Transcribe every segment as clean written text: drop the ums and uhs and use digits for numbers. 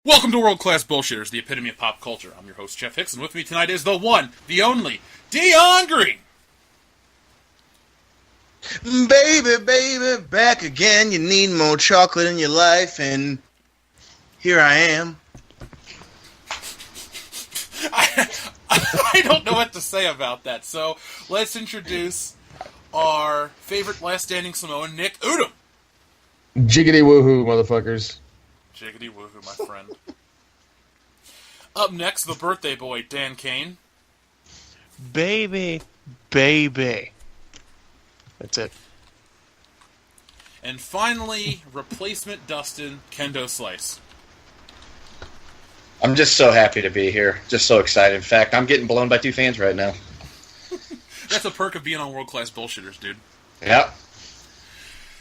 Welcome to World Class Bullshitters, the epitome of pop culture. I'm your host, Jeff Hicks, and with me tonight is the one, the only, Dion Green. Baby, back again. You need more chocolate in your life, and here I am. I don't know what to say about that, so let's introduce our favorite last standing Samoan, Nick Udom. Jiggity woohoo, motherfuckers. Jiggity woohoo, my friend. Up next, the birthday boy, Dan Kane. Baby. That's it. And finally, replacement Dustin, Kendo Slice. I'm just so happy to be here. Just so excited. In fact, I'm getting blown by two fans right now. That's a perk of being on World Class Bullshitters, dude. Yep.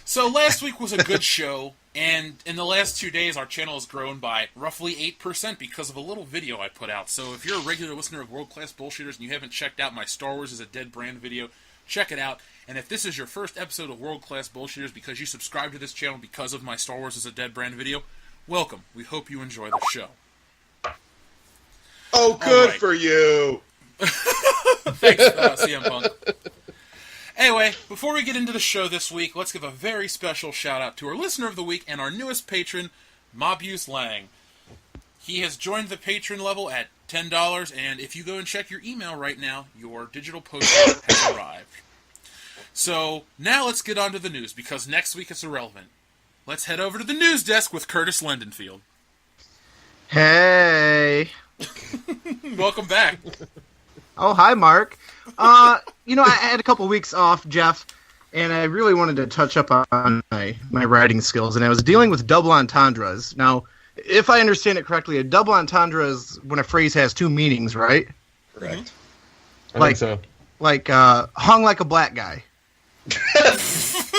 So last week was a good show, and in the last 2 days our channel has grown by roughly 8% because of a little video I put out. So if you're a regular listener of World Class Bullshitters and you haven't checked out my Star Wars is a Dead Brand video, check it out. And if this is your first episode of World Class Bullshitters because you subscribe to this channel because of my Star Wars is a Dead Brand video, welcome. We hope you enjoy the show. Oh, good for you. Thanks, CM Punk. Anyway, before we get into the show this week, let's give a very special shout-out to our listener of the week and our newest patron, Mobuse Lang. He has joined the patron level at $10, and if you go and check your email right now, your digital postcard has arrived. So, now let's get on to the news, because next week it's irrelevant. Let's head over to the news desk with Curtis Lendenfield. Hey. Welcome back. Oh, hi, Mark. I had a couple weeks off, Jeff, and I really wanted to touch up on my writing skills, and I was dealing with double entendres. Now, if I understand it correctly, a double entendre is when a phrase has two meanings, right? Correct. I think so. Like, hung like a black guy. Jeez.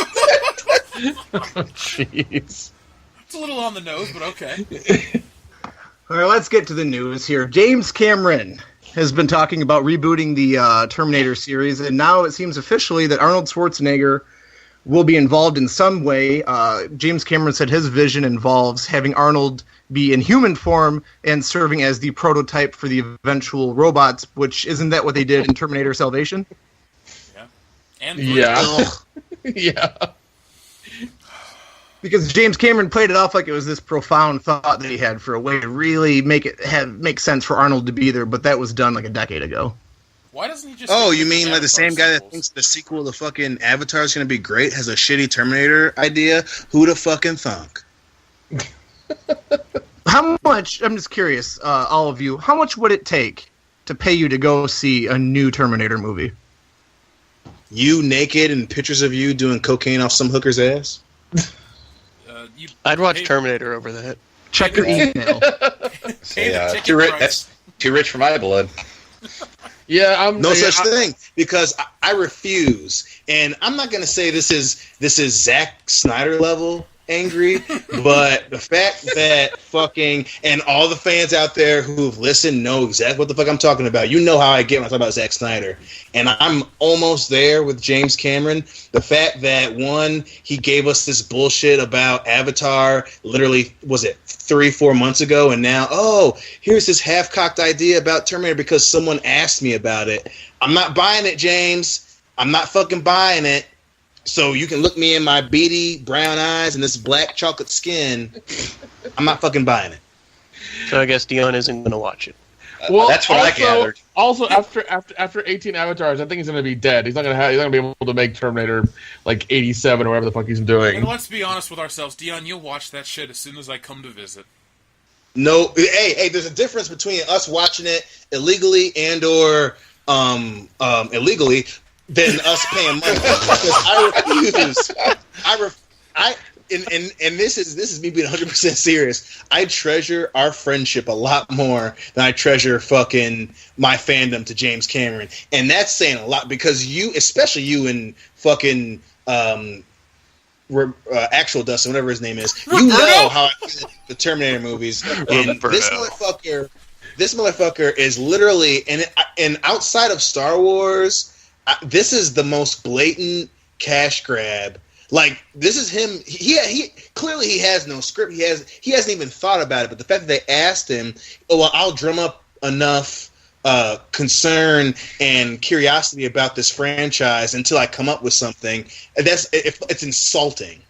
It's a little on the nose, but okay. All right, let's get to the news here. James Cameron has been talking about rebooting the Terminator series, and now it seems officially that Arnold Schwarzenegger will be involved in some way. James Cameron said his vision involves having Arnold be in human form and serving as the prototype for the eventual robots, which isn't that what they did in Terminator Salvation? Yeah. And Yeah. Because James Cameron played it off like it was this profound thought that he had for a way to really make sense for Arnold to be there, but that was done like a decade ago. Why doesn't he just... Oh, you mean like the same guy that thinks the sequel to fucking Avatar is going to be great has a shitty Terminator idea? Who the fucking thunk? How much, I'm just curious, all of you, how much would it take to pay you to go see a new Terminator movie? You naked and pictures of you doing cocaine off some hooker's ass? I'd watch Terminator over that. Check your email. That's too rich for my blood. Yeah, no such thing, because I refuse, and I'm not gonna say this is Zack Snyder level angry, but the fact that fucking and all the fans out there who've listened know exactly what the fuck I'm talking about. You know how I get when I talk about Zack Snyder, and I'm almost there with James Cameron. The fact that one, he gave us this bullshit about Avatar, literally, was it 3-4 months ago, and now, here's this half-cocked idea about Terminator because someone asked me about it. I'm not buying it, James. I'm not fucking buying it. So you can look me in my beady brown eyes and this black chocolate skin. I'm not fucking buying it. So I guess Dion isn't going to watch it. Well, that's what I gathered. Also, after 18 avatars, I think he's going to be dead. He's not going to be able to make Terminator like 87 or whatever the fuck he's doing. And let's be honest with ourselves, Dion, you'll watch that shit as soon as I come to visit. No, hey, there's a difference between us watching it illegally and or illegally than us paying money. Because I refuse. And this is me being 100% serious. I treasure our friendship a lot more than I treasure fucking my fandom to James Cameron, and that's saying a lot because you, especially you and fucking actual Dustin, whatever his name is, you know how I feel about the Terminator movies, and this motherfucker is literally and outside of Star Wars, this is the most blatant cash grab. Like, this is him. He clearly he has no script. He hasn't even thought about it. But the fact that they asked him, "Oh, well, I'll drum up enough concern and curiosity about this franchise until I come up with something," it's insulting.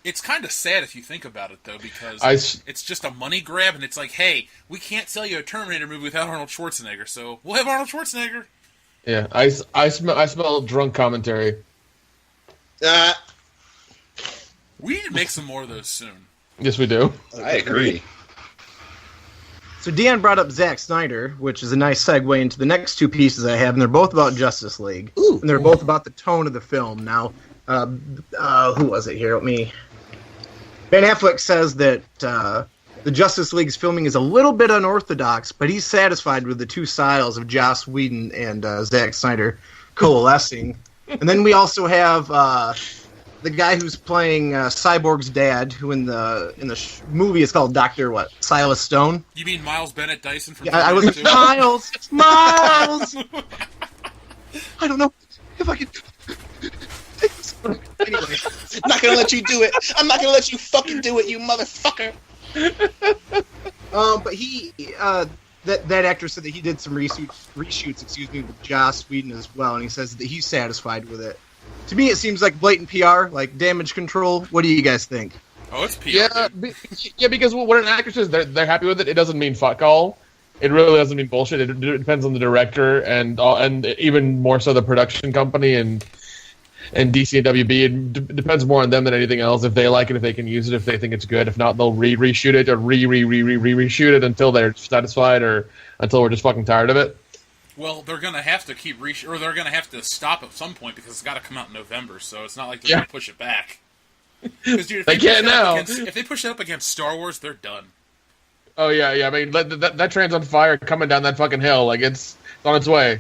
It's kind of sad if you think about it, though, because it's just a money grab, and it's like, hey, we can't sell you a Terminator movie without Arnold Schwarzenegger, so we'll have Arnold Schwarzenegger. Yeah, I smell drunk commentary. We need to make some more of those soon. Yes, we do. I agree. So Deanne brought up Zack Snyder, which is a nice segue into the next two pieces I have, and they're both about Justice League. Ooh. And they're both about the tone of the film. Now, who was it here? Let me... Ben Affleck says that the Justice League's filming is a little bit unorthodox, but he's satisfied with the two styles of Joss Whedon and Zack Snyder coalescing. And then we also have the guy who's playing Cyborg's dad, who in the movie is called Dr. what? Silas Stone? You mean Miles Bennett Dyson from Yeah, I was like, Miles! I don't know if I can... Anyway, I'm not gonna let you do it. I'm not gonna let you fucking do it, you motherfucker. But he, that actor said that he did some reshoots, with Joss Whedon as well, and he says that he's satisfied with it. To me, it seems like blatant PR, like damage control. What do you guys think? Oh, it's PR. Yeah, because what an actor says, they're happy with it. It doesn't mean fuck all. It really doesn't mean bullshit. It depends on the director and even more so the production company and DC and WB. It depends more on them than anything else. If they like it, if they can use it, if they think it's good. If not, they'll reshoot it or reshoot it until they're satisfied or until we're just fucking tired of it. Well, they're gonna have to keep or they're gonna have to stop at some point because it's got to come out in November. So it's not like they're gonna push it back. Because dude, they can't now. If they push it up against Star Wars, they're done. Oh yeah. I mean, that train's on fire coming down that fucking hill. Like it's on its way.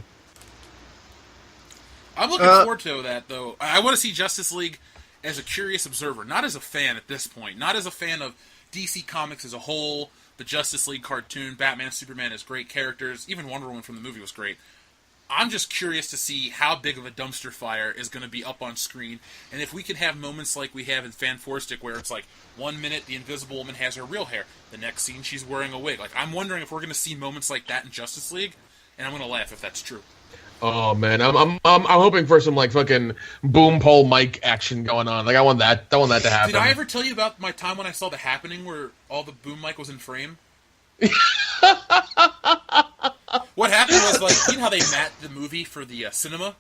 I'm looking forward to that, though. I want to see Justice League as a curious observer, not as a fan at this point. Not as a fan of DC Comics as a whole, the Justice League cartoon, Batman, Superman as great characters, even Wonder Woman from the movie was great. I'm just curious to see how big of a dumpster fire is going to be up on screen, and if we can have moments like we have in Fan Four Stick, where it's like, 1 minute the Invisible Woman has her real hair, the next scene she's wearing a wig. Like, I'm wondering if we're going to see moments like that in Justice League, and I'm going to laugh if that's true. Oh man, I'm hoping for some like fucking boom pole mic action going on. Like I want that to happen. Did I ever tell you about my time when I saw The Happening, where all the boom mic was in frame? What happened was, like, you know how they mapped the movie for the cinema?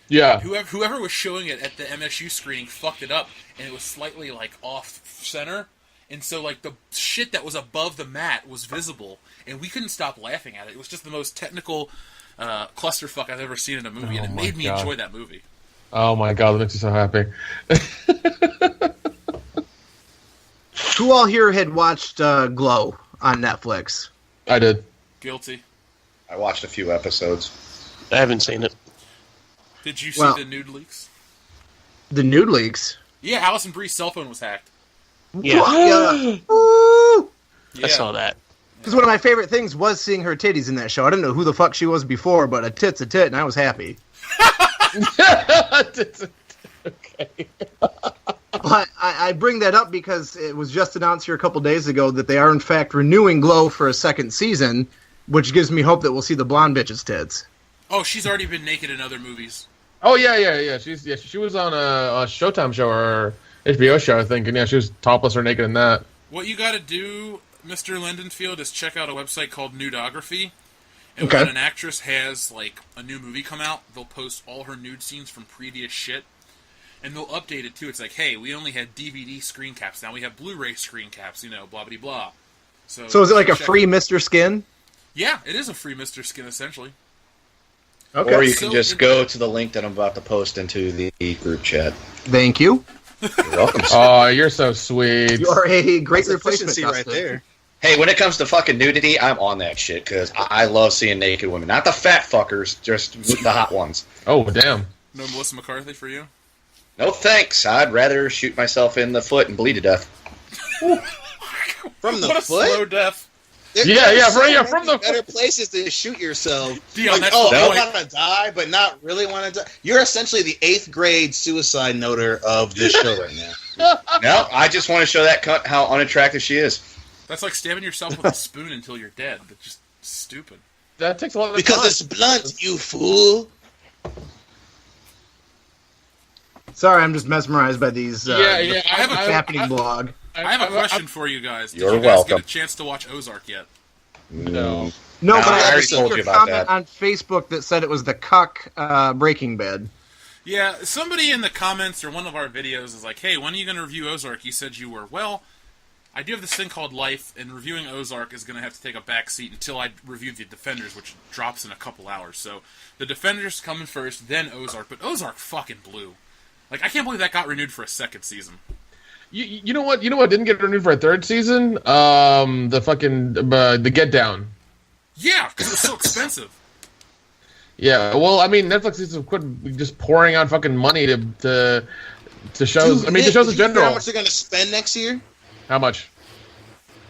Yeah. Whoever was showing it at the MSU screening fucked it up, and it was slightly like off center, and so like the shit that was above the mat was visible, and we couldn't stop laughing at it. It was just the most technical clusterfuck I've ever seen in a movie, and it made me enjoy that movie. Oh my god, that makes me so happy. Who all here had watched Glow on Netflix? I did. Guilty. I watched a few episodes. I haven't seen it. Did you see the nude leaks? The nude leaks? Yeah, Alison Brie's cell phone was hacked. Yeah. Ooh! I saw that. Because one of my favorite things was seeing her titties in that show. I didn't know who the fuck she was before, but a tit's a tit, and I was happy. Okay. But I bring that up because it was just announced here a couple days ago that they are in fact renewing Glow for a second season, which gives me hope that we'll see the blonde bitch's tits. Oh, she's already been naked in other movies. Oh yeah. She was on a Showtime show or HBO show, I think, and yeah, she was topless or naked in that. What you got to do, Mr. Lindenfield, is check out a website called Nudography. And Okay. when an actress has like a new movie come out, they'll post all her nude scenes from previous shit. And they'll update it too. It's like, hey, we only had DVD screen caps. Now we have Blu-ray screen caps, blah, blah, blah. So is it like a check free Mr. Skin? Yeah, it is a free Mr. Skin, essentially. Okay. Or you can just go to the link that I'm about to post into the group chat. Thank you. You're welcome. Oh, you're so sweet. You are a great That's replacement, efficiency right Dustin. there. Hey, when it comes to fucking nudity, I'm on that shit, because I love seeing naked women. Not the fat fuckers, just the hot ones. Oh, damn. No Melissa McCarthy for you? No thanks. I'd rather shoot myself in the foot and bleed to death. From the What a foot? slow death. From the better places to shoot yourself. Dion, like, I want to die, but not really want to die. You're essentially the 8th grade suicide noter of this show right now. No, I just want to show that cunt how unattractive she is. That's like stabbing yourself with a spoon until you're dead. That's just stupid. That takes a lot of because time. it's blunt, you fool. Sorry, I'm just mesmerized by these. I have a happening blog. I have a question for you guys. Did You're you guys welcome. get a chance to watch Ozark yet? No. No, but I I already received told you a about comment that. on Facebook that said it was the cuck Breaking Bad. Yeah, somebody in the comments or one of our videos is like, hey, when are you going to review Ozark? You said you were. Well, I do have this thing called life, and reviewing Ozark is going to have to take a back seat until I review The Defenders, which drops in a couple hours. So, The Defenders coming first, then Ozark. But Ozark fucking blew. Like, I can't believe that got renewed for a second season. You know what? You know what didn't get renewed for a third season? The Get Down. Yeah, because it was so expensive. Yeah, well, I mean, Netflix needs to quit just pouring out fucking money to shows. Dude, I mean, to shows in do you know general. how much they're going to spend next year? How much?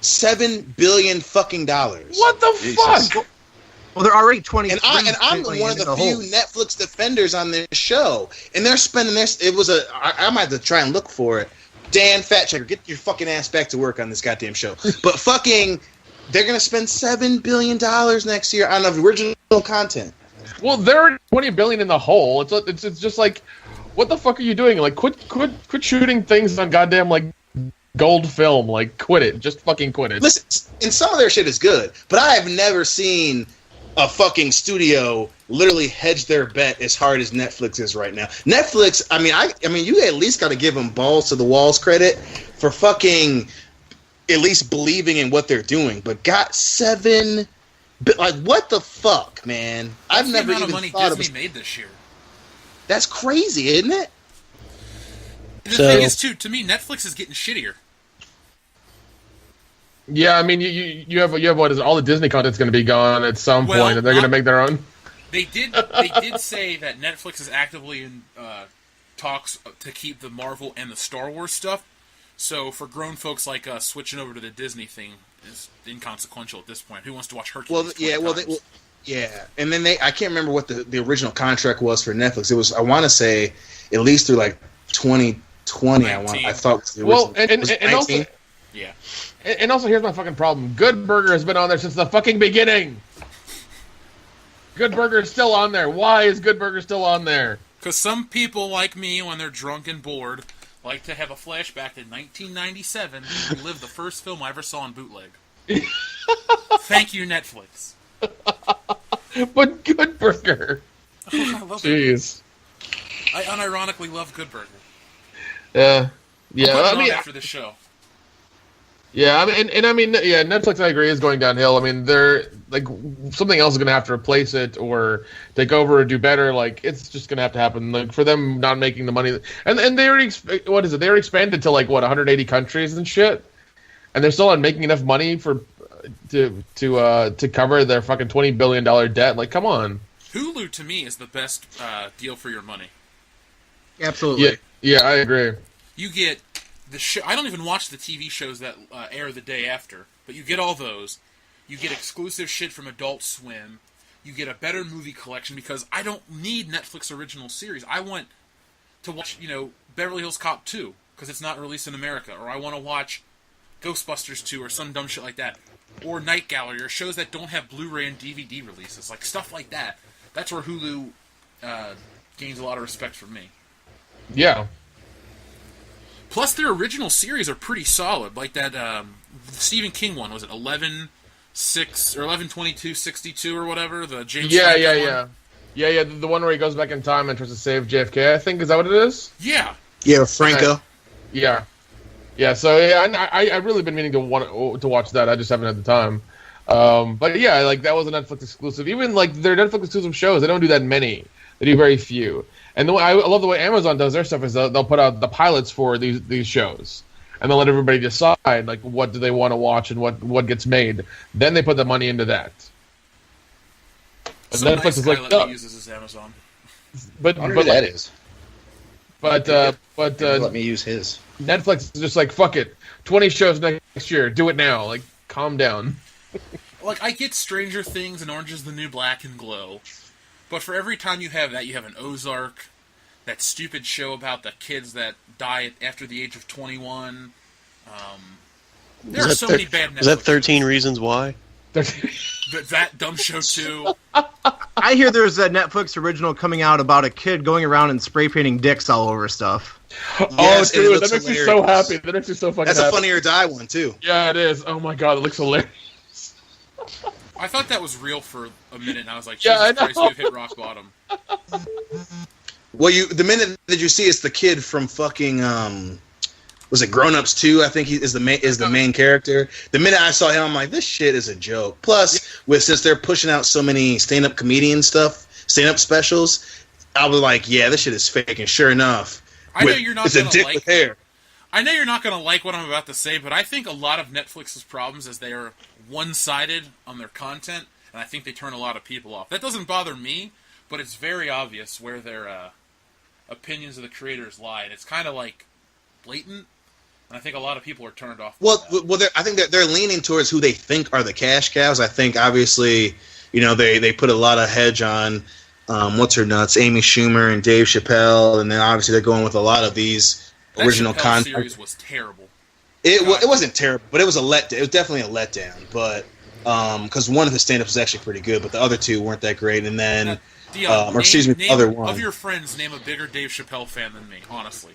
$7 billion fucking dollars. What the Jesus. fuck? Well, they're already 20. And I'm one of the few Netflix defenders on this show, and they're spending this. I might have to try and look for it. Dan Fatchecker, get your fucking ass back to work on this goddamn show. But fucking, they're gonna spend $7 billion next year on original content. Well, they're $20 billion in the hole. It's just like, what the fuck are you doing? Like, quit shooting things on goddamn like gold film. Like, quit it. Just fucking quit it. Listen, and some of their shit is good, but I have never seen a fucking studio literally hedge their bet as hard as Netflix is right now. Netflix, I mean, you at least got to give them balls to the walls credit for fucking at least believing in what they're doing. But got like what the fuck, man? I've never even money thought Disney of made this year. That's crazy, isn't it? The thing is, too, to me, Netflix is getting shittier. Yeah, I mean, you have what is it? All the Disney content's going to be gone at some point, and they're going to make their own. They did say that Netflix is actively in talks to keep the Marvel and the Star Wars stuff. So for grown folks like us, switching over to the Disney thing is inconsequential at this point. Who wants to watch Hercules? Yeah. And then I can't remember what the original contract was for Netflix. It was, I want to say, at least through like 2020. I thought. It was, and also, yeah. And also, here's my fucking problem. Good Burger has been on there since the fucking beginning. Good Burger is still on there. Why is Good Burger still on there? Because some people like me, when they're drunk and bored, like to have a flashback to 1997 and live the first film I ever saw on bootleg. Thank you, Netflix. But Good Burger. Oh, I love Jeez. it. I unironically love Good Burger. Yeah. I mean, after the show. Yeah, I mean, Netflix, I agree, is going downhill. I mean, they're like something else is going to have to replace it or take over or do better. Like, it's just going to have to happen. Like, for them not making the money, and they already they already expanded to like 180 countries and shit, and they're still not making enough money to cover their fucking $20 billion debt. Like, come on. Hulu to me is the best deal for your money. Absolutely. Yeah, I agree. You get the show. I don't even watch the TV shows that air the day after, but you get all those. You get exclusive shit from Adult Swim. You get a better movie collection because I don't need Netflix original series. I want to watch, Beverly Hills Cop 2 because it's not released in America, or I want to watch Ghostbusters 2 or some dumb shit like that, or Night Gallery or shows that don't have Blu-ray and DVD releases, like stuff like that. That's where Hulu gains a lot of respect from me. Yeah. Plus, their original series are pretty solid. Like that Stephen King one, was it 11/6 or 11/22/62 or whatever? The James. Yeah. one? Yeah. The one where he goes back in time and tries to save JFK. I think is that what it is? Yeah. Yeah, Franco. Okay. Yeah. So I really been meaning to watch that. I just haven't had the time. But yeah, like that was a Netflix exclusive. Even like their Netflix exclusive shows, they don't do that many. They do very few. And I love the way Amazon does their stuff is they'll put out the pilots for these shows, and they'll let everybody decide like what do they want to watch and what gets made. Then they put the money into that. Some Netflix nice is like that uses his Amazon. But that is. But let me use his. Netflix is just like fuck it. 20 shows next year. Do it now. Like calm down. Like, I get Stranger Things and Orange is the New Black and Glow, but for every time you have that, you have an Ozark, that stupid show about the kids that die after the age of 21. There are so many bad Netflix Is that 13 shows. Reasons Why? That dumb show, too. I hear there's a Netflix original coming out about a kid going around and spray painting dicks all over stuff. Yes, dude, it that looks makes me so hilarious. happy. That makes me so fucking That's happy. a Funny or Die one too. Yeah, it is. Oh my god, it looks hilarious. I thought that was real for a minute, and I was like, Yeah, Jesus I know. Christ, we've hit rock bottom. Well, the minute that you see it's the kid from fucking was it Grown Ups 2? I think he is the main character. The minute I saw him, I'm like, this shit is a joke. Plus, since they're pushing out so many stand-up comedian stuff, stand-up specials, I was like, yeah, this shit is fake. And sure enough, I know you're not it's a gonna dick like. with hair. I know you're not going to like what I'm about to say, but I think a lot of Netflix's problems is they are one-sided on their content, and I think they turn a lot of people off. That doesn't bother me, but it's very obvious where their opinions of the creators lie, and it's kind of like blatant. And I think a lot of people are turned off. Well, I think that they're leaning towards who they think are the cash cows. I think obviously, they put a lot of hedge on what's her nuts, Amy Schumer and Dave Chappelle, and then obviously they're going with a lot of these that original Chappelle content. series was terrible. It wasn't terrible, but it was a letdown. It was definitely a letdown. But because one of the stand-ups was actually pretty good, but the other two weren't that great. And then, Dion, the other one of your friends, name a bigger Dave Chappelle fan than me. Honestly,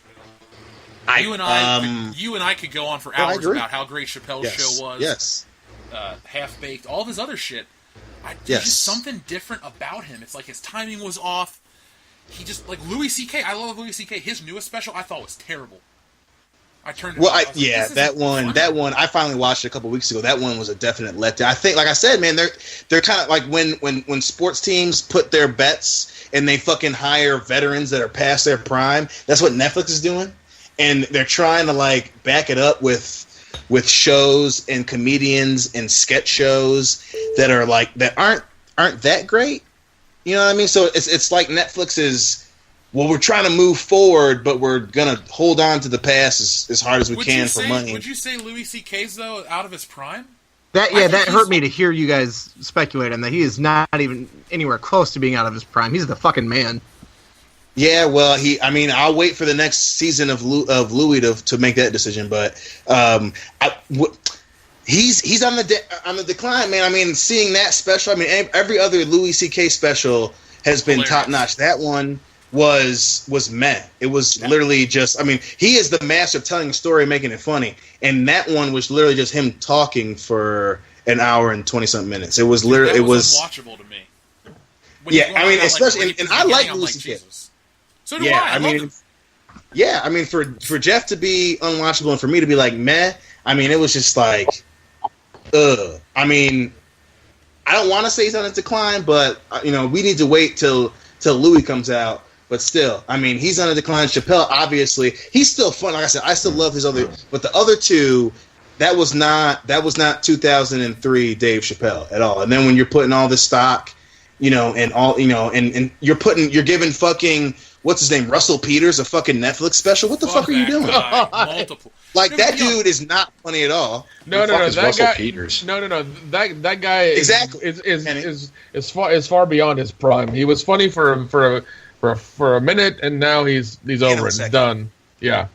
you and I could go on for I hours agree. about how great Chappelle's show was. Yes. Half Baked, all of his other shit. There's Yes. just something different about him. It's like his timing was off. He just like Louis C.K. I love Louis C.K. His newest special I thought was terrible. I turned it Well, off. I was like, this that isn't one, funny. that one, I finally watched it a couple weeks ago. That one was a definite letdown. I think, like I said, man, they're kind of like when sports teams put their bets and they fucking hire veterans that are past their prime. That's what Netflix is doing, and they're trying to like back it up with shows and comedians and sketch shows that are like that aren't that great. You know what I mean? So it's like Netflix is, well, we're trying to move forward, but we're gonna hold on to the past as hard as we can for money. Would you say Louis C.K.'s though out of his prime? That hurt me to hear you guys speculate on that. He is not even anywhere close to being out of his prime. He's the fucking man. Yeah, well, I'll wait for the next season of Louis to make that decision, but he's on the decline, man. I mean, seeing that special, I mean, every other Louis C.K. special has been top notch. That one was meh. It was literally just, I mean, he is the master of telling a story and making it funny, and that one was literally just him talking for an hour and 20-something minutes. It was literally, That was unwatchable to me. Yeah, I mean, especially, and I like Louis C.K. So do I. I love him. Yeah, I mean, for Jeff to be unwatchable and for me to be like meh, I mean, it was just like, ugh. I mean, I don't want to say he's on a decline, but we need to wait till Louis comes out. But still, I mean, he's on a decline. Chappelle, obviously, he's still fun. Like I said, I still love his other, but the other two, that was not 2003 Dave Chappelle at all. And then when you're putting all this stock, and all, and you're giving fucking, what's his name, Russell Peters, a fucking Netflix special. What the fuck are you doing? Multiple. Like, that dude is not funny at all. No, that Russell guy. Peters? No, that guy Exactly. is far beyond his prime. He was funny for a minute, and now he's over it. He's done. Yeah.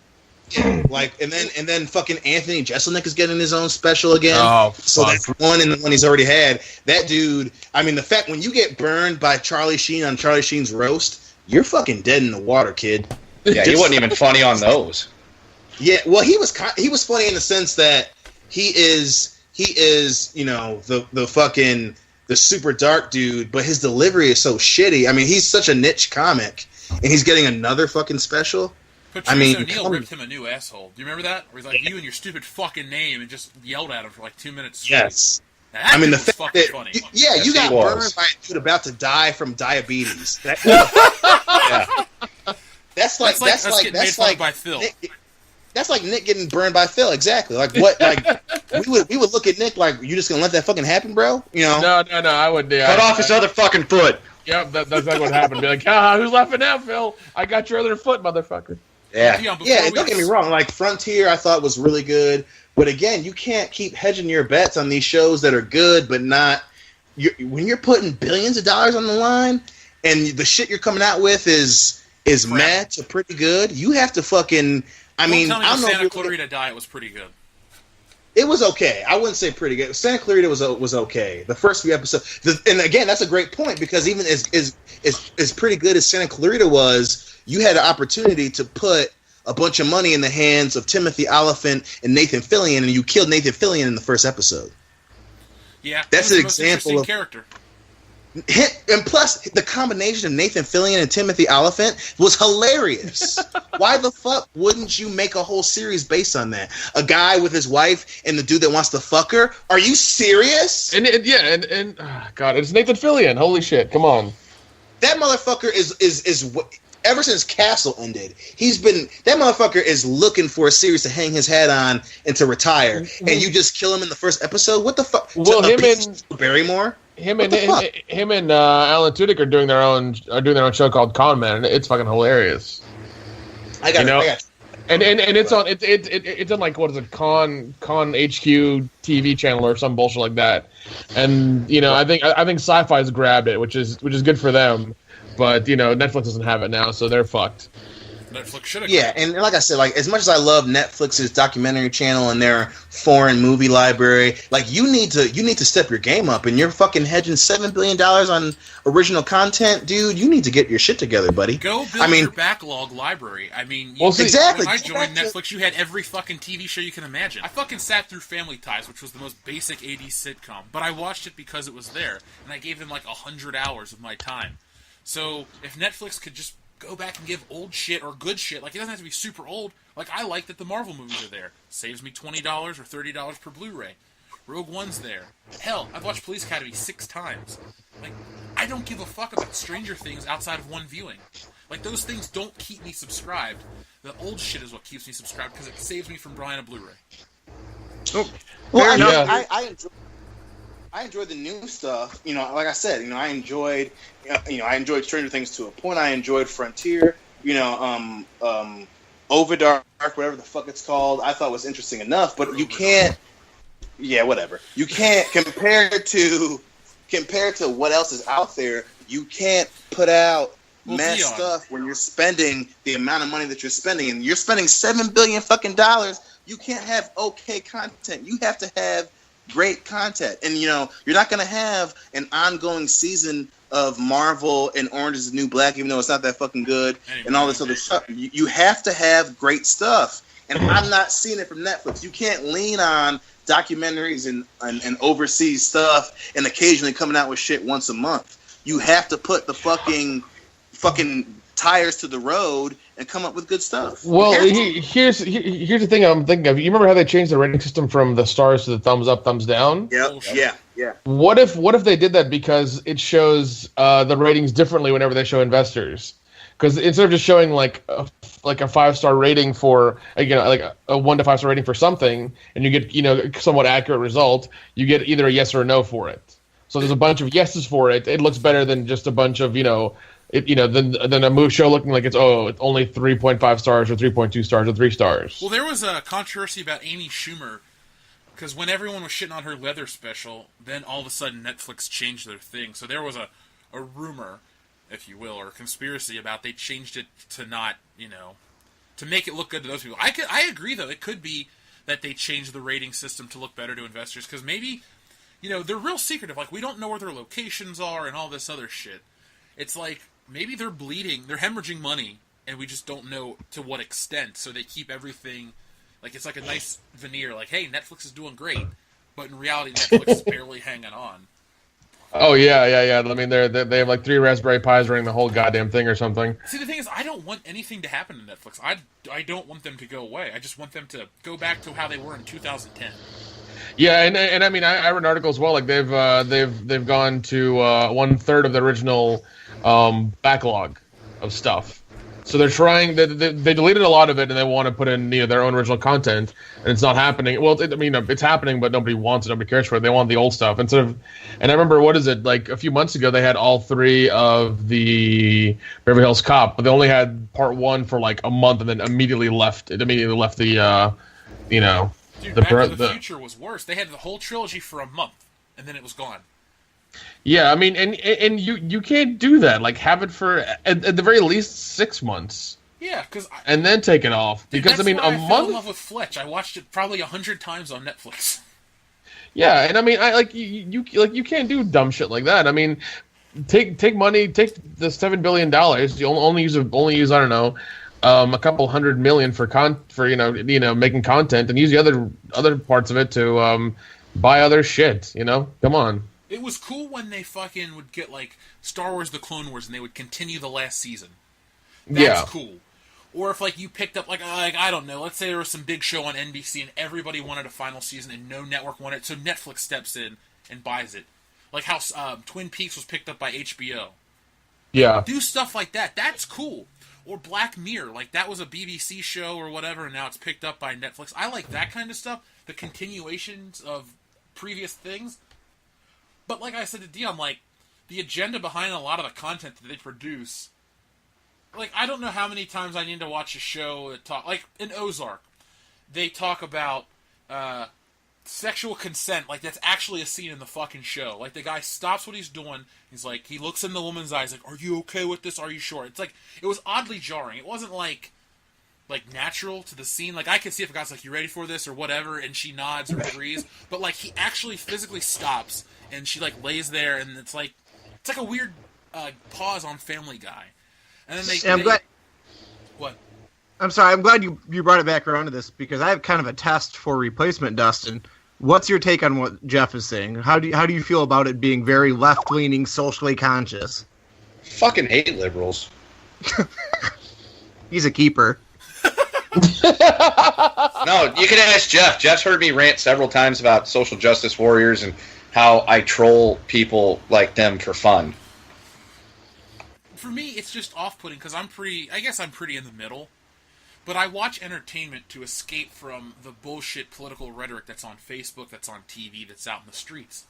Yeah, like, and then fucking Anthony Jeselnik is getting his own special again. Oh, so that's one in the one he's already had. That dude, I mean, the fact when you get burned by Charlie Sheen on Charlie Sheen's roast, you're fucking dead in the water, kid. Yeah, he wasn't even funny on those. Yeah, well, he was funny in the sense that he is the fucking the super dark dude, but his delivery is so shitty. I mean, he's such a niche comic, and he's getting another fucking special. Patrice O'Neal ripped him a new asshole. Do you remember that? Where he's like, you and your stupid fucking name, and just yelled at him for like 2 minutes straight. Yes. Now, I mean, the fact fact that funny. you got he was. burned by a dude about to die from diabetes. Yeah. That's like by Phil. That's like Nick getting burned by Phil. Exactly. Like what? Like we would look at Nick like, you just gonna let that fucking happen, bro? No. I would. Yeah, Cut off his other fucking foot. Yep, that's exactly what happened. Be like, who's laughing now, Phil? I got your other foot, motherfucker. Yeah. Yeah, and don't get me wrong. Like Frontier, I thought was really good, But again, you can't keep hedging your bets on these shows that are good, but not. When you're putting billions of dollars on the line, and the shit you're coming out with is meh to pretty good, you have to fucking. I Don't mean, tell me I don't know. Santa Clarita Diet was pretty good. It was okay. I wouldn't say pretty good. Santa Clarita was okay. The first few episodes, and again, that's a great point because even as pretty good as Santa Clarita was, you had an opportunity to put a bunch of money in the hands of Timothy Olyphant and Nathan Fillion, and you killed Nathan Fillion in the first episode. Yeah, that's an example of character. And plus, the combination of Nathan Fillion and Timothy Olyphant was hilarious. Why the fuck wouldn't you make a whole series based on that? A guy with his wife and the dude that wants to fuck her? Are you serious? And God, it's Nathan Fillion. Holy shit! Come on. That motherfucker is ever since Castle ended, that motherfucker is looking for a series to hang his hat on and to retire. And you just kill him in the first episode? What the fuck? Well, him and Barrymore. Him and Alan Tudyk are doing their own show called Con Man, and it's fucking hilarious. I got it. And it's on like, what is it, Con HQ TV channel or some bullshit like that. And I think Sci-Fi's grabbed it, which is good for them. But Netflix doesn't have it now, so they're fucked. Netflix should have. Yeah, and like I said, like as much as I love Netflix's documentary channel and their foreign movie library, like you need to step your game up, and you're fucking hedging $7 billion on original content, dude. You need to get your shit together, buddy. Go build your backlog library. I mean, exactly. When I joined Netflix, you had every fucking TV show you can imagine. I fucking sat through Family Ties, which was the most basic 80s sitcom, but I watched it because it was there, and I gave them like 100 hours of my time. So if Netflix could just go back and give old shit or good shit, like it doesn't have to be super old. Like I like that the Marvel movies are there. Saves me $20 or $30 per Blu-ray. Rogue One's there. Hell, I've watched Police Academy 6 times. Like, I don't give a fuck about Stranger Things outside of one viewing. Like, those things don't keep me subscribed. The old shit is what keeps me subscribed because it saves me from buying a Blu-ray. Oh, fair enough. I enjoy the new stuff. Like I said, I enjoyed Stranger Things to a point. I enjoyed Frontier. Overdark, whatever the fuck it's called. I thought was interesting enough, but you can't. Yeah, whatever. You can't compare to what else is out there. You can't put out stuff when you're spending the amount of money that you're spending, and you're spending $7 billion fucking dollars. You can't have okay content. You have to have great content, and you're not going to have an ongoing season of Marvel and Orange is the New Black, even though it's not that fucking good, and all this other stuff. You have to have great stuff, and I'm not seeing it from Netflix. You can't lean on documentaries and overseas stuff, and occasionally coming out with shit once a month. You have to put the fucking tires to the road and come up with good stuff. Well, here's the thing I'm thinking of. You remember how they changed the rating system from the stars to the thumbs up, thumbs down? Yeah. What if they did that because it shows the ratings differently whenever they show investors? Because instead of just showing like a 5-star rating for like a 1 to 5 star rating for something, and you get somewhat accurate result, you get either a yes or a no for it. So there's a bunch of yeses for it. It looks better than just a bunch of than a movie show looking like it's only 3.5 stars or 3.2 stars or 3 stars. Well, there was a controversy about Amy Schumer because when everyone was shitting on her Leather special, then all of a sudden Netflix changed their thing. So there was a rumor, if you will, or a conspiracy about they changed it to not, to make it look good to those people. I agree, though. It could be that they changed the rating system to look better to investors because maybe, they're real secretive. Like, we don't know where their locations are and all this other shit. It's like, maybe they're bleeding, they're hemorrhaging money, and we just don't know to what extent. So they keep everything, like it's like a nice veneer, like, hey, Netflix is doing great, but in reality, Netflix is barely hanging on. Oh yeah. I mean, they have like 3 Raspberry Pis running the whole goddamn thing or something. See, the thing is, I don't want anything to happen to Netflix. I don't want them to go away. I just want them to go back to how they were in 2010. Yeah, and I mean, I read an article as well. Like they've gone to 1/3 of the original backlog of stuff. So they're trying. They deleted a lot of it, and they want to put in their own original content, and it's not happening. Well, it's happening, but nobody wants it. Nobody cares for it. They want the old stuff instead of. And I remember, what is it, like a few months ago, they had all 3 of the Beverly Hills Cop, but they only had part 1 for like a month, and then immediately left. It immediately left the Dude, Back to the Future was worse. They had the whole trilogy for a month, and then it was gone. Yeah, I mean, and you can't do that. Like, have it for at the very least 6 months. Yeah, and then take it off, because that's I mean, why a month. I fell in love with Fletch. I watched it probably 100 times on Netflix. Yeah, and I mean, you can't do dumb shit like that. I mean, take money, take the $7 billion. You only use I don't know, a couple $100 million for making content, and use the other parts of it to buy other shit. Come on. It was cool when they fucking would get like Star Wars: The Clone Wars, and they would continue the last season. That's cool. Or if like you picked up like I don't know, let's say there was some big show on NBC and everybody wanted a final season and no network wanted it, so Netflix steps in and buys it. Like how Twin Peaks was picked up by HBO. Yeah. Do stuff like that. That's cool. Or Black Mirror, like that was a BBC show or whatever, and now it's picked up by Netflix. I like that kind of stuff, the continuations of previous things. But like I said to Dion, like the agenda behind a lot of the content that they produce. Like, I don't know how many times I need to watch a show that talk... Like, in Ozark, they talk about sexual consent. Like, that's actually a scene in the fucking show. Like, the guy stops what he's doing. He's like, he looks in the woman's eyes, like, are you okay with this? Are you sure? It's like, it was oddly jarring. It wasn't, like natural to the scene. Like, I could see if a guy's like, you ready for this? Or whatever, and she nods or agrees. But, like, he actually physically stops, and she, like, lays there, and it's like a weird pause on Family Guy. And then I'm glad. What? I'm sorry. I'm glad you brought it back around to this, because I have kind of a test for replacement, Dustin. What's your take on what Jeff is saying? How do you feel about it being very left leaning, socially conscious? Fucking hate liberals. He's a keeper. No, you can ask Jeff. Jeff's heard me rant several times about social justice warriors and how I troll people like them for fun. For me, it's just off-putting because I guess I'm pretty in the middle. But I watch entertainment to escape from the bullshit political rhetoric that's on Facebook, that's on TV, that's out in the streets.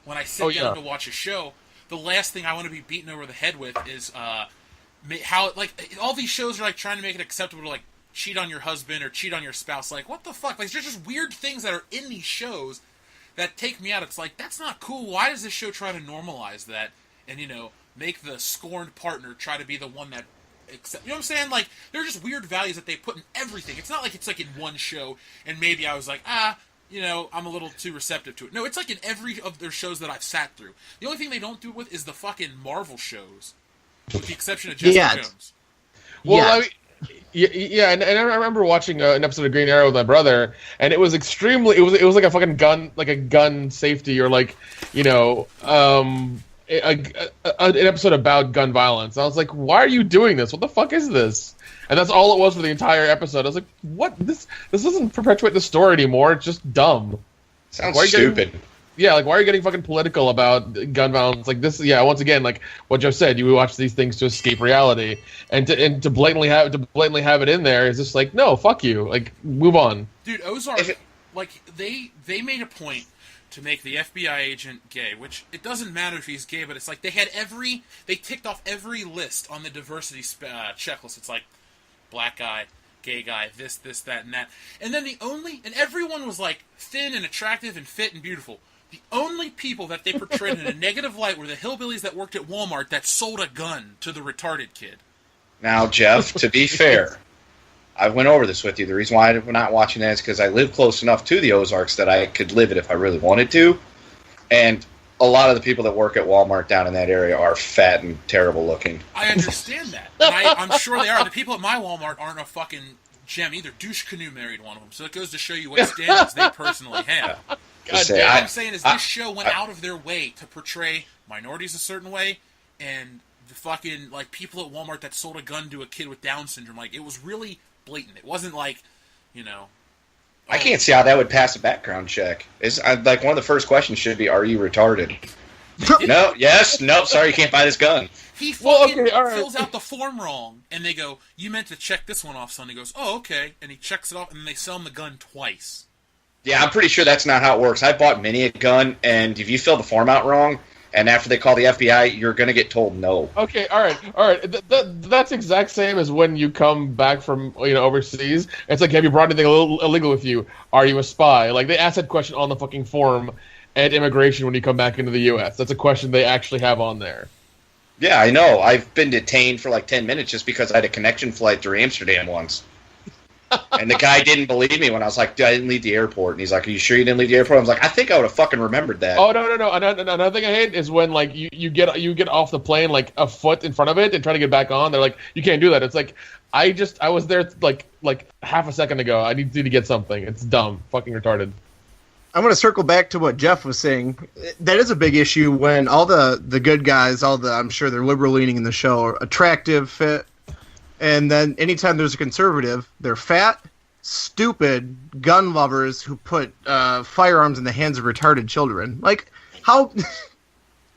When I sit down to watch a show, the last thing I want to be beaten over the head with is how, like, all these shows are, like, trying to make it acceptable to, like, cheat on your husband or cheat on your spouse. Like, what the fuck? Like, there's just weird things that are in these shows that take me out. It's like, that's not cool. Why does this show try to normalize that and, make the scorned partner try to be the one that accept? You know what I'm saying? Like, there are just weird values that they put in everything. It's not like it's like in one show, and maybe I was like, I'm a little too receptive to it. No, it's like in every of their shows that I've sat through. The only thing they don't do it with is the fucking Marvel shows, with the exception of Jessica Jones. Well, I mean, yeah, and I remember watching an episode of Green Arrow with my brother, and it was extremely. It was like a fucking gun, like a gun safety, or like, an episode about gun violence. I was like, why are you doing this? What the fuck is this? And that's all it was for the entire episode. I was like, what? This doesn't perpetuate the story anymore. It's just dumb. Sounds stupid. Why are you getting fucking political about gun violence? Like this, once again, like what Jeff said, you watch these things to escape reality, and to blatantly have it in there is just like, no, fuck you. Like, move on. Dude, Ozark, like they made a point to make the FBI agent gay, which it doesn't matter if he's gay, but it's like they ticked off every list on the diversity checklist. It's like black guy, gay guy, this, that, and that. And then and everyone was like thin and attractive and fit and beautiful. The only people that they portrayed in a negative light were the hillbillies that worked at Walmart that sold a gun to the retarded kid. Now, Jeff, to be fair, I went over this with you. The reason why I'm not watching that is because I live close enough to the Ozarks that I could live it if I really wanted to. And a lot of the people that work at Walmart down in that area are fat and terrible looking. I understand that. And I'm sure they are. The people at my Walmart aren't a fucking gem either. Douche Canoe married one of them. So it goes to show you what standards they personally have. What I'm saying is this show went out of their way to portray minorities a certain way, and the fucking, like, people at Walmart that sold a gun to a kid with Down syndrome. Like, it was really blatant. It wasn't like, I can't see how that would pass a background check. Like, one of the first questions should be, are you retarded? No, yes, no, sorry, you can't buy this gun. He fucking fills out the form wrong, and they go, you meant to check this one off, son. He goes, oh, okay, and he checks it off, and then they sell him the gun twice. Yeah, I'm pretty sure that's not how it works. I bought many a gun, and if you fill the form out wrong, And after they call the FBI, you're going to get told no. Okay, all right. That's exact same as when you come back from overseas. It's like, have you brought anything illegal with you? Are you a spy? Like they ask that question on the fucking form at immigration when you come back into the U.S. That's a question they actually have on there. Yeah, I know. I've been detained for like 10 minutes just because I had a connection flight through Amsterdam once. And the guy didn't believe me when I was like, dude, I didn't leave the airport. And he's like, are you sure you didn't leave the airport? I was like, I think I would have fucking remembered that. Oh, no. Another thing I hate is when, like, you get off the plane, like, a foot in front of it and try to get back on. They're like, you can't do that. It's like, I was there, like half a second ago. I need to get something. It's dumb. Fucking retarded. I'm going to circle back to what Jeff was saying. That is a big issue when all the good guys, I'm sure they're liberal leaning in the show, are attractive, fit. And then anytime there's a conservative, they're fat, stupid gun lovers who put firearms in the hands of retarded children. Like, how...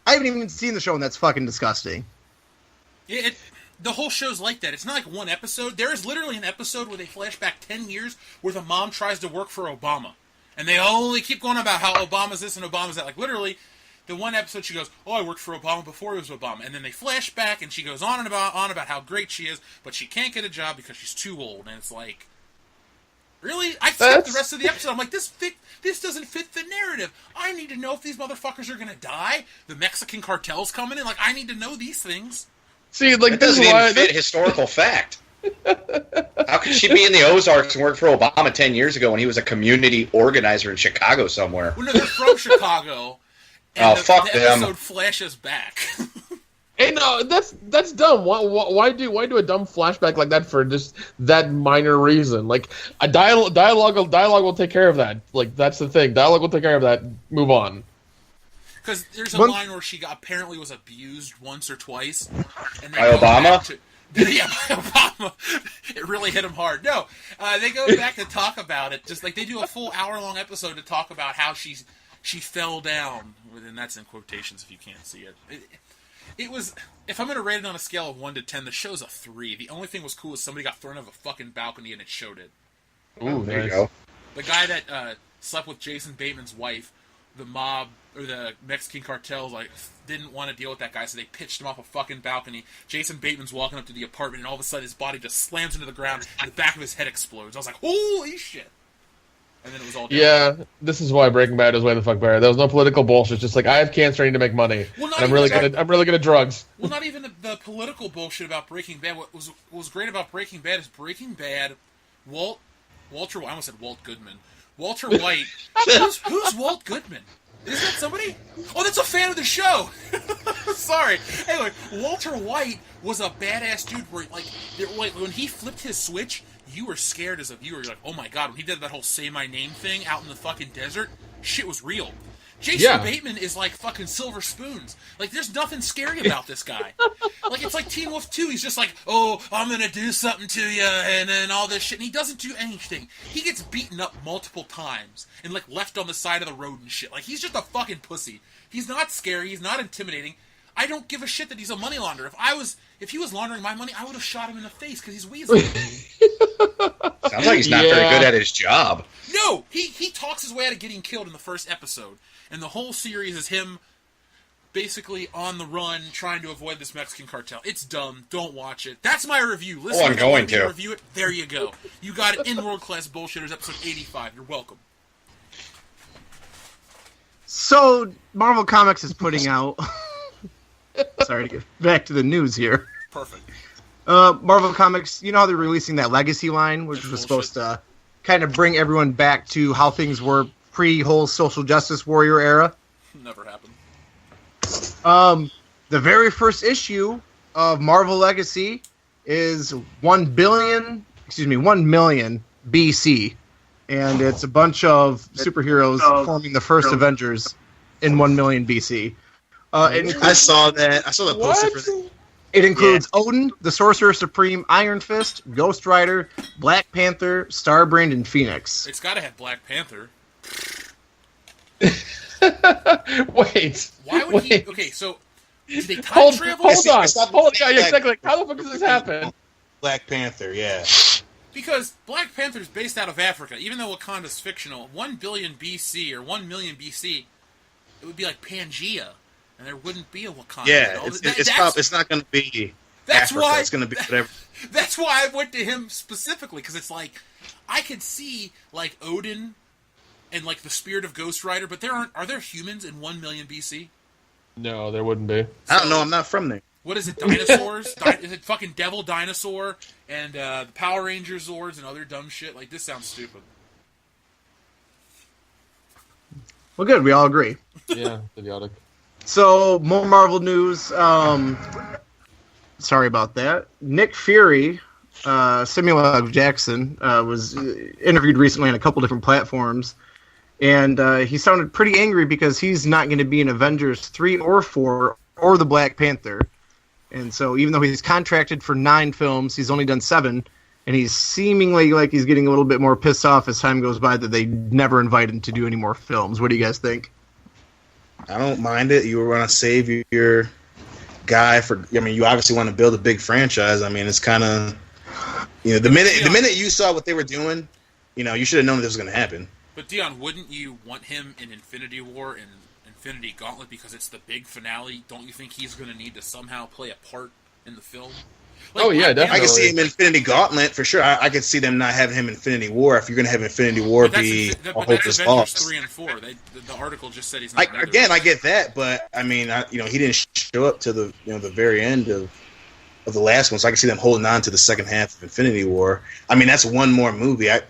I haven't even seen the show, and that's fucking disgusting. The whole show's like that. It's not like one episode. There is literally an episode where they flash back 10 years where the mom tries to work for Obama. And they only keep going about how Obama's this and Obama's that. Like, literally... The one episode she goes, I worked for Obama before he was Obama. And then they flash back and she goes on about how great she is, but she can't get a job because she's too old. And it's like, really? I skipped the rest of the episode. I'm like, this doesn't fit the narrative. I need to know if these motherfuckers are going to die. The Mexican cartel's coming in. Like, I need to know these things. See, like, it doesn't even fit historical fact. How could she be in the Ozarks and work for Obama 10 years ago when he was a community organizer in Chicago somewhere? Well, no, they're from Chicago. And fuck the them. episode flashes back. Hey, no, that's dumb. Why do a dumb flashback like that for just that minor reason? Like a dialogue will take care of that. Like that's the thing. Dialogue will take care of that. Move on. Because there's a line where she apparently was abused once or twice. And by Obama? Yeah, by Obama. It really hit him hard. No, they go back to talk about it. Just like they do a full hour-long episode to talk about how she fell down, and that's in quotations if you can't see it. It was, if I'm going to rate it on a scale of 1 to 10, the show's a 3. The only thing was cool is somebody got thrown off a fucking balcony and it showed it. Ooh, there you go. The guy that slept with Jason Bateman's wife, the mob, or the Mexican cartel, like, didn't want to deal with that guy, so they pitched him off a fucking balcony. Jason Bateman's walking up to the apartment, and all of a sudden his body just slams into the ground, and the back of his head explodes. I was like, holy shit! And then it was all down. Yeah, this is why Breaking Bad is way the fuck better. There was no political bullshit. It's just like, I have cancer, I need to make money. Well, and I'm really good at drugs. Well, not even the political bullshit about Breaking Bad. What was great about Breaking Bad is Breaking Bad, I almost said Walt Goodman. Walter White. Who's Walt Goodman? Isn't that somebody? Oh, that's a fan of the show. Sorry. Anyway, Walter White was a badass dude where, like, when he flipped his switch, you were scared as a viewer. You're like, oh my god, when he did that whole say my name thing out in the fucking desert, shit was real. Jason Bateman is like fucking Silver Spoons. Like, there's nothing scary about this guy. Like, it's like Teen Wolf 2. He's just like, oh, I'm gonna do something to you, and then all this shit. And he doesn't do anything. He gets beaten up multiple times and, like, left on the side of the road and shit. Like, he's just a fucking pussy. He's not scary. He's not intimidating. I don't give a shit that he's a money launderer. If he was laundering my money, I would have shot him in the face because he's weaseling. Sounds like he's not very good at his job. No, he talks his way out of getting killed in the first episode, and the whole series is him basically on the run trying to avoid this Mexican cartel. It's dumb. Don't watch it. That's my review. Listen, I'm going to review it. There you go. You got it in World Class Bullshitters episode 85. You're welcome. So Marvel Comics is putting out. Sorry to get back to the news here. Perfect. Marvel Comics, you know how they're releasing that Legacy line, which was supposed to kind of bring everyone back to how things were pre-whole social justice warrior era? Never happened. The very first issue of Marvel Legacy is 1 million BC. And it's a bunch of superheroes forming the first Avengers in 1 million BC. I saw that. I saw the poster for that. It includes Odin, the Sorcerer Supreme, Iron Fist, Ghost Rider, Black Panther, Starbrand, and Phoenix. It's got to have Black Panther. Wait. Why would he... Okay, so... Did they time travel? Hold on. Yeah, exactly. How the fuck does this happen? Black Panther, yeah. Because Black Panther is based out of Africa. Even though Wakanda's fictional, 1 billion BC or 1 million BC, it would be like Pangea. and there wouldn't be a Wakanda. Yeah, it's not going to be Africa. Why it's going to be whatever. That's why I went to him specifically, because it's like I could see like Odin and like the spirit of Ghost Rider, but are there humans in 1 million BC? No, there wouldn't be. I don't know. I'm not from there. What is it? Dinosaurs? Is it fucking Devil Dinosaur and the Power Rangers Zords and other dumb shit? Like, this sounds stupid. Well, good. We all agree. Yeah, idiotic. So, more Marvel news. Sorry about that. Nick Fury, Samuel L. Jackson, was interviewed recently on a couple different platforms, and he sounded pretty angry because he's not going to be in Avengers 3 or 4 or the Black Panther. And so even though he's contracted for 9 films, he's only done 7, and he's seemingly like he's getting a little bit more pissed off as time goes by that they never invite him to do any more films. What do you guys think? I don't mind it. You want to save your guy for. I mean, you obviously want to build a big franchise. I mean, it's kind of, the minute you saw what they were doing, you should have known this was going to happen. But Dion, wouldn't you want him in Infinity War and Infinity Gauntlet because it's the big finale? Don't you think he's going to need to somehow play a part in the film? Like, definitely. I can see him in Infinity Gauntlet for sure. I could see them not having him in Infinity War if you're going to have Infinity War be a hopeless Avengers boss. 3 and 4. The article just said he's not. I get that, but I mean, he didn't show up to the the very end of the last one, so I can see them holding on to the second half of Infinity War. I mean, that's one more movie. That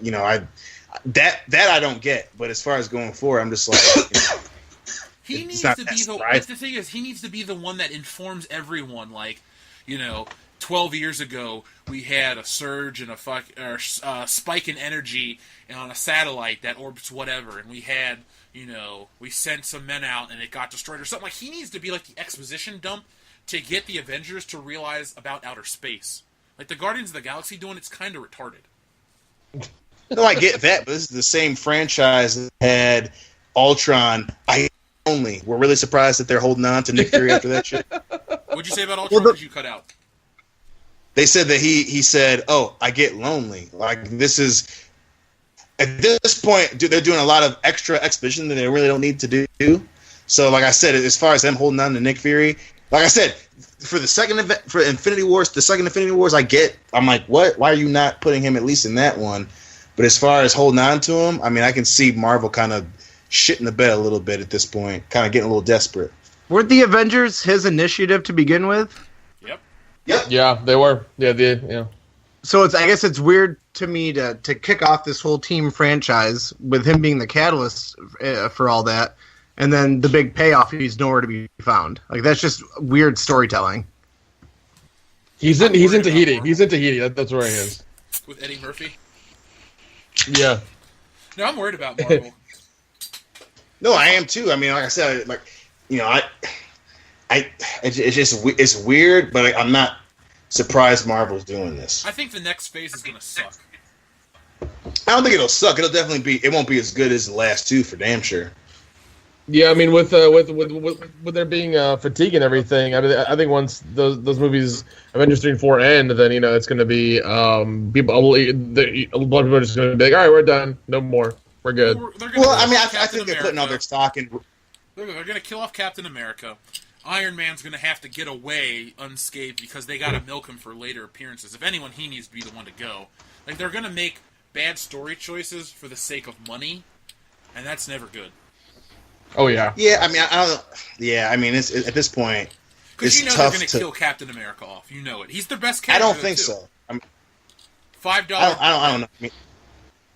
I don't get, but as far as going forward, I'm just like. He needs to be the thing is he needs to be the one that informs everyone. Like, 12 years ago we had a surge and a spike in energy on a satellite that orbits whatever, and we had we sent some men out and it got destroyed or something. Like, he needs to be like the exposition dump to get the Avengers to realize about outer space. Like the Guardians of the Galaxy doing it's kind of retarded. No, I get that, but this is the same franchise that had Ultron. We're really surprised that they're holding on to Nick Fury after that shit. What'd you say about Ultron? Did you cut out? They said that he said, "Oh, I get lonely." Like, this is at this point, they're doing a lot of extra exposition that they really don't need to do. So, like I said, as far as them holding on to Nick Fury, like I said, for Infinity Wars, the second Infinity Wars, I'm like, what? Why are you not putting him at least in that one? But as far as holding on to him, I mean, I can see Marvel kind of shitting the bed a little bit at this point, kind of getting a little desperate. Weren't the Avengers his initiative to begin with? Yep. Yeah, they were. Yeah. So I guess it's weird to me to kick off this whole team franchise with him being the catalyst for all that, and then the big payoff, he's nowhere to be found. Like, that's just weird storytelling. He's in Tahiti. He's in Tahiti. That's where he is. With Eddie Murphy? Yeah. No, I'm worried about Marvel. No, I am too. I mean, like I said, it's weird, but I'm not surprised Marvel's doing this. I think the next phase is gonna suck. I don't think it'll suck. It'll definitely be. It won't be as good as the last two for damn sure. Yeah, I mean, with there being fatigue and everything, I think once those movies, Avengers 3 and 4 end, then it's going to be a lot of people are just going to be like, all right, we're done, no more, we're good. I think they're putting all their stock in. They're going to kill off Captain America. Iron Man's going to have to get away unscathed because they got to milk him for later appearances. If anyone, he needs to be the one to go. Like, they're going to make bad story choices for the sake of money, and that's never good. Oh yeah. Yeah, I mean, I don't. Yeah, I mean, it's at this point. Because they're going to kill Captain America off. You know it. He's their best character. I don't think so. $5. I don't know. I mean,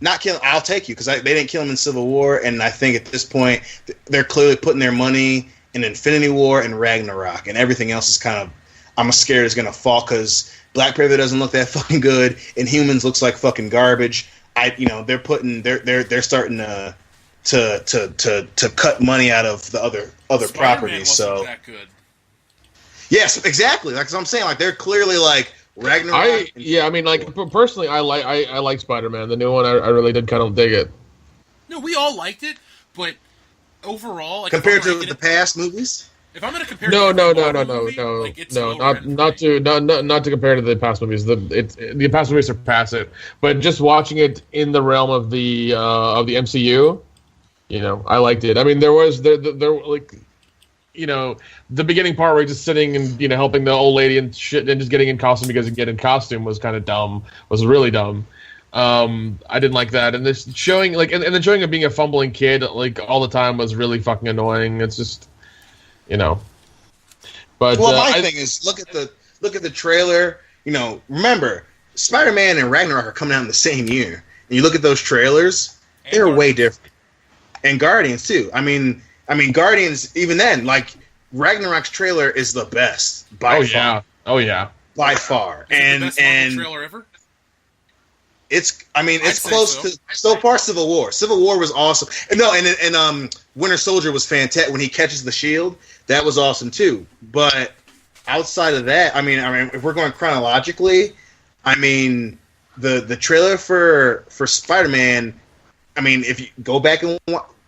not kill. I'll take you because they didn't kill him in Civil War, and I think at this point they're clearly putting their money in Infinity War and Ragnarok, and everything else is kind of. I'm scared is going to fall because Black Panther doesn't look that fucking good, and Humans looks like fucking garbage. They're putting. They're starting to cut money out of the other Spider-Man properties. So that good. Yes, exactly. Like I'm saying, like they're clearly like Ragnarok. I mean, like personally, I like Spider-Man. The new one, I really did kind of dig it. No, we all liked it, but overall, like, compared to the past movies. If I'm going to compare, not to compare to the past movies. The past movies surpass it, but just watching it in the realm of the MCU. I liked it. I mean, there like the beginning part where he's just sitting and helping the old lady and shit, and just getting in costume because he can get in costume was kind of dumb. Was really dumb. I didn't like that, and this showing and then showing him being a fumbling kid all the time was really fucking annoying. It's just, But my thing is look at the trailer. Remember Spider-Man and Ragnarok are coming out in the same year, and you look at those trailers, they're way different. And Guardians too. I mean Guardians even then Ragnarok's trailer is the best by far. Oh yeah. By far. Is it the best Marvel trailer ever? It's close to so far Civil War. Civil War was awesome. And Winter Soldier was fantastic when he catches the shield. That was awesome too. But outside of that, if we're going chronologically, the trailer for Spider-Man, if you go back and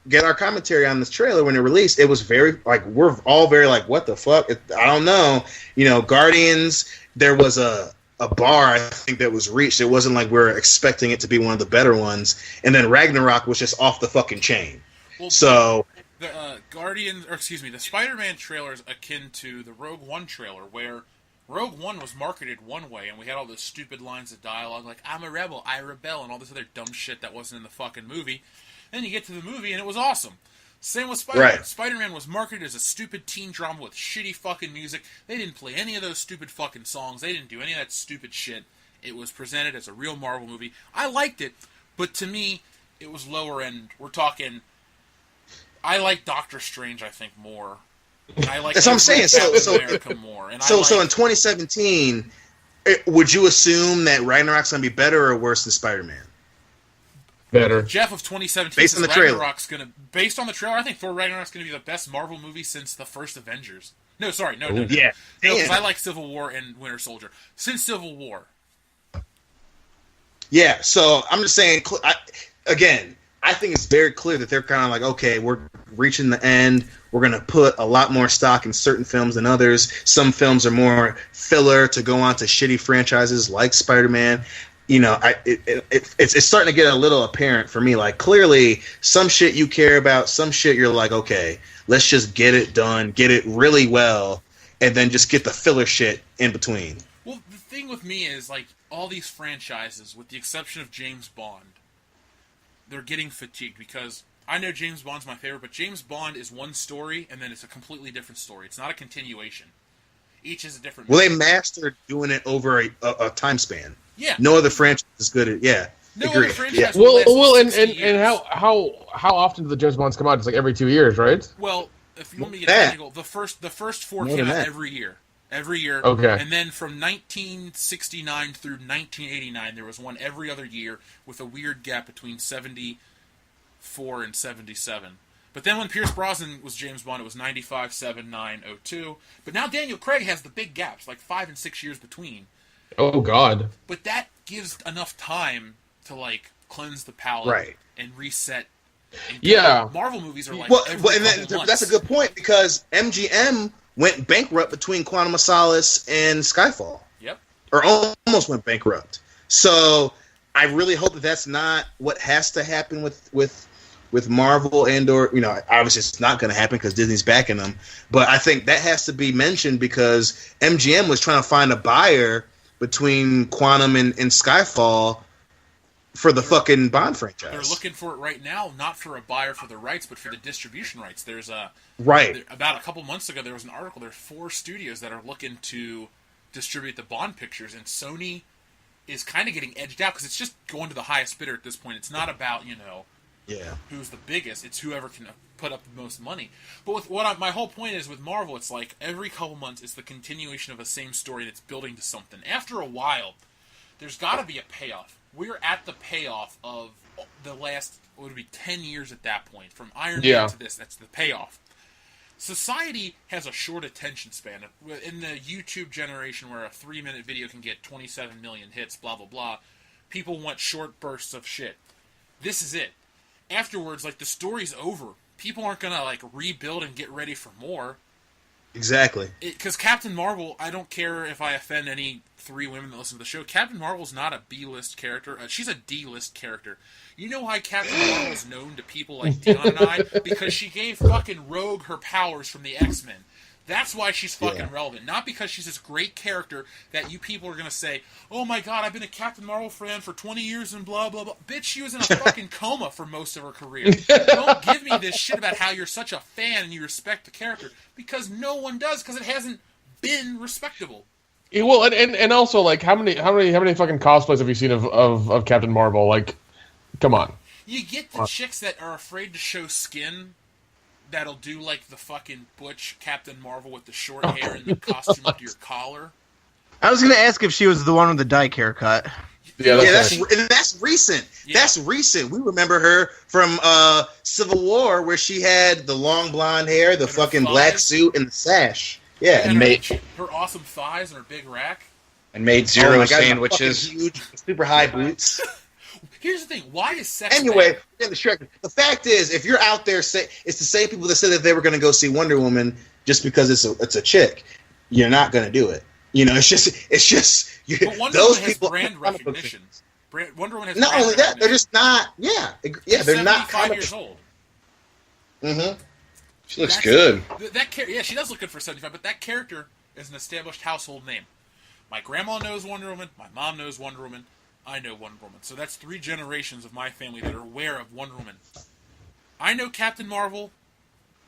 get our commentary on this trailer when it released, it was very we're all very what the fuck? I don't know. Guardians, there was a bar I think that was reached. It wasn't like we're expecting it to be one of the better ones. And then Ragnarok was just off the fucking chain. Well, so the the Spider-Man trailer is akin to the Rogue One trailer, where Rogue One was marketed one way, and we had all those stupid lines of dialogue like "I'm a rebel, I rebel," and all this other dumb shit that wasn't in the fucking movie. Then you get to the movie, and it was awesome. Same with Spider-Man. Right. Spider-Man was marketed as a stupid teen drama with shitty fucking music. They didn't play any of those stupid fucking songs. They didn't do any of that stupid shit. It was presented as a real Marvel movie. I liked it, but to me, it was lower end. We're talking... I like Doctor Strange, I think, more. I like that's what I'm saying. So America more. And so in 2017, would you assume that Ragnarok's going to be better or worse than Spider-Man? Better. Jeff of 2017 based on the trailer. Based on the trailer, I think Thor Ragnarok's going to be the best Marvel movie since the first Avengers. No, sorry, no. Yeah, because I like Civil War and Winter Soldier. Since Civil War. Yeah, so I'm just saying. I think it's very clear that they're kind of okay, we're reaching the end. We're going to put a lot more stock in certain films than others. Some films are more filler to go on to shitty franchises like Spider-Man. It's starting to get a little apparent for me. Clearly, some shit you care about, some shit you're okay, let's just get it done, get it really well, and then just get the filler shit in between. Well, the thing with me is, all these franchises, with the exception of James Bond, they're getting fatigued because I know James Bond's my favorite, but James Bond is one story, and then it's a completely different story. It's not a continuation. Each is a different movie. They mastered doing it over a time span. Yeah. No other franchise is good at. Yeah. No agree. other franchise. Yeah. Well, and how often do the James Bonds come out? It's every 2 years, right? Well, if you want me to get technical, the first four came out every year. Every year. Okay. And then from 1969 through 1989, there was one every other year with a weird gap between 74 and 77. But then when Pierce Brosnan was James Bond, it was 95, 7, 9, 02. But now Daniel Craig has the big gaps, 5 and 6 years between. Oh, God. But that gives enough time to, cleanse the palate and reset. And Marvel movies are that's a good point because MGM went bankrupt between Quantum of Solace and Skyfall. Yep. Or almost went bankrupt. So I really hope that that's not what has to happen with Marvel or obviously it's not going to happen because Disney's backing them. But I think that has to be mentioned because MGM was trying to find a buyer between Quantum and Skyfall for the fucking Bond franchise. They're looking for it right now, not for a buyer for the rights, but for the distribution rights. There's about a couple months ago, there was an article. There's 4 studios that are looking to distribute the Bond pictures, and Sony is kind of getting edged out because it's just going to the highest bidder at this point. It's not about who's the biggest. It's whoever can put up the most money. But with my whole point is with Marvel, it's every couple months, it's the continuation of a same story that's building to something. After a while, there's got to be a payoff. We're at the payoff of the last, what would be 10 years at that point. From Iron Man to this, that's the payoff. Society has a short attention span. In the YouTube generation where a 3-minute video can get 27 million hits, blah, blah, blah, people want short bursts of shit. This is it. Afterwards, the story's over. People aren't going to, rebuild and get ready for more. Exactly. Because Captain Marvel, I don't care if I offend any 3 women that listen to the show. Captain Marvel's not a B-list character. She's a D-list character. You know why Captain Marvel's known to people like Dion and I? Because she gave fucking Rogue her powers from the X-Men. That's why she's fucking relevant. Not because she's this great character that you people are going to say, oh my god, I've been a Captain Marvel fan for 20 years and blah, blah, blah. Bitch, she was in a fucking coma for most of her career. Don't give me this shit about how you're such a fan and you respect the character. Because no one does, because it hasn't been respectable. Yeah, well, and also, like, how many fucking cosplays have you seen of Captain Marvel? Like, come on. You get the chicks that are afraid to show skin that'll do, like, the fucking butch Captain Marvel with the short hair and the costume up to your collar. I was going to ask if she was the one with the dyke haircut. Yeah, that's recent. Yeah. That's recent. We remember her from Civil War, where she had the long blonde hair, the fucking black suit, and the sash. Yeah, and her awesome thighs and her big rack. And made zero sandwiches. Huge, super high boots. Here's the thing. Why is sex Anyway, bad? the fact is, if you're out there, it's the same people that said that they were going to go see Wonder Woman just because it's a chick. You're not going to do it. You know, it's just But Wonder those Woman people has brand recognition. Wonder Woman has not brand only that, they're recognition. just not. Yeah, they're not 75 years old. Mm-hmm. She looks good. Yeah, she does look good for 75, but that character is an established household name. My grandma knows Wonder Woman. My mom knows Wonder Woman. I know Wonder Woman. So that's 3 generations of my family that are aware of Wonder Woman. I know Captain Marvel.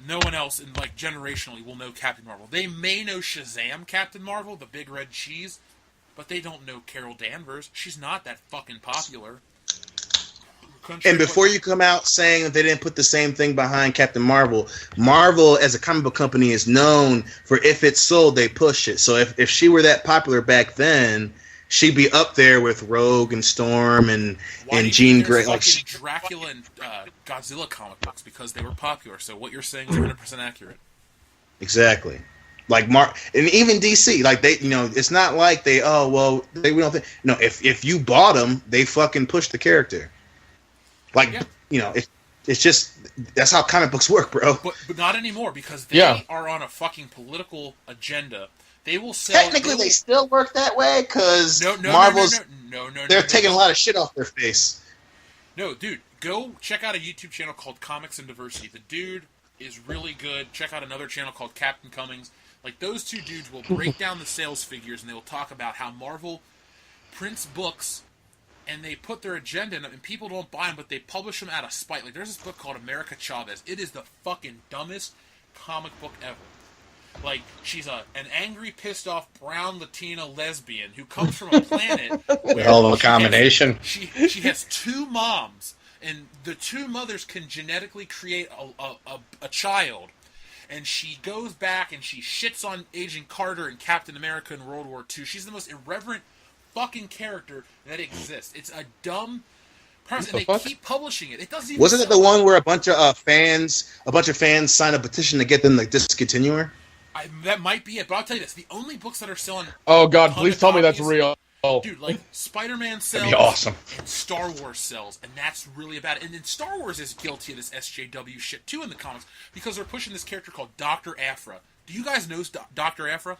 No one else, in like generationally, will know Captain Marvel. They may know Shazam Captain Marvel, the big red cheese, but they don't know Carol Danvers. She's not that fucking popular. And before you come out saying that they didn't put the same thing behind Captain Marvel, Marvel as a comic book company is known for if it's sold, they push it. So if she were that popular back then, she'd be up there with Rogue and Storm and Jean Grey. Like Dracula and Godzilla comic books because they were popular. So what you're saying is 100% accurate. Exactly. Like and even DC, like they, it's not like we don't think. No, if you bought them, they fucking push the character. Like, it's just, that's how comic books work, bro. But not anymore, because they are on a fucking political agenda. They will sell... Technically, they still work that way, because Marvel's... They're taking a lot of shit off their face. No, dude, go check out a YouTube channel called Comics and Diversity. The dude is really good. Check out another channel called Captain Cummings. Like, those 2 dudes will break down the sales figures, and they will talk about how Marvel prints books... and they put their agenda in them, and people don't buy them, but they publish them out of spite. Like, there's this book called America Chavez. It is the fucking dumbest comic book ever. Like, she's an angry, pissed-off, brown Latina lesbian who comes from a planet where hell of a combination. She has 2 moms, and the 2 mothers can genetically create a child. And she goes back and she shits on Agent Carter and Captain America in World War II. She's the most irreverent fucking character that exists. It's a dumb premise, and they keep publishing it. It doesn't even. Wasn't it the one where a bunch of fans signed a petition to get them to discontinue her? That might be it, but I'll tell you this: the only books that are selling. Oh God, please tell me that's real. Dude, like Spider-Man sells, that'd be awesome. And Star Wars sells, and that's really about it. And then Star Wars is guilty of this SJW shit too in the comics because they're pushing this character called Dr. Aphra. Do you guys know Dr. Aphra?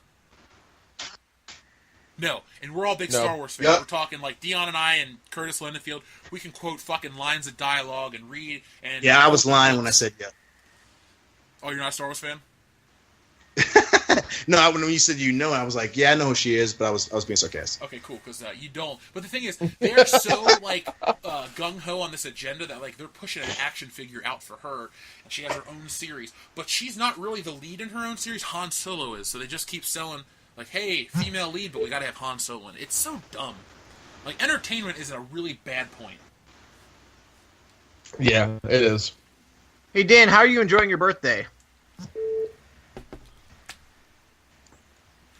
No, and we're all big Star Wars fans. Yep. We're talking like Dion and I and Curtis Lindenfield. We can quote fucking lines of dialogue and read. And yeah, I was lying when I said yeah. Oh, you're not a Star Wars fan? No, when you said I was like, yeah, I know who she is, but I was being sarcastic. Okay, cool, because you don't. But the thing is, they're so like gung ho on this agenda that like they're pushing an action figure out for her, and she has her own series. But she's not really the lead in her own series. Han Solo is, so they just keep selling. Like, hey, female lead, but we gotta have Han Solo in it. It's so dumb. Like, entertainment is at a really bad point. Yeah, it is. Hey, Dan, how are you enjoying your birthday?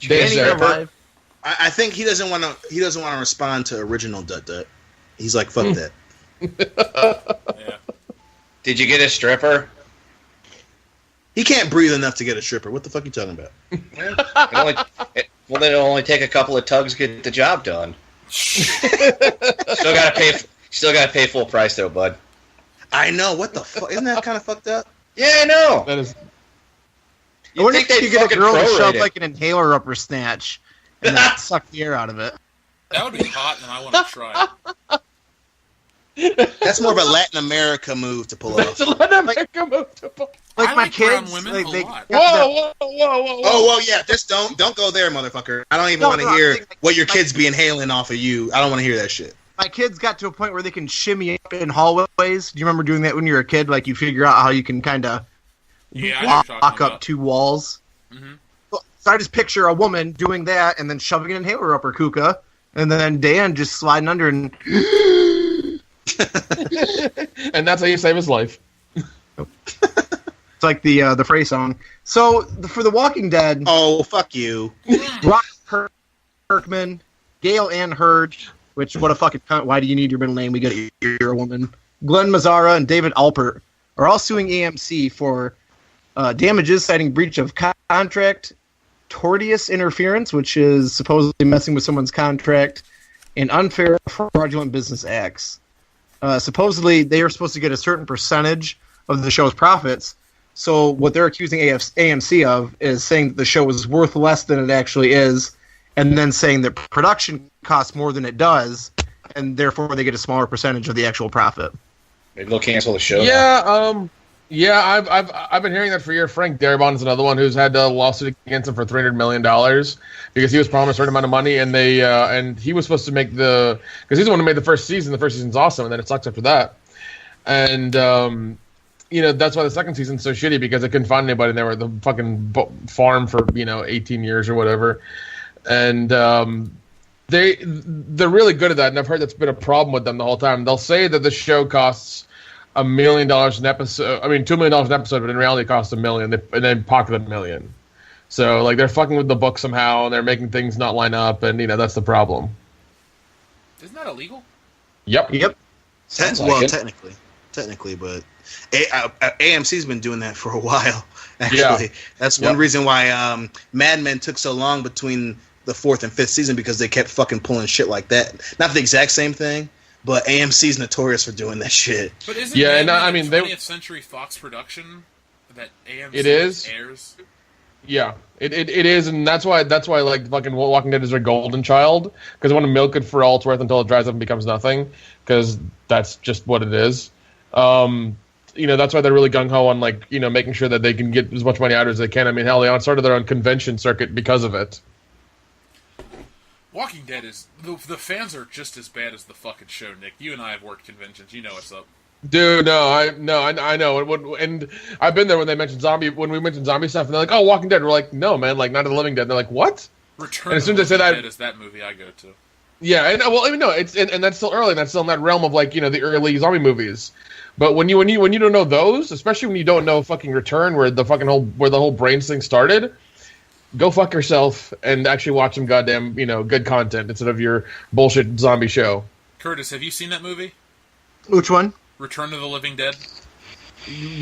I think he doesn't want to respond to original Dut. He's like, fuck that. Yeah. Did you get a stripper? He can't breathe enough to get a stripper. What the fuck are you talking about? Then it'll only take a couple of tugs to get the job done. Still gotta pay full price though, bud. I know. What the fuck? Isn't that kind of fucked up? Yeah, I know. That is. I wonder if think you they'd could get a girl to fucking shove prorate like an inhaler up her snatch and then suck the air out of it. That would be hot, and I want to try it. That's more of a Latin America move to pull That's off. a Latin America move to pull. Like I my like brown kids, women like, a they lot. Whoa! Oh well, yeah. Just don't go there, motherfucker. I don't even No, want to no, I'm hear saying, like, what your my- kids be inhaling off of you. I don't want to hear that shit. My kids got to a point where they can shimmy up in hallways. Do you remember doing that when you were a kid? Like you figure out how you can kind of Yeah, I know what you're lock talking up about. 2 walls. Mm-hmm. So I just picture a woman doing that and then shoving an inhaler up her kuka, and then Dan just sliding under and And that's how you save his life. it's like the Frey song. So for The Walking Dead, Oh fuck you. Rob Kirkman, Gail Ann Hurd, which what a fucking cunt. Why do you need your middle name? We got you're a woman. Glenn Mazzara and David Alpert are all suing AMC for damages citing breach of contract, tortious interference, which is supposedly messing with someone's contract, and unfair fraudulent business acts. Supposedly, they are supposed to get a certain percentage of the show's profits. So what they're accusing AMC of is saying that the show is worth less than it actually is, and then saying that production costs more than it does, and therefore they get a smaller percentage of the actual profit. Maybe they'll cancel the show. Yeah, I've been hearing that for years. Frank Darabont is another one who's had a lawsuit against him for $300 million because he was promised a certain amount of money, and they and he was supposed to make because he's the one who made the first season. The first season's awesome, and then it sucks after that. And that's why the second season's so shitty because they couldn't find anybody. And they were at the fucking farm for 18 years or whatever, and they're really good at that. And I've heard that's been a problem with them the whole time. They'll say that the show costs $1 million an episode. I mean, $2 million an episode, but in reality, it costs $1 million. And they pocket $1 million. So, like, they're fucking with the book somehow, and they're making things not line up, and that's the problem. Isn't that illegal? Yep. Sounds like it. Technically, but AMC's been doing that for a while. Actually, that's one reason why Mad Men took so long between the 4th and 5th season because they kept fucking pulling shit like that. Not the exact same thing. But AMC's notorious for doing that shit. But isn't I mean, 20th Century Fox production that AMC it is airs? Yeah, it is, and that's why like fucking Walking Dead is their golden child because I want to milk it for all it's worth until it dries up and becomes nothing because that's just what it is. That's why they're really gung ho on making sure that they can get as much money out as they can. I mean, hell, they started their own convention circuit because of it. Walking Dead is the fans are just as bad as the fucking show, Nick. You and I have worked conventions. You know what's up, dude. I know. And I've been there when they mentioned when we mentioned zombie stuff, and they're like, "Oh, Walking Dead." We're like, "No, man, like Night of the Living Dead." And they're like, "What?" Return and as soon as they say Dead is that movie I go to. Yeah, and it's and that's still early. And that's still in that realm of the early zombie movies. But when you don't know those, especially when you don't know fucking Return, where the whole brains thing started. Go fuck yourself and actually watch some goddamn, good content instead of your bullshit zombie show. Curtis, have you seen that movie? Which one? Return of the Living Dead.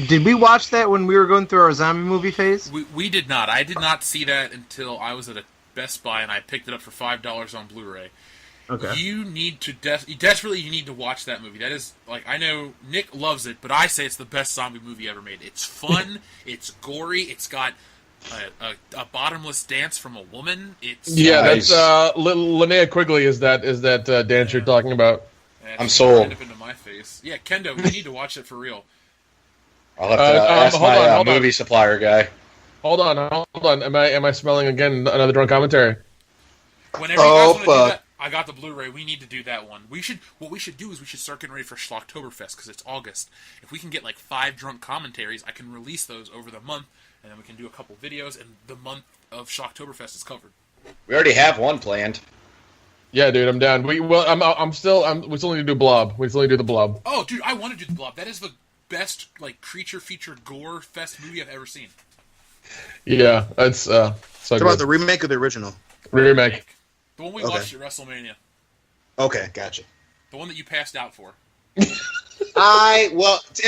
Did we watch that when we were going through our zombie movie phase? We did not. I did not see that until I was at a Best Buy and I picked it up for $5 on Blu-ray. Okay. You need to desperately you need to watch that movie. That is I know Nick loves it, but I say it's the best zombie movie ever made. It's fun. It's gory. It's got a bottomless dance from a woman. It's nice. That's Linnea Quigley is that dance you're talking about. I'm sold. Right up into my face. Yeah, Kendo, you need to watch it for real. I'll have to ask my movie supplier guy. Hold on. Am I smelling again another drunk commentary? Whenever you guys want to do that, I got the Blu-ray. We need to do that one. What we should do is we should start getting ready for Schlocktoberfest because it's August. If we can get 5 drunk commentaries, I can release those over the month. And then we can do a couple videos, and the month of Shocktoberfest is covered. We already have one planned. Yeah, dude, I'm down. We still need to do Blob. We still need to do the Blob. Oh, dude, I want to do the Blob. That is the best creature-featured gore fest movie I've ever seen. Yeah, it's so it's about the remake of the original. Remake. The one we watched at WrestleMania. Okay, gotcha. The one that you passed out for. In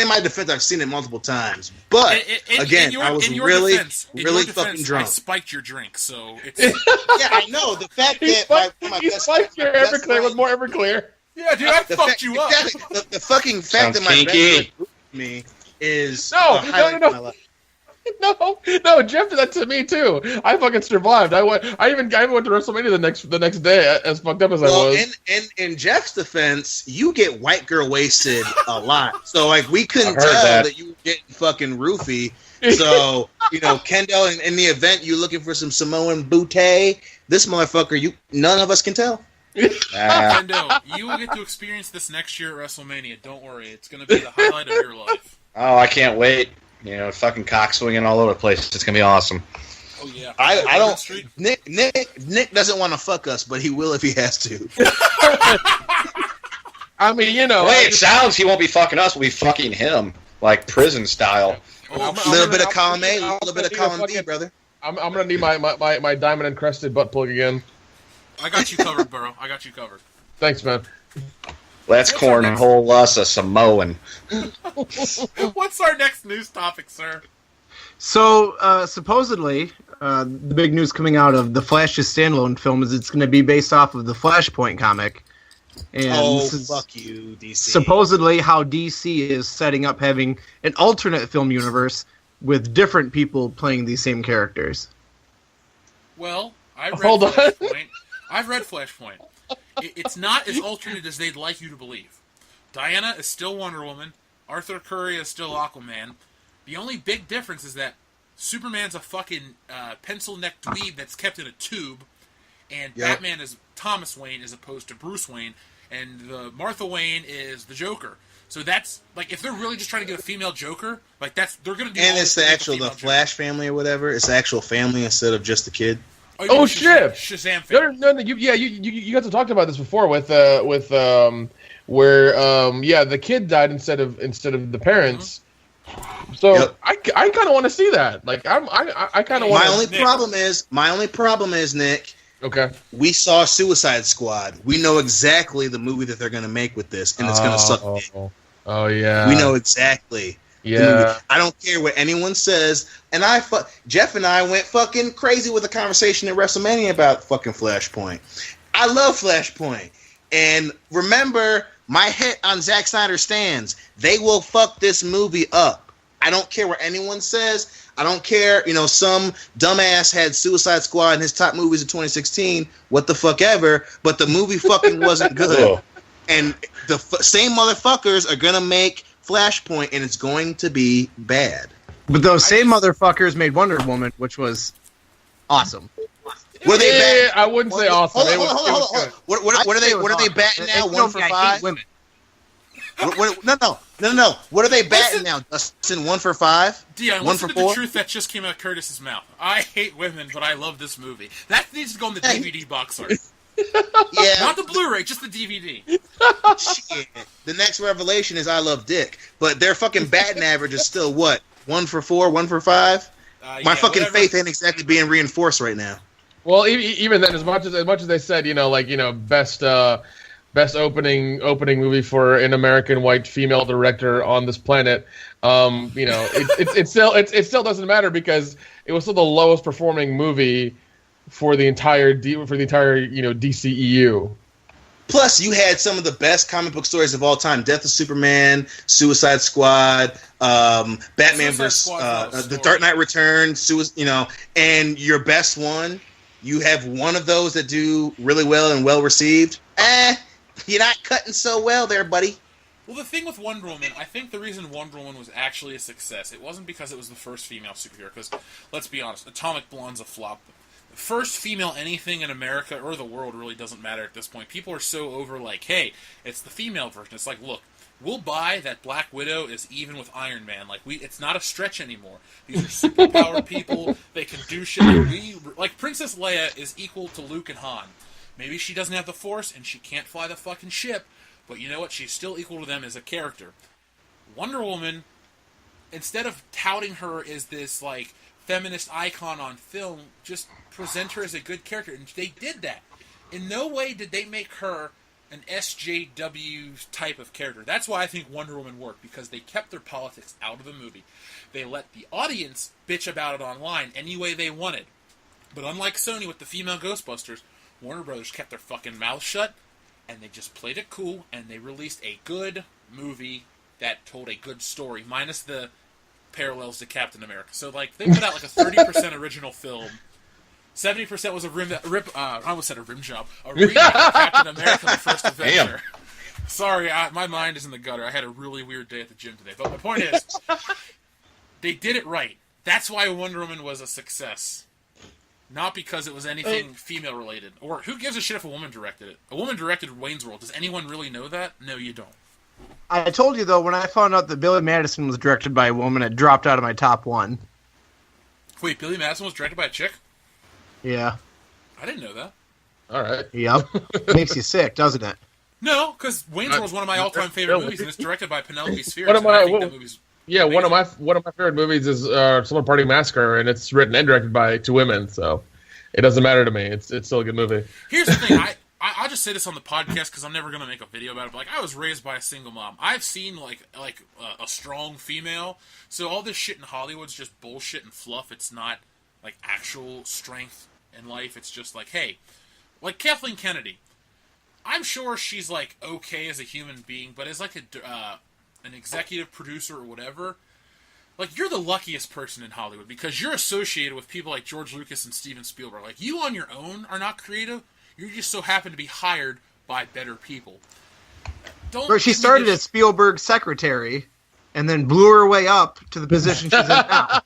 my defense, I've seen it multiple times, but I was really fucking drunk. I spiked your drink, so it's. Yeah, I know the fact that you spiked your Everclear with more Everclear. Yeah, dude, I fucked you up. Exactly. The fucking fact that my best friend me is no. No, Jeff did that to me too. I fucking survived. I even went to WrestleMania the next day, as fucked up as I was. In Jeff's defense, you get white girl wasted a lot. So like we couldn't tell that you were getting fucking roofie. So Kendall, in the event you're looking for some Samoan booty, this motherfucker, none of us can tell. Kendall, you will get to experience this next year at WrestleMania. Don't worry, it's going to be the highlight of your life. Oh, I can't wait. Fucking cock swinging all over the place. It's gonna be awesome. Oh yeah. I don't. Nick doesn't want to fuck us, but he will if he has to. I mean, it sounds he won't be fucking us. We'll be fucking him, like prison style. A little bit of column A, a little bit of column B, brother. I'm gonna need my diamond encrusted butt plug again. I got you covered, Burrow. I got you covered. Thanks, man. Let's cornhole us a Samoan. What's our next news topic, sir? So, supposedly, the big news coming out of the Flash's standalone film is it's going to be based off of the Flashpoint comic. And fuck you, DC. Supposedly how DC is setting up having an alternate film universe with different people playing these same characters. Well, I've read Flashpoint. It's not as alternate as they'd like you to believe. Diana is still Wonder Woman. Arthur Curry is still Aquaman. The only big difference is that Superman's a fucking pencil-necked dweeb that's kept in a tube, and Batman is Thomas Wayne as opposed to Bruce Wayne, and the Martha Wayne is the Joker. So that's like if they're really just trying to get a female Joker, like they're gonna do. And it's the Flash family or whatever. It's the actual family instead of just the kid. Oh shit! Shazam fan. No, you got to talk about this before with where the kid died instead of the parents. Mm-hmm. So I kind of want to see that. Like I kind of want. My only problem is Nick. Okay. We saw Suicide Squad. We know exactly the movie that they're going to make with this, and it's going to suck. Oh yeah. We know exactly. Yeah. I don't care what anyone says. And Jeff and I went fucking crazy with a conversation at WrestleMania about fucking Flashpoint. I love Flashpoint. And remember, my hit on Zack Snyder stands. They will fuck this movie up. I don't care what anyone says. I don't care. Some dumbass had Suicide Squad in his top movies of 2016. What the fuck ever. But the movie fucking wasn't good. And the same motherfuckers are going to make Flashpoint, and it's going to be bad. But those same motherfuckers made Wonder Woman, which was awesome. Were they bad? I wouldn't say awesome. Hold on. What are they batting now? 1 for 5? Women. No. What are they batting now? Dustin, 1 for 5? Dion, 1 for 4? The truth that just came out of Curtis's mouth. I hate women, but I love this movie. That needs to go on the DVD box art. Yeah, not the Blu-ray, just the DVD. Shit. The next revelation is I love dick, but their fucking batting average is still what? 1 for 4, 1 for 5. My fucking faith ain't exactly being reinforced right now. Well, even then, as much as they said, best opening movie for an American white female director on this planet, it still doesn't matter because it was still the lowest performing movie for the entire DCEU. Plus, you had some of the best comic book stories of all time: Death of Superman, Suicide Squad, Batman vs. The Dark Knight Returns. And your best one, you have one of those that do really well and well received. You're not cutting so well there, buddy. Well, the thing with Wonder Woman, I think the reason Wonder Woman was actually a success, it wasn't because it was the first female superhero. Because let's be honest, Atomic Blonde's a flop. First female anything in America or the world really doesn't matter at this point. People are so over like, hey, it's the female version. It's like, look, we'll buy that Black Widow is even with Iron Man. Like it's not a stretch anymore. These are superpowered people. They can do shit. Like Princess Leia is equal to Luke and Han. Maybe she doesn't have the Force and she can't fly the fucking ship, but you know what? She's still equal to them as a character. Wonder Woman, instead of touting her as this like feminist icon on film, just present her as a good character, and they did that. In no way did they make her an SJW type of character. That's why I think Wonder Woman worked, because they kept their politics out of the movie. They let the audience bitch about it online any way they wanted. But unlike Sony with the female Ghostbusters, Warner Brothers kept their fucking mouth shut, and they just played it cool, and they released a good movie that told a good story, minus the parallels to Captain America. So, like, they put out like a 30% original film. 70% was a I almost said a rim job. A remake of Captain America: The First Avenger. Sorry, my mind is in the gutter. I had a really weird day at the gym today. But my point is, they did it right. That's why Wonder Woman was a success. Not because it was anything female-related. Or who gives a shit if a woman directed it? A woman directed Wayne's World. Does anyone really know that? No, you don't. I told you, though, when I found out that Billy Madison was directed by a woman, it dropped out of my top 1. Wait, Billy Madison was directed by a chick? Yeah. I didn't know that. All right. Yep. Makes you sick, doesn't it? No, because Wayne's World is one of my all-time favorite movies, and it's directed by Penelope Spheres. One of my amazing. favorite movies is Summer Party Massacre, and it's written and directed by 2 women, so it doesn't matter to me. It's still a good movie. Here's the thing. I'll just say this on the podcast because I'm never going to make a video about it. But, like, I was raised by a single mom. I've seen like a strong female. So all this shit in Hollywood's just bullshit and fluff. It's not like actual strength in life. It's just like, hey, like Kathleen Kennedy. I'm sure she's like okay as a human being, but as like an executive producer or whatever, like you're the luckiest person in Hollywood because you're associated with people like George Lucas and Steven Spielberg. Like you on your own are not creative. You just so happen to be hired by better people. She started as Spielberg's secretary, and then blew her way up to the position she's in now.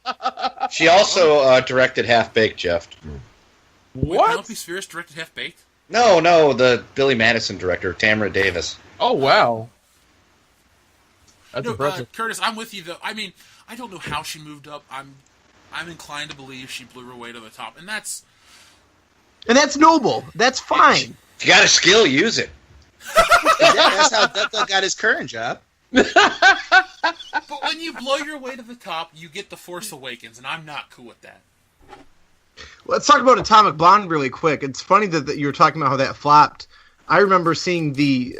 She also directed Half Baked, Jeff. What? Penelope Spheres directed Half Baked? No, the Billy Madison director, Tamara Davis. Oh, wow. That's impressive. Curtis, I'm with you, though. I mean, I don't know how she moved up. I'm inclined to believe she blew her way to the top, and that's noble. That's fine. If you got a skill, use it. Yeah, that's how Duck got his current job. But when you blow your way to the top, you get The Force Awakens, and I'm not cool with that. Let's talk about Atomic Blonde really quick. It's funny that you were talking about how that flopped. I remember seeing the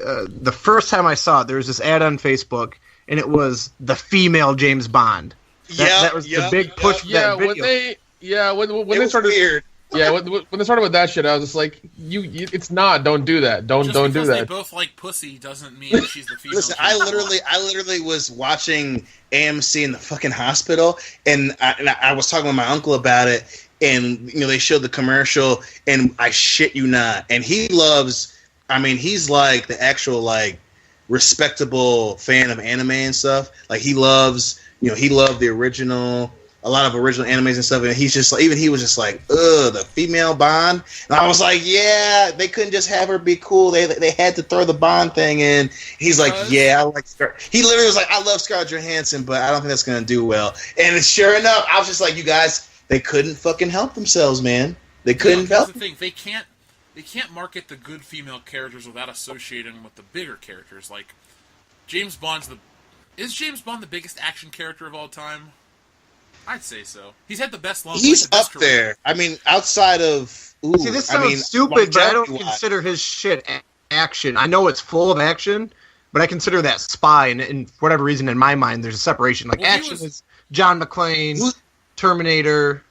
first time I saw it, there was this ad on Facebook, and it was the female James Bond. That was the big push for that video. When they started weird. Yeah, when they started with that shit, I was just like, it's not. Don't do that. Don't do that. They both like pussy doesn't mean she's the female. Listen, I literally was watching AMC in the fucking hospital, and I was talking with my uncle about it, and they showed the commercial, and I shit you not, and he loves. I mean, he's like the actual like respectable fan of anime and stuff. Like he loves, he loved the original. A lot of original animes and stuff, and he's just like, even he was just like, ugh, the female Bond. And I was like, yeah, they couldn't just have her be cool. They had to throw the Bond thing in. He's like, yeah, I like Scarlett. He literally was like, I love Scarlett Johansson, but I don't think that's gonna do well. And sure enough, I was just like, you guys, they couldn't fucking help themselves, man. They couldn't help. That's the thing. They can't market the good female characters without associating them with the bigger characters. Like James Bond's is James Bond the biggest action character of all time? I'd say so. He's had the best long. He's up there. I mean, outside of. See, this sounds stupid, but I don't consider his shit action. I know it's full of action, but I consider that spy, and for whatever reason, in my mind, there's a separation. Like action is John McClane, Terminator.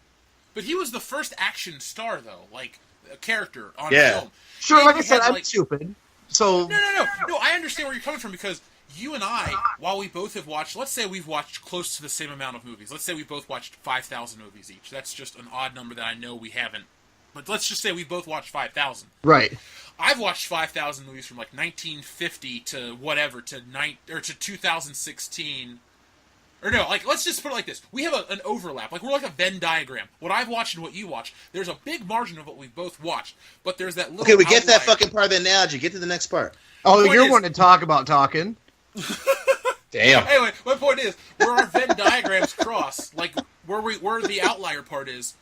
But he was the first action star, though, like a character on film. Sure, like I said, I'm stupid. So no. I understand where you're coming from because. You and I, while we both have watched, let's say we've watched close to the same amount of movies. Let's say we both watched 5,000 movies each. That's just an odd number that I know we haven't. But let's just say we both watched 5,000. Right. I've watched 5,000 movies from like 1950 to whatever to 2016. Or no, like let's just put it like this: we have an overlap. Like we're like a Venn diagram. What I've watched and what you watch. There's a big margin of what we both watched, but there's that little. Okay, we get that fucking part of the analogy. Get to the next part. Oh, you're one to talk about talking. Damn. Anyway, my point is, where our Venn diagrams cross, like where the outlier part is,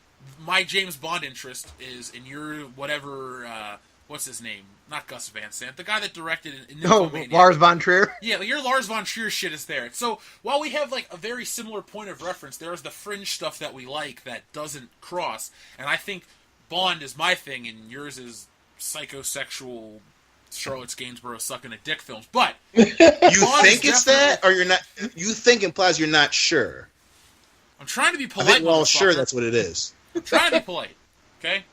my James Bond interest is in your whatever. What's his name? Not Gus Van Sant, the guy that directed. Lars von Trier. Yeah, your Lars von Trier shit is there. So while we have like a very similar point of reference, there's the fringe stuff that we like that doesn't cross, and I think Bond is my thing, and yours is psychosexual. Charlotte's Gainsborough sucking a dick films, but you think it's that, or you're not? You think implies you're not sure. I'm trying to be polite. I think we're all sure that's what it is. I'm trying to be polite, okay?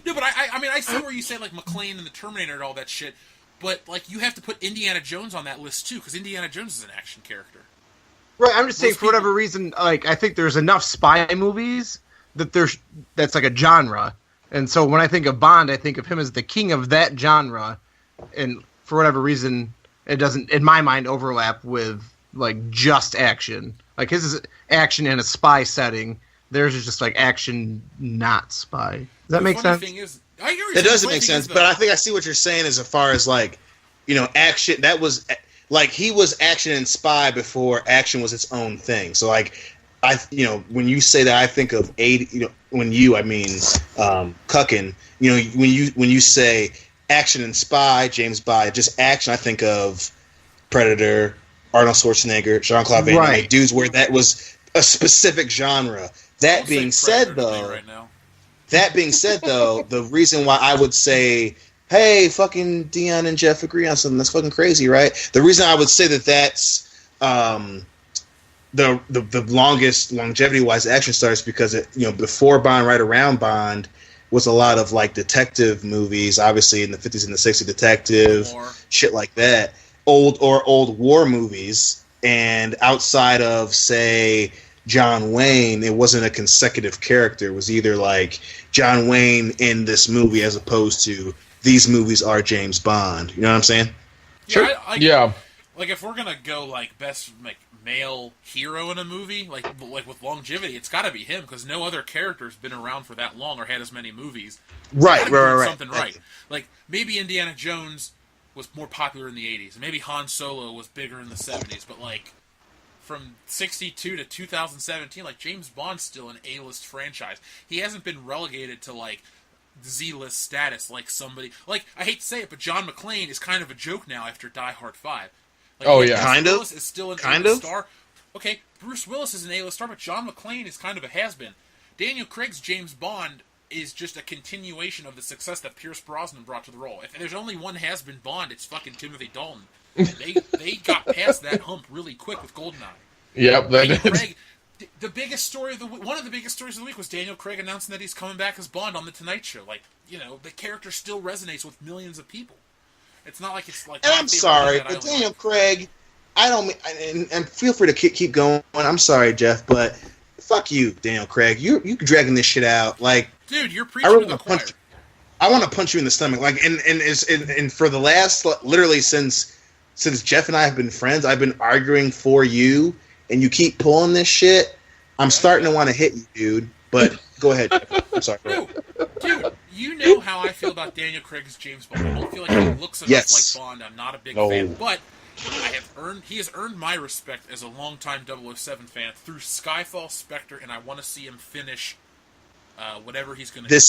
No, but I mean, I see where you say like McClane and the Terminator and all that shit. But like, you have to put Indiana Jones on that list too, because Indiana Jones is an action character. Right, I'm just saying, Most for whatever reason, like, I think there's enough spy movies that's like a genre. And so when I think of Bond, I think of him as the king of that genre. And for whatever reason, it doesn't, in my mind, overlap with, like, just action. Like, his is action in a spy setting. Theirs is just, like, action, not spy. Does that make sense? Thing is, I agree. It doesn't make sense, but I think I see what you're saying as far as, like, action. That was... Like, he was action and spy before action was its own thing. So, like, when you say that, I think of I mean Cuckin. When you say action and spy, James Bond, just action, I think of Predator, Arnold Schwarzenegger, Jean-Claude Van Damme, Right. dudes where that was a specific genre. That being said, though, the reason why I would say, hey, fucking Dion and Jeff agree on something, that's fucking crazy, right? The reason I would say that's the longest longevity-wise action star is because before Bond, right around Bond, was a lot of like detective movies, obviously in the 50s and the 60s, detective, shit like that, old war movies, and outside of, say, John Wayne, it wasn't a consecutive character. It was either like John Wayne in this movie as opposed to these movies are James Bond. You know what I'm saying? Yeah, Yeah. Like, if we're gonna go like best like male hero in a movie, like with longevity, it's got to be him, because no other character's been around for that long or had as many movies. Right. Something right. Like, maybe Indiana Jones was more popular in the 80s, and maybe Han Solo was bigger in the 70s, but like from 62 to 2017, like, James Bond's still an A-list franchise. He hasn't been relegated to like Z-list status like somebody, like, I hate to say it, but John McClane is kind of a joke now after Die Hard 5. Like, Oh, yeah. Bruce Kind of. Willis is still an A-list star. Okay, Bruce Willis is an A-list star, but John McClane is kind of a has-been. Daniel Craig's James Bond is just a continuation of the success that Pierce Brosnan brought to the role. If there's only one has-been Bond, it's fucking Timothy Dalton. They got past that hump really quick with GoldenEye. Yep. Daniel Craig, the biggest story of the week, one of the biggest stories of the week was Daniel Craig announcing that he's coming back as Bond on The Tonight Show. Like, the character still resonates with millions of people. It's not like it's like... And I'm sorry, but Daniel Craig, I don't mean... And feel free to keep going. I'm sorry, Jeff, but fuck you, Daniel Craig. You dragging this shit out. Like... Dude, you're preaching to the choir. I want to punch you in the stomach. Like, and for the last... Literally since Jeff and I have been friends, I've been arguing for you, and you keep pulling this shit. I'm starting to want to hit you, dude. But go ahead, Jeff. I'm sorry. Dude, you know how I feel about Daniel Craig's James Bond. I don't feel like he looks enough like Bond. I'm not a big fan, but he has earned my respect as a longtime 007 fan through Skyfall, Spectre, and I want to see him finish whatever he's going to do.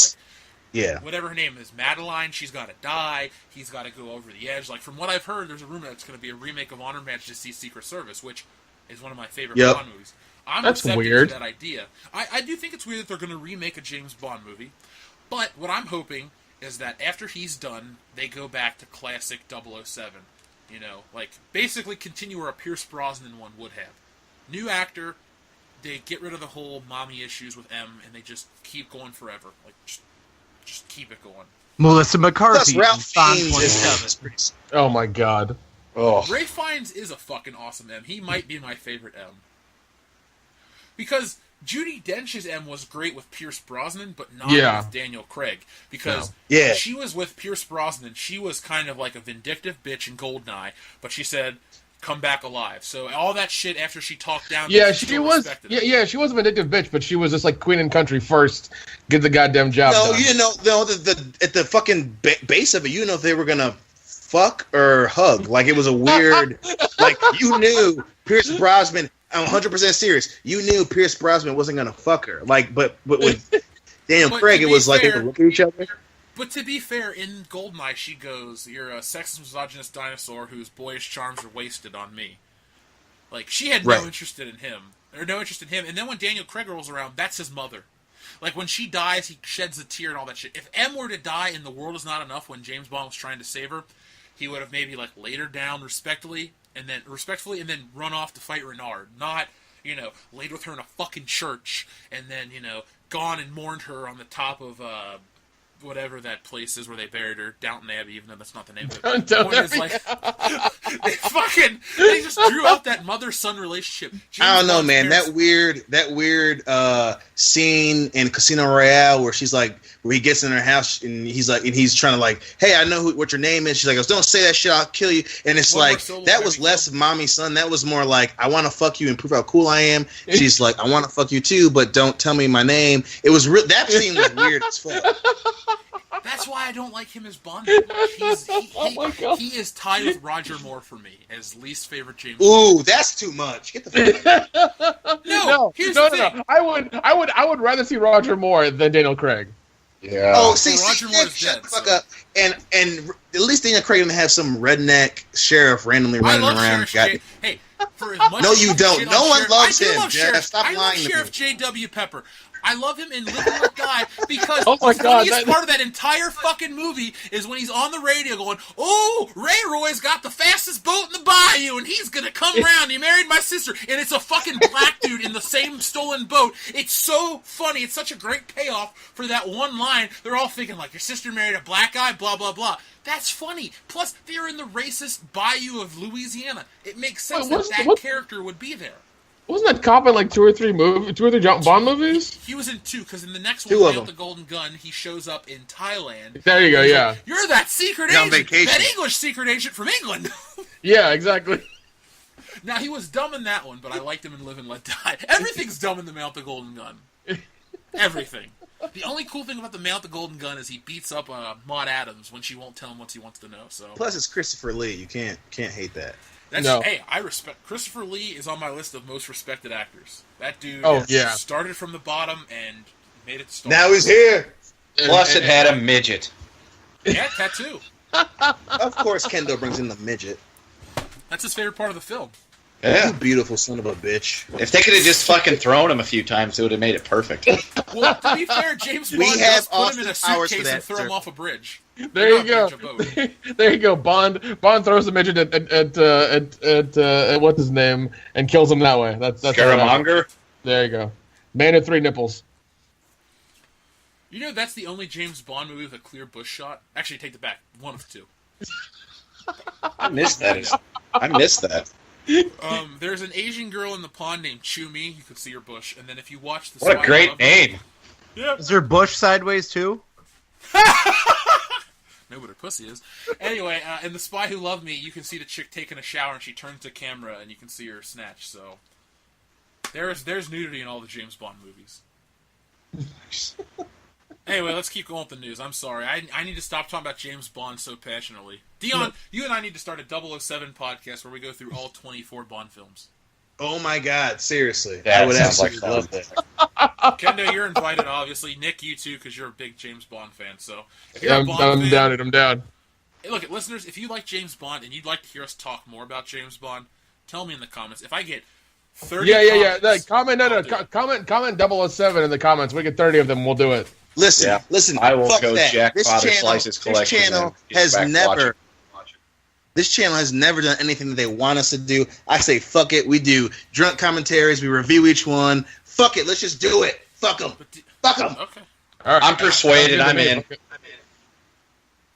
Yeah. Whatever her name is, Madeline, she's got to die. He's got to go over the edge. Like, from what I've heard, there's a rumor that it's going to be a remake of Honor Majesty's Secret Service, which is one of my favorite Bond movies. I'm receptive to that idea. I do think it's weird that they're going to remake a James Bond movie, but what I'm hoping is that after he's done, they go back to classic 007. Like, basically continue where a Pierce Brosnan one would have. New actor, they get rid of the whole mommy issues with M, and they just keep going forever. Like, just keep it going. Melissa McCarthy. Plus, Ralph Fiennes is... Oh my god. Oh. Ralph Fiennes is a fucking awesome M. He might be my favorite M. Because Judi Dench's M was great with Pierce Brosnan, but not with Daniel Craig. Because when she was with Pierce Brosnan, she was kind of like a vindictive bitch in GoldenEye, but she said, come back alive. So all that shit after she talked down... Yeah, she was... Yeah, she was a vindictive bitch, but she was just like Queen and Country first. Get the goddamn job done. At the fucking base of it, if they were going to fuck or hug. Like, it was a weird... like, you knew Pierce Brosnan... I'm 100% serious. You knew Pierce Brosnan wasn't going to fuck her. Like, but with Daniel Craig, it was like they would look at each other. But to be fair, in GoldenEye, she goes, "You're a sexist, misogynist dinosaur whose boyish charms are wasted on me." Like, she had no interest in him. And then when Daniel Craig rolls around, that's his mother. Like, when she dies, he sheds a tear and all that shit. If M were to die and the world is not enough when James Bond was trying to save her, he would have maybe, like, laid her down respectfully and then run off to fight Renard. Not, laid with her in a fucking church and then, gone and mourned her on the top of, whatever that place is where they buried her, Downton Abbey, even though that's not the name of it. Downton The point is, like, they just drew out that mother-son relationship. I don't know, man. That weird scene in Casino Royale where he gets in her house and he's trying to like, hey, I know what your name is. She's like, don't say that shit, I'll kill you. And it's like, that was less mommy son. That was more like, I want to fuck you and prove how cool I am. She's like, I want to fuck you too, but don't tell me my name. It was that scene was weird as fuck. That's why I don't like him as Bond. He is tied with Roger Moore for me as least favorite James Bond. Ooh, that's too much. Get the fuck out. No. I would rather see Roger Moore than Daniel Craig. Yeah. Oh, see, Roger Moore is shut dead, the fuck so. up. And at least Daniel Craig didn't have some redneck sheriff randomly running around. Hey, for as much no, you don't. No one loves him. Jeff, Stop lying to me. Sheriff J.W. Pepper. I love him in Live and Let Die because oh my the God, funniest part of that entire fucking movie is when he's on the radio going, "Oh, Ray Roy's got the fastest boat in the bayou, and he's gonna come around. He married my sister," and it's a fucking black dude in the same stolen boat. It's so funny. It's such a great payoff for that one line. They're all thinking like, "Your sister married a black guy," blah blah blah. That's funny. Plus, they're in the racist bayou of Louisiana. It makes sense that character would be there. Wasn't that cop in like two or three Bond movies? He was in 2, because in the next Two one, of Nailed them. the Golden Gun, he shows up in Thailand. There you go, yeah. Like, you're that secret He's on agent, vacation. that English secret agent from England. Yeah, exactly. Now, he was dumb in that one, but I liked him in Live and Let Die. Everything's dumb in the Man with the Golden Gun. Everything. The only cool thing about the Man with the Golden Gun is he beats up Maude Adams when she won't tell him what he wants to know. So Plus, it's Christopher Lee. You can't hate that. Hey, I respect Christopher Lee is on my list of most respected actors. That dude started from the bottom and made it start. Now he's here. Plus, it had a midget. Yeah, tattoo. Of course, Kendo brings in the midget. That's his favorite part of the film. Yeah. You beautiful son of a bitch. If they could have just fucking thrown him a few times, it would have made it perfect. Well, to be fair, James Bond does put him in a suitcase and throw him off a bridge. There you go. There you go. Bond throws the midget at what's his name and kills him that way. That's Scaramanga? There you go. Man with 3 nipples. You know that's the only James Bond movie with a clear bush shot. Actually, take it back. One of 2. I missed that. There's an Asian girl in the pond named Chumi. You could see her bush, and then if you watch the What a great name! Yeah. Is there Bush sideways too? Know what her pussy is. Anyway, in The Spy Who Loved Me, you can see the chick taking a shower, and she turns to camera, and you can see her snatch. So there's nudity in all the James Bond movies. Anyway, let's keep going with the news. I'm sorry. I need to stop talking about James Bond so passionately. Dion, you and I need to start a 007 podcast where we go through all 24 Bond films. Oh my God! Seriously, That I would sounds absolutely like love that. Kendo, you're invited, obviously. Nick, you too, because you're a big James Bond fan. So if you're Yeah, a Bond fan, I'm down. Hey, look, listeners, if you like James Bond and you'd like to hear us talk more about James Bond, tell me in the comments. If I get 30 Comment 007 in the comments. We get 30 of them. We'll do it. Listen. I will fuck go that. Jack This Potter channel- Slices collection. This channel has never. This channel has never done anything that they want us to do. I say fuck it. We do drunk commentaries. We review each one. Fuck it. Let's just do it. Fuck them. Fuck them. Okay. All right. I'm persuaded. I'm in.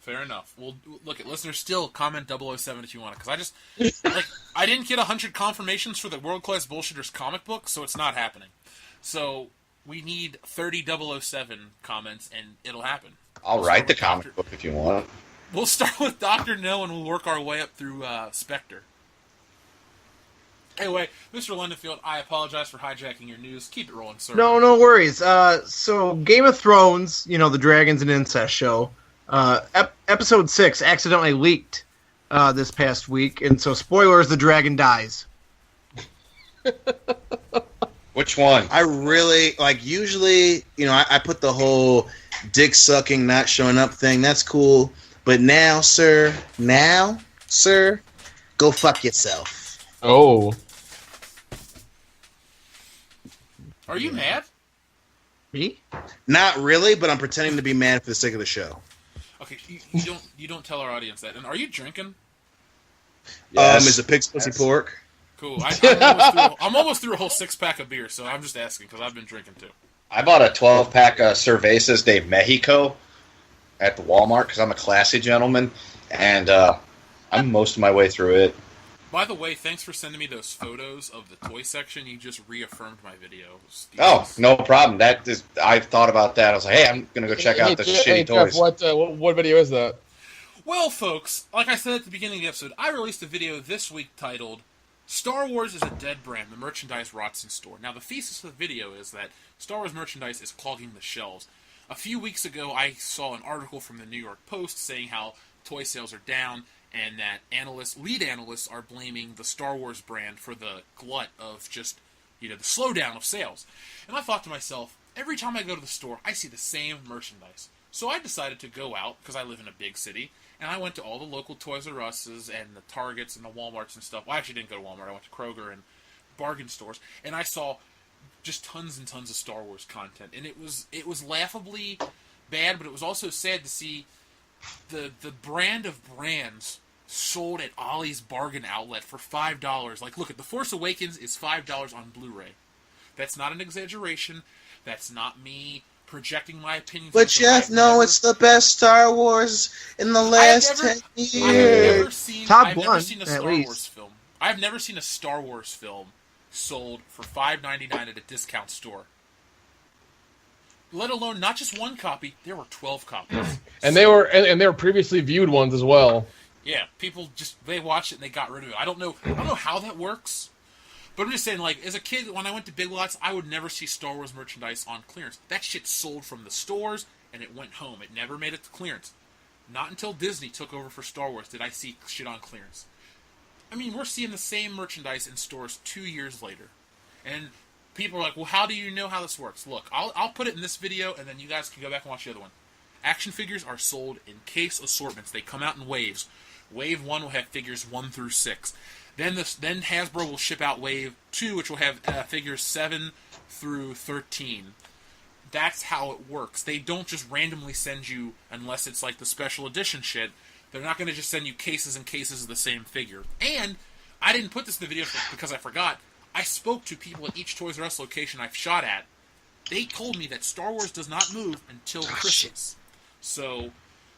Fair enough. Well, look, listeners, still comment 007 if you want it, because I didn't get 100 confirmations for the World Class Bullshitters comic book, so it's not happening. So we need 30 007 comments, and it'll happen. I'll write the comic book if you want. We'll start with Dr. No, and we'll work our way up through Spectre. Anyway, Mr. Lindenfield, I apologize for hijacking your news. Keep it rolling, sir. No worries. So Game of Thrones, the dragons and incest show, episode 6 accidentally leaked this past week, and so spoilers: the dragon dies. Which one? I really usually, I put the whole dick sucking, not showing up thing. That's cool. But now, sir, go fuck yourself. Oh. Are you mad? Me? Not really, but I'm pretending to be mad for the sake of the show. Okay, you don't tell our audience that. And are you drinking? Yes. Is it pig's pussy pork? Cool. I'm almost through a whole 6-pack of beer, so I'm just asking because I've been drinking too. I bought a 12-pack of Cervezas de Mexico, at the Walmart because I'm a classy gentleman, and I'm most of my way through it. By the way, thanks for sending me those photos of the toy section. You just reaffirmed my videos. Oh, no problem. I thought about that. I was like, hey, I'm going to go check out the shitty toys. Jeff, what video is that? Well, folks, like I said at the beginning of the episode, I released a video this week titled, Star Wars is a Dead Brand, the merchandise rots in store. Now, the thesis of the video is that Star Wars merchandise is clogging the shelves. A few weeks ago, I saw an article from the New York Post saying how toy sales are down, and that lead analysts are blaming the Star Wars brand for the glut of just, the slowdown of sales. And I thought to myself, every time I go to the store, I see the same merchandise. So I decided to go out, because I live in a big city, and I went to all the local Toys R Us's and the Targets and the Walmarts and stuff. Well, I actually didn't go to Walmart. I went to Kroger and bargain stores, and I saw just tons and tons of Star Wars content. And it was laughably bad, but it was also sad to see the brand of brands sold at Ollie's bargain outlet for $5. Like, look, The Force Awakens is $5 on Blu-ray. That's not an exaggeration. That's not me projecting my opinions. But Jeff, no, it's the best Star Wars in the last 10 years. I've never seen a Star Wars film. I've never seen a Star Wars film sold for $5.99 at a discount store. Let alone not just one copy, there were 12 copies. And they were previously viewed ones as well. Yeah, people they watched it and they got rid of it. I don't know how that works. But I'm just saying, like, as a kid, when I went to Big Lots, I would never see Star Wars merchandise on clearance. That shit sold from the stores, and it went home. It never made it to clearance. Not until Disney took over for Star Wars did I see shit on clearance. I mean, we're seeing the same merchandise in stores 2 years later. And people are like, well, how do you know how this works? Look, I'll put it in this video, and then you guys can go back and watch the other one. Action figures are sold in case assortments. They come out in waves. Wave 1 will have figures 1 through 6. Then Hasbro will ship out Wave 2, which will have figures 7 through 13. That's how it works. They don't just randomly send you, unless it's like the special edition shit, they're not going to just send you cases and cases of the same figure. And I didn't put this in the video because I forgot. I spoke to people at each Toys R Us location I've shot at. They told me that Star Wars does not move until Christmas. So,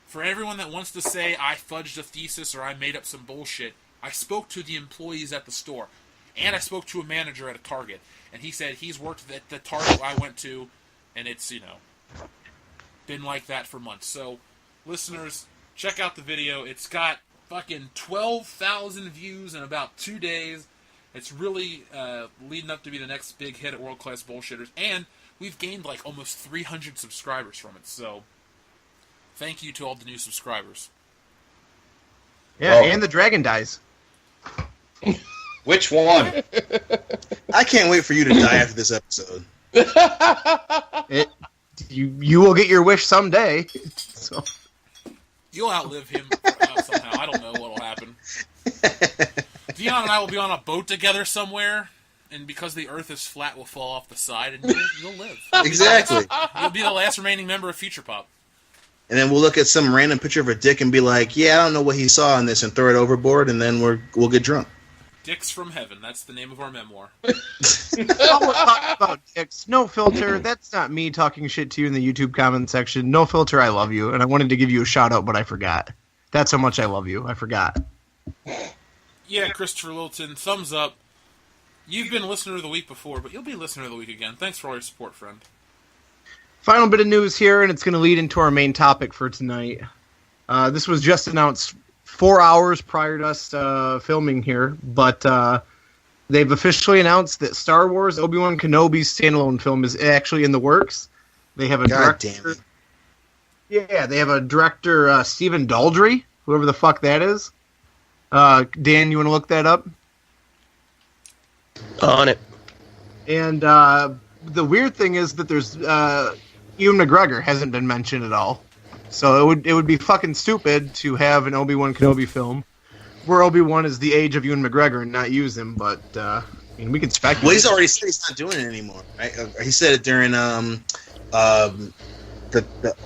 for everyone that wants to say I fudged a thesis or I made up some bullshit, I spoke to the employees at the store. And I spoke to a manager at a Target. And he said he's worked at the Target I went to, and it's, been like that for months. So, listeners, check out the video. It's got fucking 12,000 views in about 2 days. It's really leading up to be the next big hit at World Class Bullshitters. And we've gained like almost 300 subscribers from it. So, thank you to all the new subscribers. Yeah, and the dragon dies. Which one? I can't wait for you to die after this episode. You will get your wish someday. So. You'll outlive him somehow. I don't know what will happen. Dion and I will be on a boat together somewhere, and because the Earth is flat, we'll fall off the side, and you'll live. Exactly. You'll be the last remaining member of Future Pop. And then we'll look at some random picture of a dick and be like, yeah, I don't know what he saw in this, and throw it overboard, and then we'll get drunk. Dicks from Heaven. That's the name of our memoir. We're talking about dicks. No filter. That's not me talking shit to you in the YouTube comment section. No filter, I love you. And I wanted to give you a shout out, but I forgot. That's how much I love you. I forgot. Yeah, Christopher Littleton, thumbs up. You've been listener of the week before, but you'll be listener of the week again. Thanks for all your support, friend. Final bit of news here, and it's going to lead into our main topic for tonight. This was just announced 4 hours prior to us filming here, but they've officially announced that Star Wars Obi-Wan Kenobi's standalone film is actually in the works. They have a director. Yeah, they have a director, Stephen Daldry, whoever the fuck that is. Dan, you want to look that up? On it. And the weird thing is that there's Ewan McGregor hasn't been mentioned at all. So it would be fucking stupid to have an Obi-Wan Kenobi film where Obi-Wan is the age of Ewan McGregor and not use him, but I mean, we can speculate. Well, he's already said he's not doing it anymore, right? He said it during the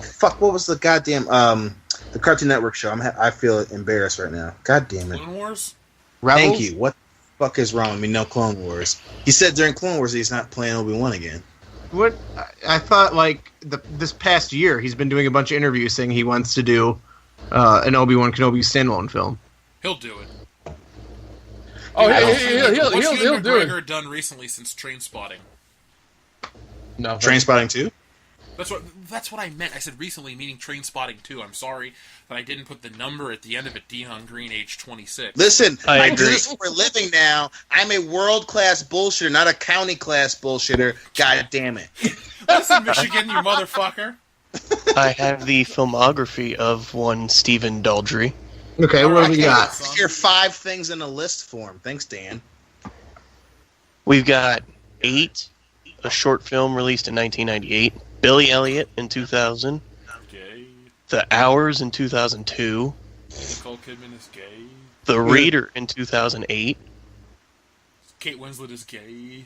fuck, what was the goddamn the Cartoon Network show? I feel embarrassed right now. God damn it. Clone Wars? Rebels? Thank you. What the fuck is wrong with me? No Clone Wars. He said during Clone Wars he's not playing Obi-Wan again. What I thought, like this past year, he's been doing a bunch of interviews saying he wants to do an Obi-Wan Kenobi standalone film. He'll do it. Oh, What's he'll do McGregor it. done recently since Train Spotting? No, Trainspotting 2? That's what I meant. I said recently, meaning Train Spotting 2. I'm sorry that I didn't put the number at the end of it. Dion Green, age 26. Listen, I do agree. this for a living now. I'm a world-class bullshitter, not a county-class bullshitter. God damn it. Listen, Michigan, you motherfucker. I have the filmography of one Stephen Daldry. Okay, what do we got? Here, 5 things in a list form. Thanks, Dan. We've got 8, a short film released in 1998, Billy Elliot in 2000, Gay. The Hours in 2002, Nicole Kidman is gay. The Reader in 2008, Kate Winslet is gay.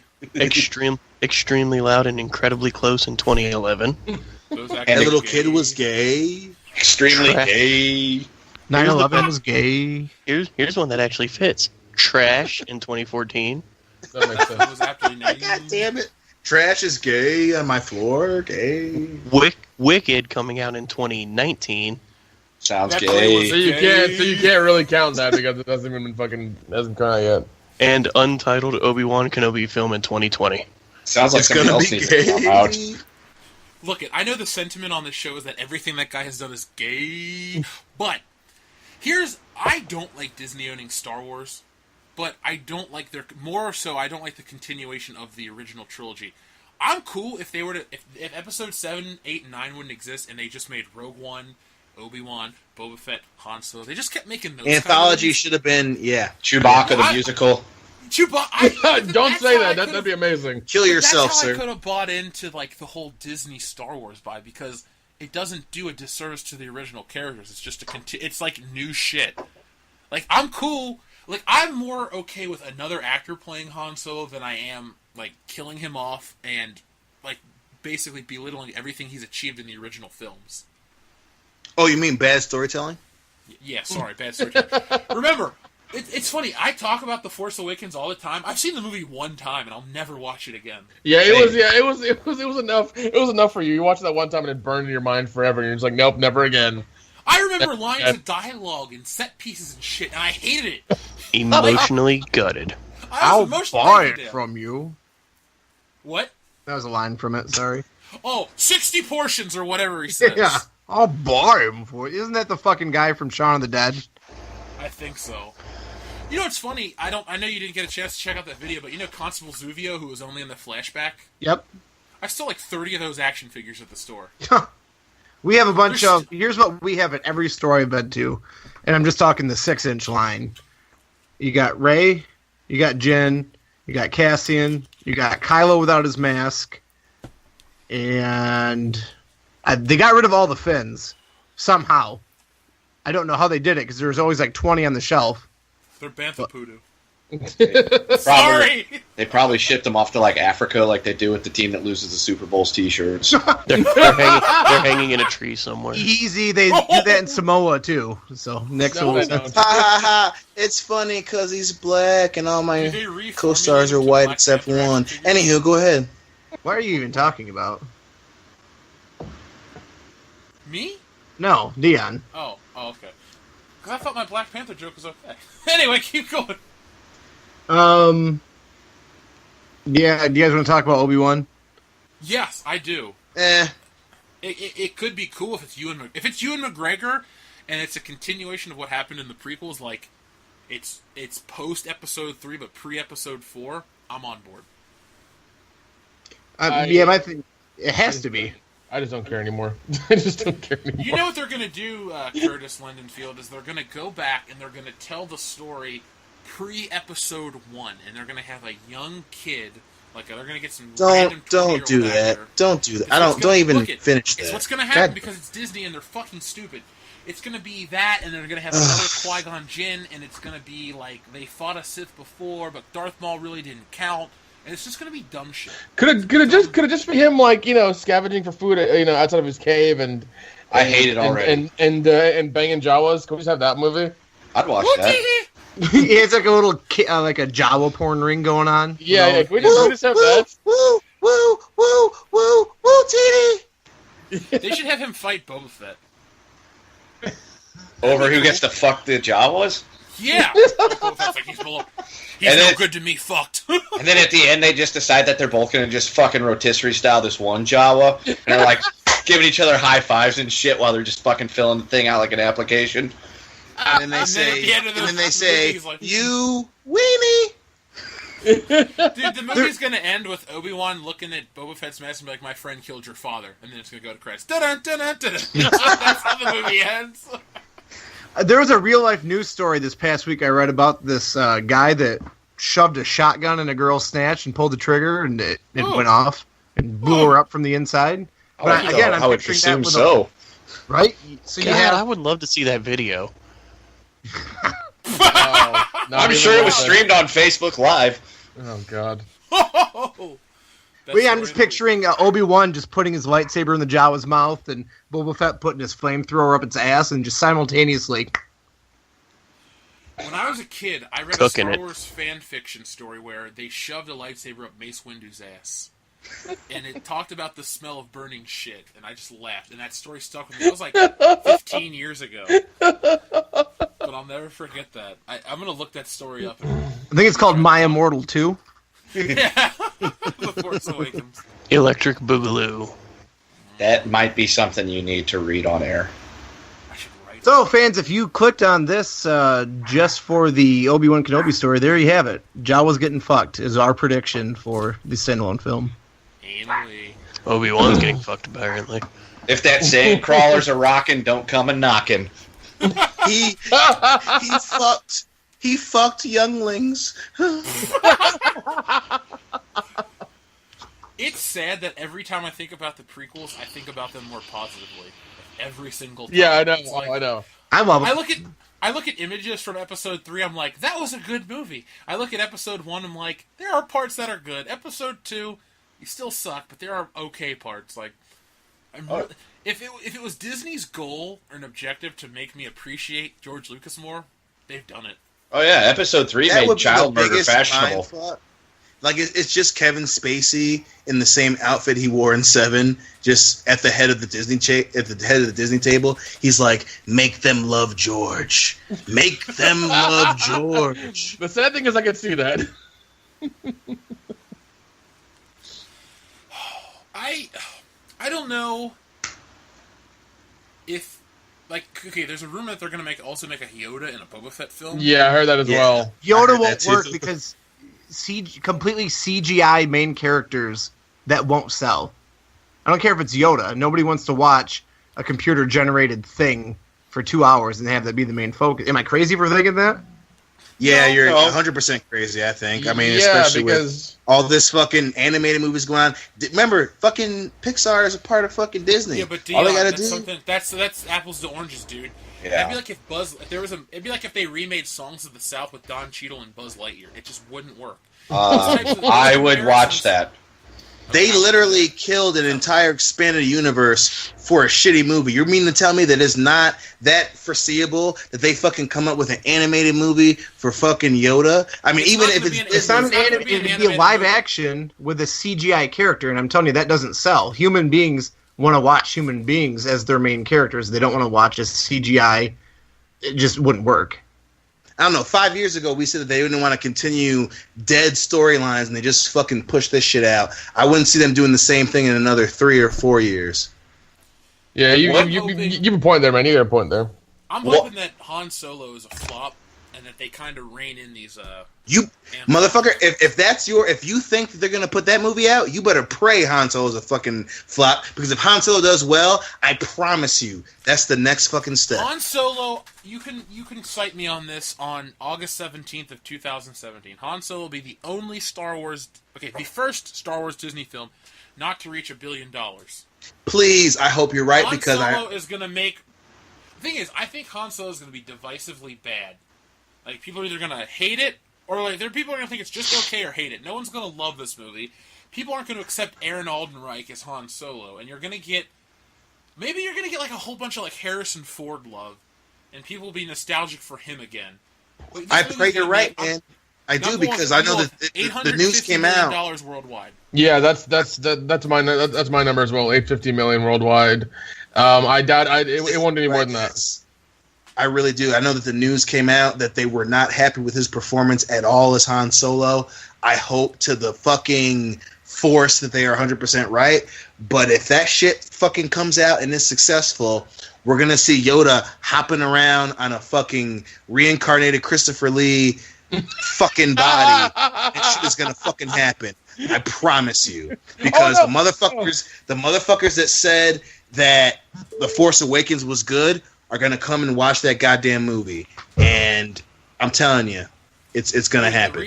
Extremely Loud and Incredibly Close in 2011, Those actors That are little gay. kid was gay. Extremely Trash. gay. 9/11 was gay. here's one that actually fits, Trash in 2014, That makes sense. Those actors are God damn it. Trash is gay on my floor. Gay. Wicked coming out in 2019, Sounds That play was- gay. So you can't really count that because it hasn't come out yet. and Untitled Obi-Wan Kenobi film in 2020. Sounds like It's something gonna else be needs to come out. gay. Look, I know the sentiment on this show is that everything that guy has done is gay, but I don't like Disney owning Star Wars, but I don't like I don't like the continuation of the original trilogy. I'm cool if they were to, if episode 7, 8, and 9 wouldn't exist and they just made Rogue One, Obi-Wan, Boba Fett, Han Solo. They just kept making those. Anthology should have been, Chewbacca the musical. Don't say that. That'd be amazing. kill yourself, That's how I sir. could have bought into like the whole Disney Star Wars vibe because it doesn't do a disservice to the original characters. It's just it's like new shit. Like I'm cool. Like I'm more okay with another actor playing Han Solo than I am like killing him off and like basically belittling everything he's achieved in the original films. Oh, you mean bad storytelling? Yeah, sorry, bad story. Remember, it's funny. I talk about The Force Awakens all the time. I've seen the movie one time, and I'll never watch it again. Yeah, it was enough. It was enough for you. You watched that one time and it burned in your mind forever. And you're just like, nope, never again. I remember lines of dialogue and set pieces and shit, and I hated it. Emotionally gutted. I was emotionally dead. from you. What? That was a line from it. Sorry. Oh, 60 portions or whatever he says. Yeah, I'll buy him for it. Isn't that the fucking guy from Shaun of the Dead? I think so. You know what's funny? I know you didn't get a chance to check out that video, but you know Constable Zuvio, who was only in the flashback? Yep. I still like 30 of those action figures at the store. We have a bunch of. Here's what we have at every store I've been to, and I'm just talking the 6-inch line. You got Rey, you got Jyn, you got Cassian, you got Kylo without his mask, and they got rid of all the fins somehow. I don't know how they did it because there was always like 20 on the shelf. They're Bantha Poodoo. Sorry! They probably shipped them off to like Africa like they do with the team that loses the Super Bowl's t-shirts. They're hanging in a tree somewhere. Easy, they do that in Samoa too. So next No, one. they don't. Ha ha ha! It's funny because he's black and all my Did they reformulate co-stars are into white Black except Panther one. action figures? Anywho, go ahead. What are you even talking about? Me? No, Dion. Oh, okay. Because I thought my Black Panther joke was okay. Anyway, keep going. Yeah, do you guys want to talk about Obi-Wan? Yes, I do. It could be cool if it's Ewan McGregor, and it's a continuation of what happened in the prequels. Like, it's post Episode 3, but pre Episode 4. I'm on board. My thing, it has to be. I just don't care anymore. I just don't care anymore. You know what they're going to do, Curtis Lindenfield, is they're going to go back and they're going to tell the story pre-Episode 1, and they're going to have a young kid, like they're going to get some random Don't do 20-year-old that. actor. Don't do that. It's Don't even look it, finish that. It's what's going to happen God. because it's Disney and they're fucking stupid. It's going to be that, and they're going to have another Qui-Gon Jinn, and it's going to be like they fought a Sith before, but Darth Maul really didn't count. And it's just gonna be dumb shit. Could it just be him like scavenging for food outside of his cave and I hate it already. and banging Jawas? Can we just have that movie? I'd watch that. It's like a little like a Jawa porn ring going on. Yeah. Can we just have that? woo, woo, woo, woo, TD. They should have him fight Boba Fett. Over who gets to fuck the Jawas? Yeah! Boba Fett's like, he's no good to me, fucked. And then at the end, they just decide that they're both going to just fucking rotisserie style this one Jawa. And they're like giving each other high fives and shit while they're just fucking filling the thing out like an application. And then they say, like, you weenie. Dude, the movie's gonna end with Obi-Wan looking at Boba Fett's mask and be like, "My friend killed your father," and then it's gonna go to credits. Dun dun dun dun. That's how the movie ends. There was a real life news story this past week I read about this guy that shoved a shotgun in a girl's snatch and pulled the trigger, and it went off and blew her up from from the inside. But again, I'm picturing that with so. Right? So God, I would love to see that video. I'm sure it was streamed on Facebook Live. Oh God. But yeah, I'm just picturing Obi-Wan just putting his lightsaber in the Jawa's mouth and Boba Fett putting his flamethrower up its ass and just simultaneously. When I was a kid, I read Cooking a Star it. Wars fan fiction story where they shoved a lightsaber up Mace Windu's ass. And it talked about the smell of burning shit, and I just laughed. And that story stuck with me. That was like 15 years ago. But I'll never forget that. I'm going to look that story up. I think it's called My Immortal 2. Yeah. The Force Awakens. Electric Boogaloo. That might be something you need to read on air. I should write So, fans, if you clicked on this just for the Obi-Wan Kenobi story, there you have it. Jawa's getting fucked is our prediction for the standalone film. anally. Obi-Wan's getting fucked apparently. If that sand crawler's a rockin', don't come a knockin'. He fucked younglings. It's sad that every time I think about the prequels, I think about them more positively. Every single time. Yeah, I know. It's like- I know. I love it. I look at images from episode 3, I'm like, that was a good movie. I look at episode 1, I'm like, there are parts that are good. Episode 2, you still suck, but there are okay parts. Like, if it was Disney's goal or an objective to make me appreciate George Lucas more, they've done it. Oh yeah, episode 3 That made would be child the murder biggest fashionable. mindfuck. Like it's just Kevin Spacey in the same outfit he wore in 7, just at the head of the Disney table. He's like, "Make them love George. Make them love George." The sad thing is, I can see that. I don't know if, like, okay, there's a rumor that they're going to also make a Yoda and a Boba Fett film. Yeah, I heard that as well. Yoda I heard that won't too. work because completely CGI main characters that won't sell. I don't care if it's Yoda. Nobody wants to watch a computer-generated thing for 2 hours and have that be the main focus. Am I crazy for thinking that? Yeah, you're No. 100% crazy, I think. I mean, Yeah, especially with because all this fucking animated movies going on. Remember, fucking Pixar is a part of fucking Disney. Yeah, but all they Dion, gotta that's do. something that's apples to oranges, dude. Yeah. It'd be like it'd be like if they remade Songs of the South with Don Cheadle and Buzz Lightyear. It just wouldn't work. I would watch that. They literally killed an entire expanded universe for a shitty movie. You mean to tell me that it's not that foreseeable that they fucking come up with an animated movie for fucking Yoda? I mean, It's even not if gonna be it's... an It's not an gonna anime. be an It'd be a animated live movie. action with a CGI character, and I'm telling you, that doesn't sell. Human beings want to watch human beings as their main characters. They don't want to watch a CGI. It just wouldn't work. I don't know, 5 years ago we said that they didn't want to continue dead storylines and they just fucking pushed this shit out. I wouldn't see them doing the same thing in another 3 or 4 years. yeah, you What? have a point there, man. You got a point there. I'm What? hoping that Han Solo is a flop and that they kind of rein in these. You motherfucker, if you think that they're gonna put that movie out, you better pray Han Solo's a fucking flop, because if Han Solo does well, I promise you that's the next fucking step. Han Solo, you can cite me on this on August 17th of 2017. Han Solo will be the only the first Star Wars Disney film not to reach $1 billion. Please, I hope you're right, Han because Solo is gonna make. The thing is, I think Han Solo is gonna be divisively bad. Like, people are either gonna hate it, or like there are people who are gonna think it's just okay or hate it. No one's gonna love this movie. People aren't gonna accept Aaron Aldenreich as Han Solo, and you're gonna get like a whole bunch of like Harrison Ford love, and people will be nostalgic for him again. But this I movie's pray you're gonna right, make- man. I do because I know that the news came out. $850 million worldwide. Yeah, that's my number as well. $850 million worldwide. I doubt it won't do any more than that. I really do. I know that the news came out that they were not happy with his performance at all as Han Solo. I hope to the fucking force that they are 100% right. But if that shit fucking comes out and is successful, we're gonna see Yoda hopping around on a fucking reincarnated Christopher Lee fucking body. That shit is gonna fucking happen. I promise you. Because the motherfuckers that said that The Force Awakens was good are gonna come and watch that goddamn movie. And I'm telling you, it's gonna happen.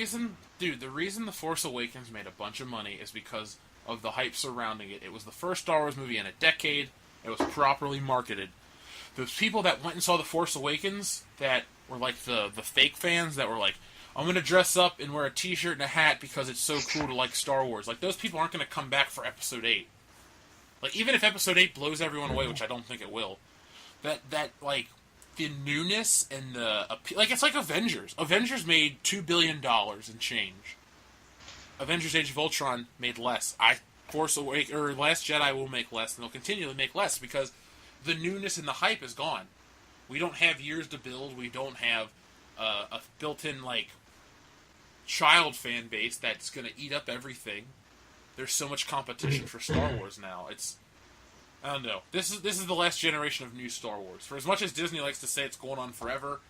The reason The Force Awakens made a bunch of money is because of the hype surrounding it. It was the first Star Wars movie in a decade. It was properly marketed. Those people that went and saw The Force Awakens that were like the fake fans that were like, I'm going to dress up and wear a t-shirt and a hat because it's so cool to like Star Wars. Like, those people aren't going to come back for Episode 8. Like, even if Episode 8 blows everyone away, which I don't think it will, that like, the newness and the... Like, it's like Avengers. Avengers made $2 billion and change. Avengers Age of Ultron made less. Last Jedi will make less, and they'll continue to make less because the newness and the hype is gone. We don't have years to build. We don't have a built-in, like, child fan base that's going to eat up everything. There's so much competition for Star Wars now. I don't know. This is the last generation of new Star Wars. For as much as Disney likes to say it's going on forever,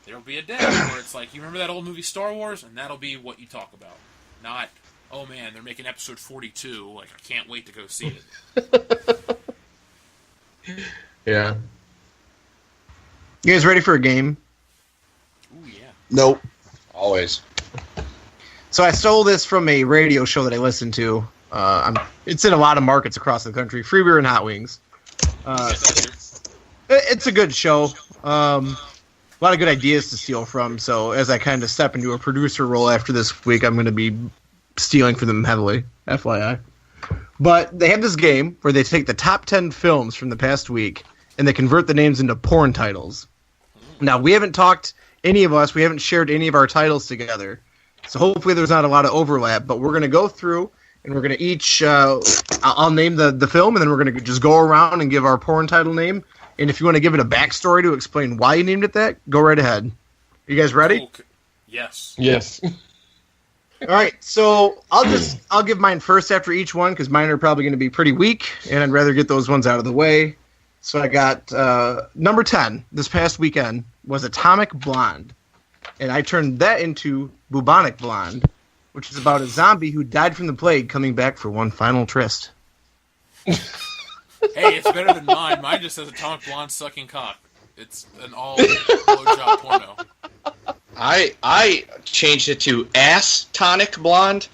there'll be a day where it's like, you remember that old movie Star Wars? And that'll be what you talk about. Not, oh man, they're making episode 42. Like, I can't wait to go see it. Yeah. You guys ready for a game? Ooh, yeah. Nope. Always. So I stole this from a radio show that I listened to. It's in a lot of markets across the country. Free beer and hot wings. It's a good show. A lot of good ideas to steal from. So as I kind of step into a producer role after this week, I'm going to be stealing from them heavily. FYI. But they have this game where they take the top 10 films from the past week and they convert the names into porn titles. Now, we haven't shared any of our titles together. So hopefully there's not a lot of overlap, but we're going to go through and we're going to each, I'll name the film and then we're going to just go around and give our porn title name. And if you want to give it a backstory to explain why you named it that, go right ahead. Are you guys ready? Okay. Yes. Yes. All right, so I'll give mine first after each one because mine are probably going to be pretty weak, and I'd rather get those ones out of the way. So I got number 10 this past weekend was Atomic Blonde, and I turned that into Bubonic Blonde, which is about a zombie who died from the plague coming back for one final tryst. Hey, it's better than mine. Mine just says Atomic Blonde sucking cock. It's an all blowjob porno. I changed it to Ass Tonic Blonde,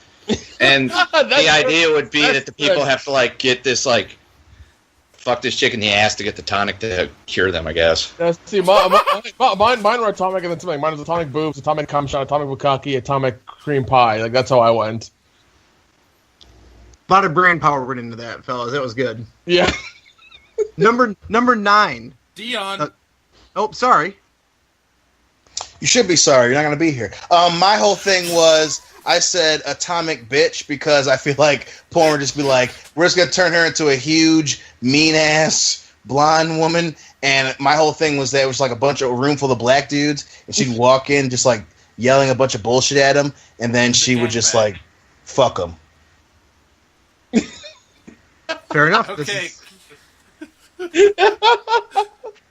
and the idea would be that the people have to like get this like fuck this chick in the ass to get the tonic to cure them, I guess. See, mine were atomic and then something. Mine was atomic boobs, atomic cum shot, atomic bukkake, atomic cream pie. Like that's how I went. A lot of brain power went into that, fellas. That was good. Yeah. Number 9. Dion. Sorry. You should be sorry. You're not going to be here. My whole thing was I said atomic bitch because I feel like porn would just be like, we're just going to turn her into a huge, mean-ass, blonde woman. And my whole thing was that it was like a room full of black dudes. And she'd walk in just like yelling a bunch of bullshit at them. And then she would just like, fuck them. Fair enough. Okay.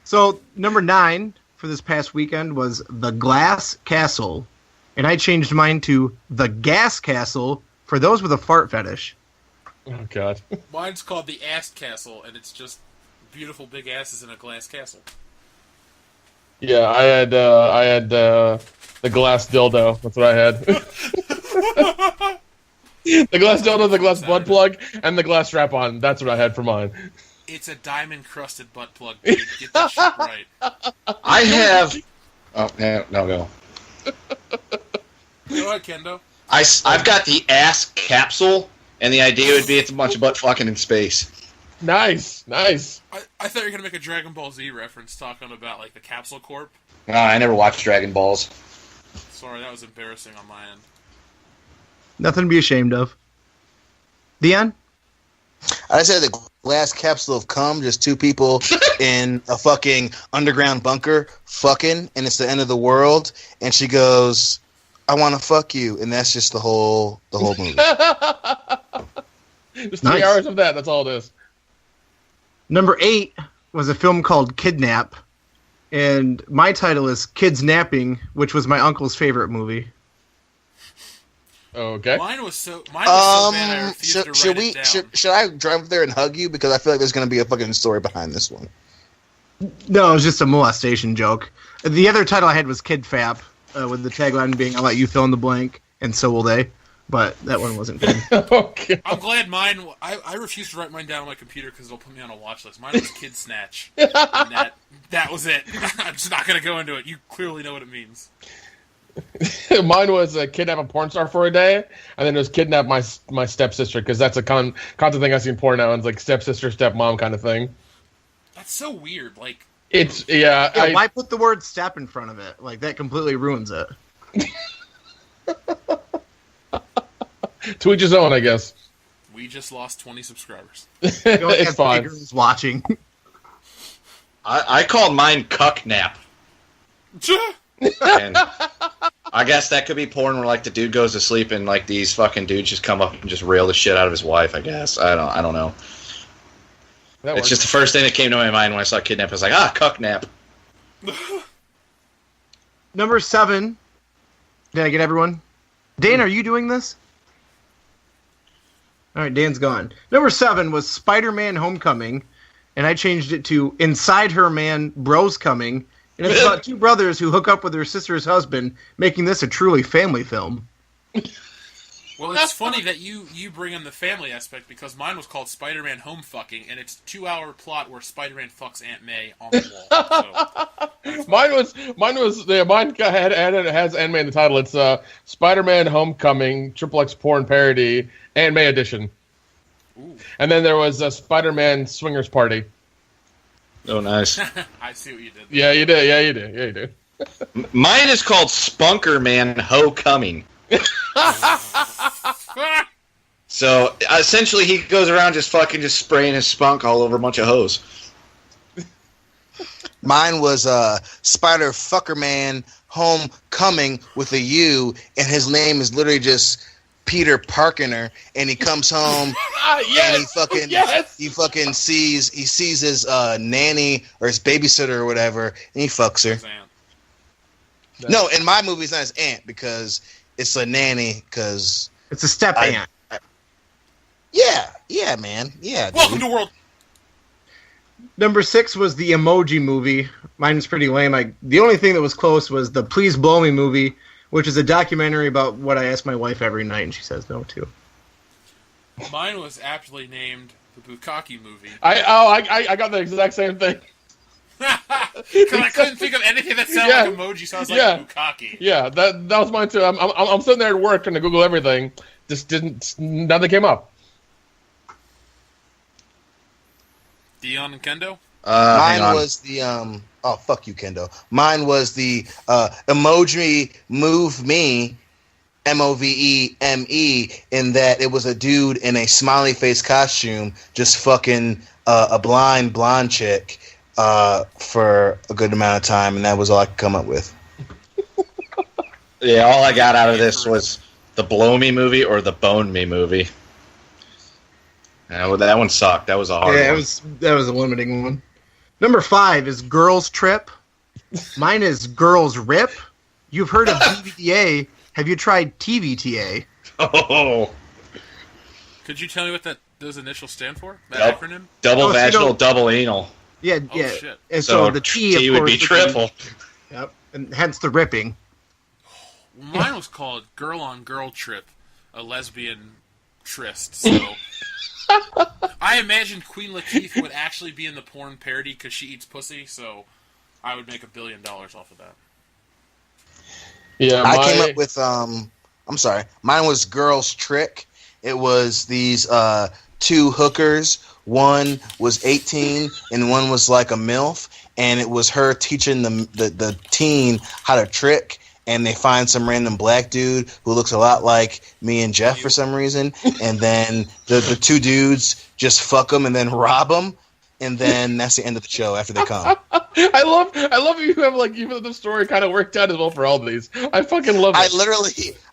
So, number 9 for this past weekend was The Glass Castle. And I changed mine to The Gas Castle for those with a fart fetish. Oh, God. Mine's called The Ass Castle, and it's just beautiful big asses in a glass castle. Yeah, I had the glass dildo. That's what I had. The glass dildo, the glass butt plug, and the glass strap-on. That's what I had for mine. It's a diamond-crusted butt plug, dude. Get that shit right. I have... Oh, no, go. Go ahead, Kendo. I've got the ass capsule, and the idea would be it's a bunch of butt fucking in space. Nice. I thought you were going to make a Dragon Ball Z reference talking about, like, the Capsule Corp. No, I never watched Dragon Balls. Sorry, that was embarrassing on my end. Nothing to be ashamed of. Dion? I said the glass capsule of cum, just two people in a fucking underground bunker fucking, and it's the end of the world. And she goes, "I want to fuck you," and that's just the whole movie. Just 3 hours of that. That's all it is. Number 8 was a film called Kidnap, and my title is Kids Napping, which was my uncle's favorite movie. Okay. Mine was so bad I refused to write it down. Should I drive up there and hug you? Because I feel like there's going to be a fucking story behind this one. No, it was just a molestation joke. The other title I had was Kid Fap, with the tagline being, "I'll let you fill in the blank, and so will they." But that one wasn't good. Okay. I'm glad mine. I refused to write mine down on my computer because it'll put me on a watch list. Mine was Kid Snatch. And that was it. I'm just not going to go into it. You clearly know what it means. Mine was kidnap a porn star for a day, and then it was kidnap my stepsister, because that's a constant thing I see in porn now. It's like stepsister, stepmom kind of thing. That's so weird. Like, It's Why put the word "step" in front of it? Like, that completely ruins it. To each his own, I guess. we just lost 20 subscribers. It's fine. Girls watching. I called mine Cuck Nap. And I guess that could be porn where like the dude goes to sleep and like these fucking dudes just come up and just rail the shit out of his wife. I guess I don't know. It's just the first thing that came to my mind when I saw Kidnap. I was like, Cuck Nap. Number 7. Did I get everyone? Dan, are you doing this? All right, Dan's gone. Number 7 was Spider-Man Homecoming, and I changed it to Inside Her Man, Bros Coming. And it's about two brothers who hook up with their sister's husband, making this a truly family film. Well, it's funny that you bring in the family aspect, because mine was called Spider-Man Home Fucking, and it's a 2-hour plot where Spider-Man fucks Aunt May on the wall. Mine has Aunt May in the title. It's Spider-Man Homecoming, XXX porn parody, Aunt May edition. Ooh. And then there was a Spider-Man Swingers Party. Oh, nice. I see what you did. Yeah, you did. Yeah, you did. Mine is called Spunker Man Ho Coming. So essentially, he goes around just spraying his spunk all over a bunch of hoes. Mine was Spider Fucker Man Homecoming with a U, and his name is literally just Peter Parkiner, and he comes home and he fucking sees his nanny or his babysitter or whatever, and he fucks her. No, in my movie, it's not his aunt because it's a nanny. Because it's a step aunt. Yeah, man. Yeah. Welcome to world. Number 6 was the Emoji Movie. Mine was pretty lame. The only thing that was close was the Please Blow Me Movie, which is a documentary about what I ask my wife every night, and she says no to. Mine was aptly named the Bukkake Movie. I got the exact same thing. Because I couldn't think of anything that sounded like emoji, so I was like, Bukkake. Yeah, that was mine too. I'm sitting there at work trying to Google everything. Just nothing came up. Dion and Kendo? Mine was the oh, fuck you, Kendo. Mine was the Emoji Move Me, MOVEME, in that it was a dude in a smiley face costume just fucking a blind blonde chick for a good amount of time, and that was all I could come up with. Yeah, all I got out of this was the Blow Me movie or the Bone Me movie. Yeah, that one sucked. That was a hard one. That was a limiting one. Number 5 is Girls Trip. Mine is Girls Rip. You've heard of DVDA. Have you tried TVTA? Oh. Could you tell me what those initials stand for? That acronym? Double vaginal, double anal. Yeah. Shit. And so the T would be triple. Yep. And hence the ripping. Mine was called Girl on Girl Trip, a lesbian tryst, so... I imagined Queen Latifah would actually be in the porn parody because she eats pussy, so I would make $1 billion off of that. Yeah, I came up with I'm sorry. Mine was Girls Trick. It was these two hookers. One was 18 and one was like a MILF, and it was her teaching the teen how to trick, and they find some random black dude who looks a lot like me and Jeff for some reason, and then the two dudes just fuck them and then rob them, and then that's the end of the show after they come. I love you have like even the story kind of worked out as well for all these. I fucking love it.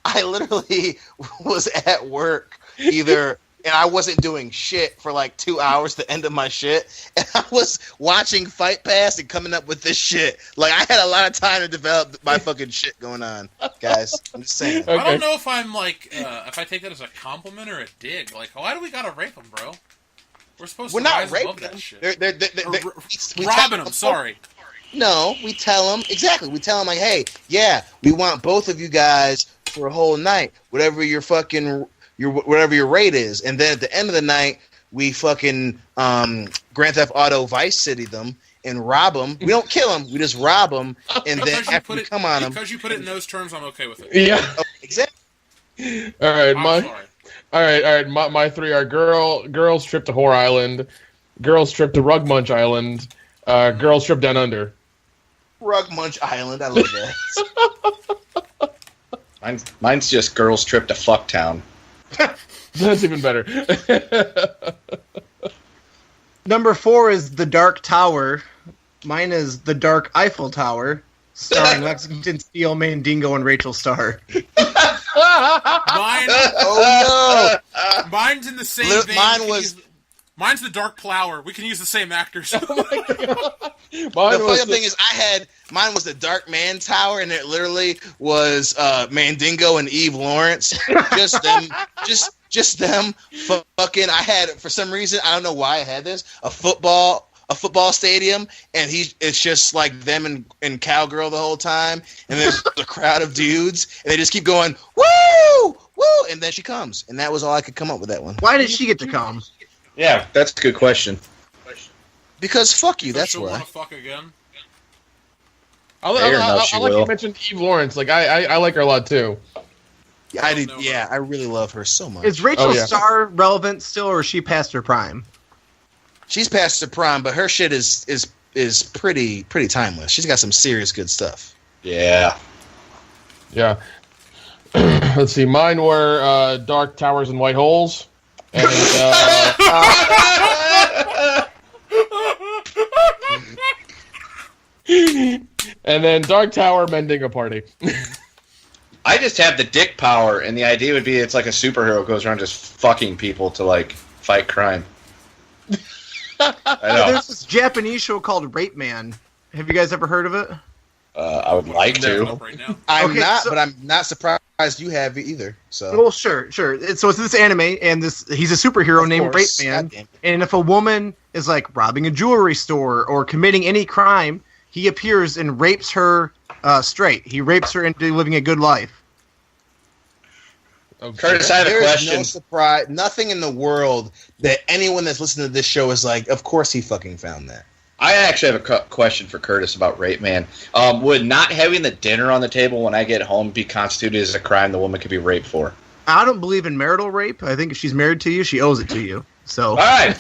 I literally was at work either. And I wasn't doing shit for like 2 hours, the end of my shit. And I was watching Fight Pass and coming up with this shit. Like, I had a lot of time to develop my fucking shit going on, guys. I'm just saying. Okay. I don't know if I'm like, if I take that as a compliment or a dig. Like, why do we gotta rape them, bro? We're supposed We're to not rise raping above them. that shit. We Robbing them, sorry. No, we tell them, exactly. We tell them, like, hey, yeah, we want both of you guys for a whole night. Whatever your fucking... whatever your rate is, and then at the end of the night, we fucking Grand Theft Auto Vice City them and rob them. We don't kill them, we just rob them, and then after we come on them, because you put it in those terms, I'm okay with it. Yeah. oh, exactly. All right, Sorry. My three are girls trip to Whore Island, girls trip to Rug Munch Island, girls trip down under. Rug Munch Island, I love that. Mine's just girls trip to Fucktown. That's even better. Number 4 is The Dark Tower. Mine is The Dark Eiffel Tower, starring Lexington Steele, Mandingo, and Rachel Starr. Mine, Oh no! mine's in the same vein. Mine's The Dark Plower. We can use the same actors. Oh my God. The funny thing is, mine was the Dark Man Tower, and it literally was Mandingo and Eve Lawrence. Just them. Fucking. I had, for some reason, I don't know why I had this, a football stadium, and it's just like them and Cowgirl the whole time, and there's a crowd of dudes, and they just keep going, woo, woo, and then she comes, and that was all I could come up with that one. Why did she get to come? Yeah, that's a good question. Because fuck you, that's She'll why. want to fuck again. I Fair enough, like she you will. mentioned Eve Lawrence. Like I like her a lot too. I did. Yeah, I really love her so much. Is Rachel Oh, yeah. Starr relevant still, or is she past her prime? She's past her prime, but her shit is pretty timeless. She's got some serious good stuff. Yeah. Yeah. Let's see. Mine were Dark Towers and White Holes, and and then Dark Tower Mending a Party. I just have the dick power, and the idea would be it's like a superhero goes around just fucking people to, like, fight crime. I know. There's this Japanese show called Rape Man. Have you guys ever heard of it? I would like to. Right now. I'm Okay, not, so- but I'm not surprised you have it either. So Well, sure. So it's this anime, and he's a superhero Of named course. Rape Man. Goddamn. And if a woman is like robbing a jewelry store or committing any crime, he appears and rapes her straight. He rapes her into living a good life. Curtis, I have a There's question. no surprise. Nothing in the world that anyone that's listening to this show is like, of course he fucking found that. I actually have a question for Curtis about Rape Man. Would not having the dinner on the table when I get home be constituted as a crime the woman could be raped for? I don't believe in marital rape. I think if she's married to you, she owes it to you. So All right.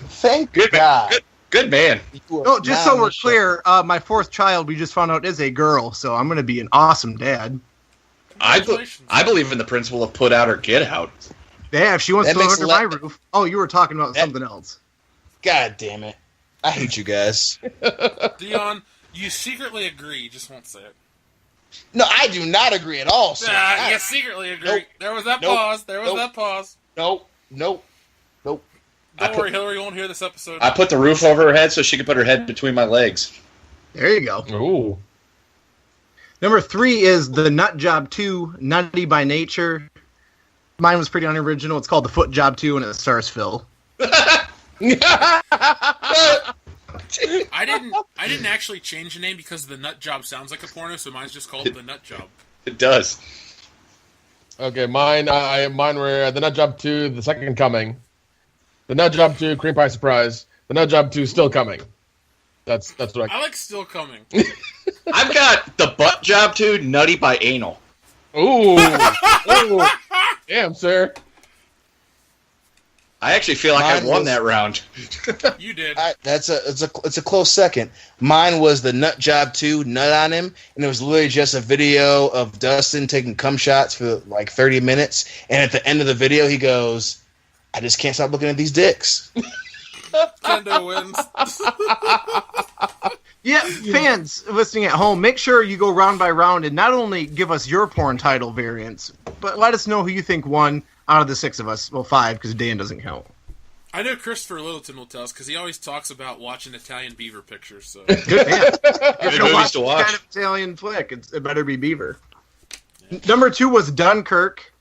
Thank Good God. man. Good man. You are no, just not so on we're the show. clear, my 4th child we just found out is a girl, so I'm going to be an awesome dad. Congratulations. I believe in the principle of put out or get out. Yeah, if she wants That to live makes under my le- roof. Oh, you were talking about That- something else. God damn it. I hate you guys. Dion, you secretly agree. You just won't say it. No, I do not agree at all, sir. You secretly agree. Nope. There was that Nope. pause. There was Nope. that pause. Nope. Don't worry, Hillary won't hear this episode. I put the roof over her head so she could put her head between my legs. There you go. Ooh. Number 3 is The Nut Job 2, Nutty by Nature. Mine was pretty unoriginal. It's called The Foot Job 2, and it stars Phil. I didn't actually change the name because the nut job sounds like a porno, so mine's just called the nut job. It does. Okay, mine were The Nut Job 2, The Second Coming. The Nut Job 2, Cream Pie Surprise. The Nut Job 2, Still Coming. That's what I... I like Still Coming. I've got the butt job too, nutty by anal. Ooh. Ooh. Damn, sir. I actually feel like I Mine won was- that round. You did. It's a close second. Mine was the Nut Job 2, Nut on Him, and it was literally just a video of Dustin taking cum shots for like 30 minutes, and at the end of the video he goes, I just can't stop looking at these dicks. Kendo wins. Yeah, fans listening at home, make sure you go round by round and not only give us your porn title variants, but let us know who you think won out of the 6 of us. Well, 5, because Dan doesn't count. I know Christopher Littleton will tell us because he always talks about watching Italian beaver pictures. So Good man. Good movies to watch. Kind of Italian flick. It better be Beaver. Number 2 was Dunkirk,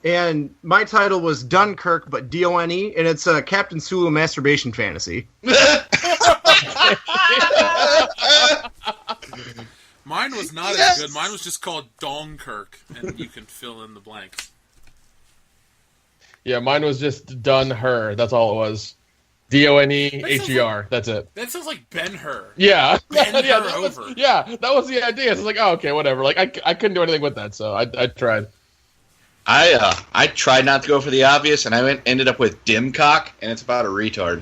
and my title was Dunkirk, but D-O-N-E, and it's a Captain Sulu masturbation fantasy. mine was not as good. Mine was just called Donkirk, and you can fill in the blanks. Yeah, mine was just done her. That's all it was. DONEHER. That's it. That sounds like Ben-Hur. Yeah. Bend yeah, her that was, over. yeah, that was the idea. So it's like, oh, okay, whatever. Like I couldn't do anything with that, so I tried. I tried not to go for the obvious, and I ended up with Dim Cock, and it's about a retard.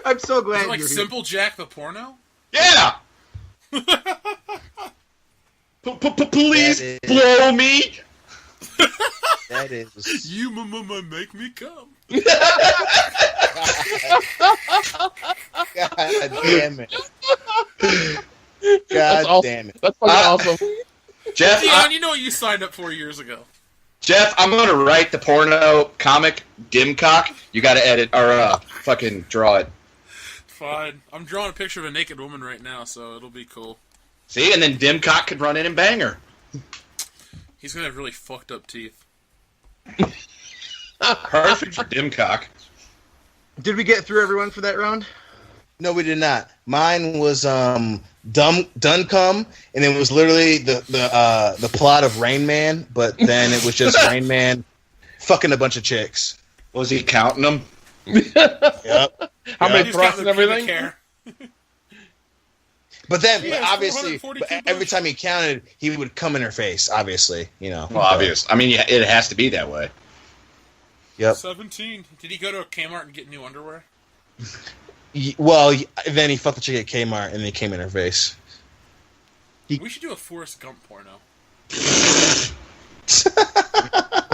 I'm so Is glad it like you're Simple Jack the porno? Yeah! Please That is- blow me! That is. You make me come. God damn it. God That's awesome. damn it. That's fucking awesome. Jeff, Dion, you know what you signed up for years ago. Jeff, I'm going to write the porno comic Dim Cock. You got to edit, or fucking draw it. Fine. I'm drawing a picture of a naked woman right now, so it'll be cool. See, and then Dim Cock could run in and bang her. He's gonna have really fucked up teeth. Perfect for Dim Cock. Did we get through everyone for that round? No, we did not. Mine was Done Cum, and it was literally the plot of Rain Man, but then it was just Rain Man fucking a bunch of chicks. Was he counting them? Yep. How many He's thrusts got and the pubic everything? hair. But then, Yeah, it's obviously, 442 every bucks. time he counted, he would come in her face. Obviously, you know. Well, obvious. I mean, yeah, it has to be that way. Yep. 17. Did he go to a Kmart and get new underwear? Well, then he fucked the chick at Kmart, and he came in her face. We should do a Forrest Gump porno.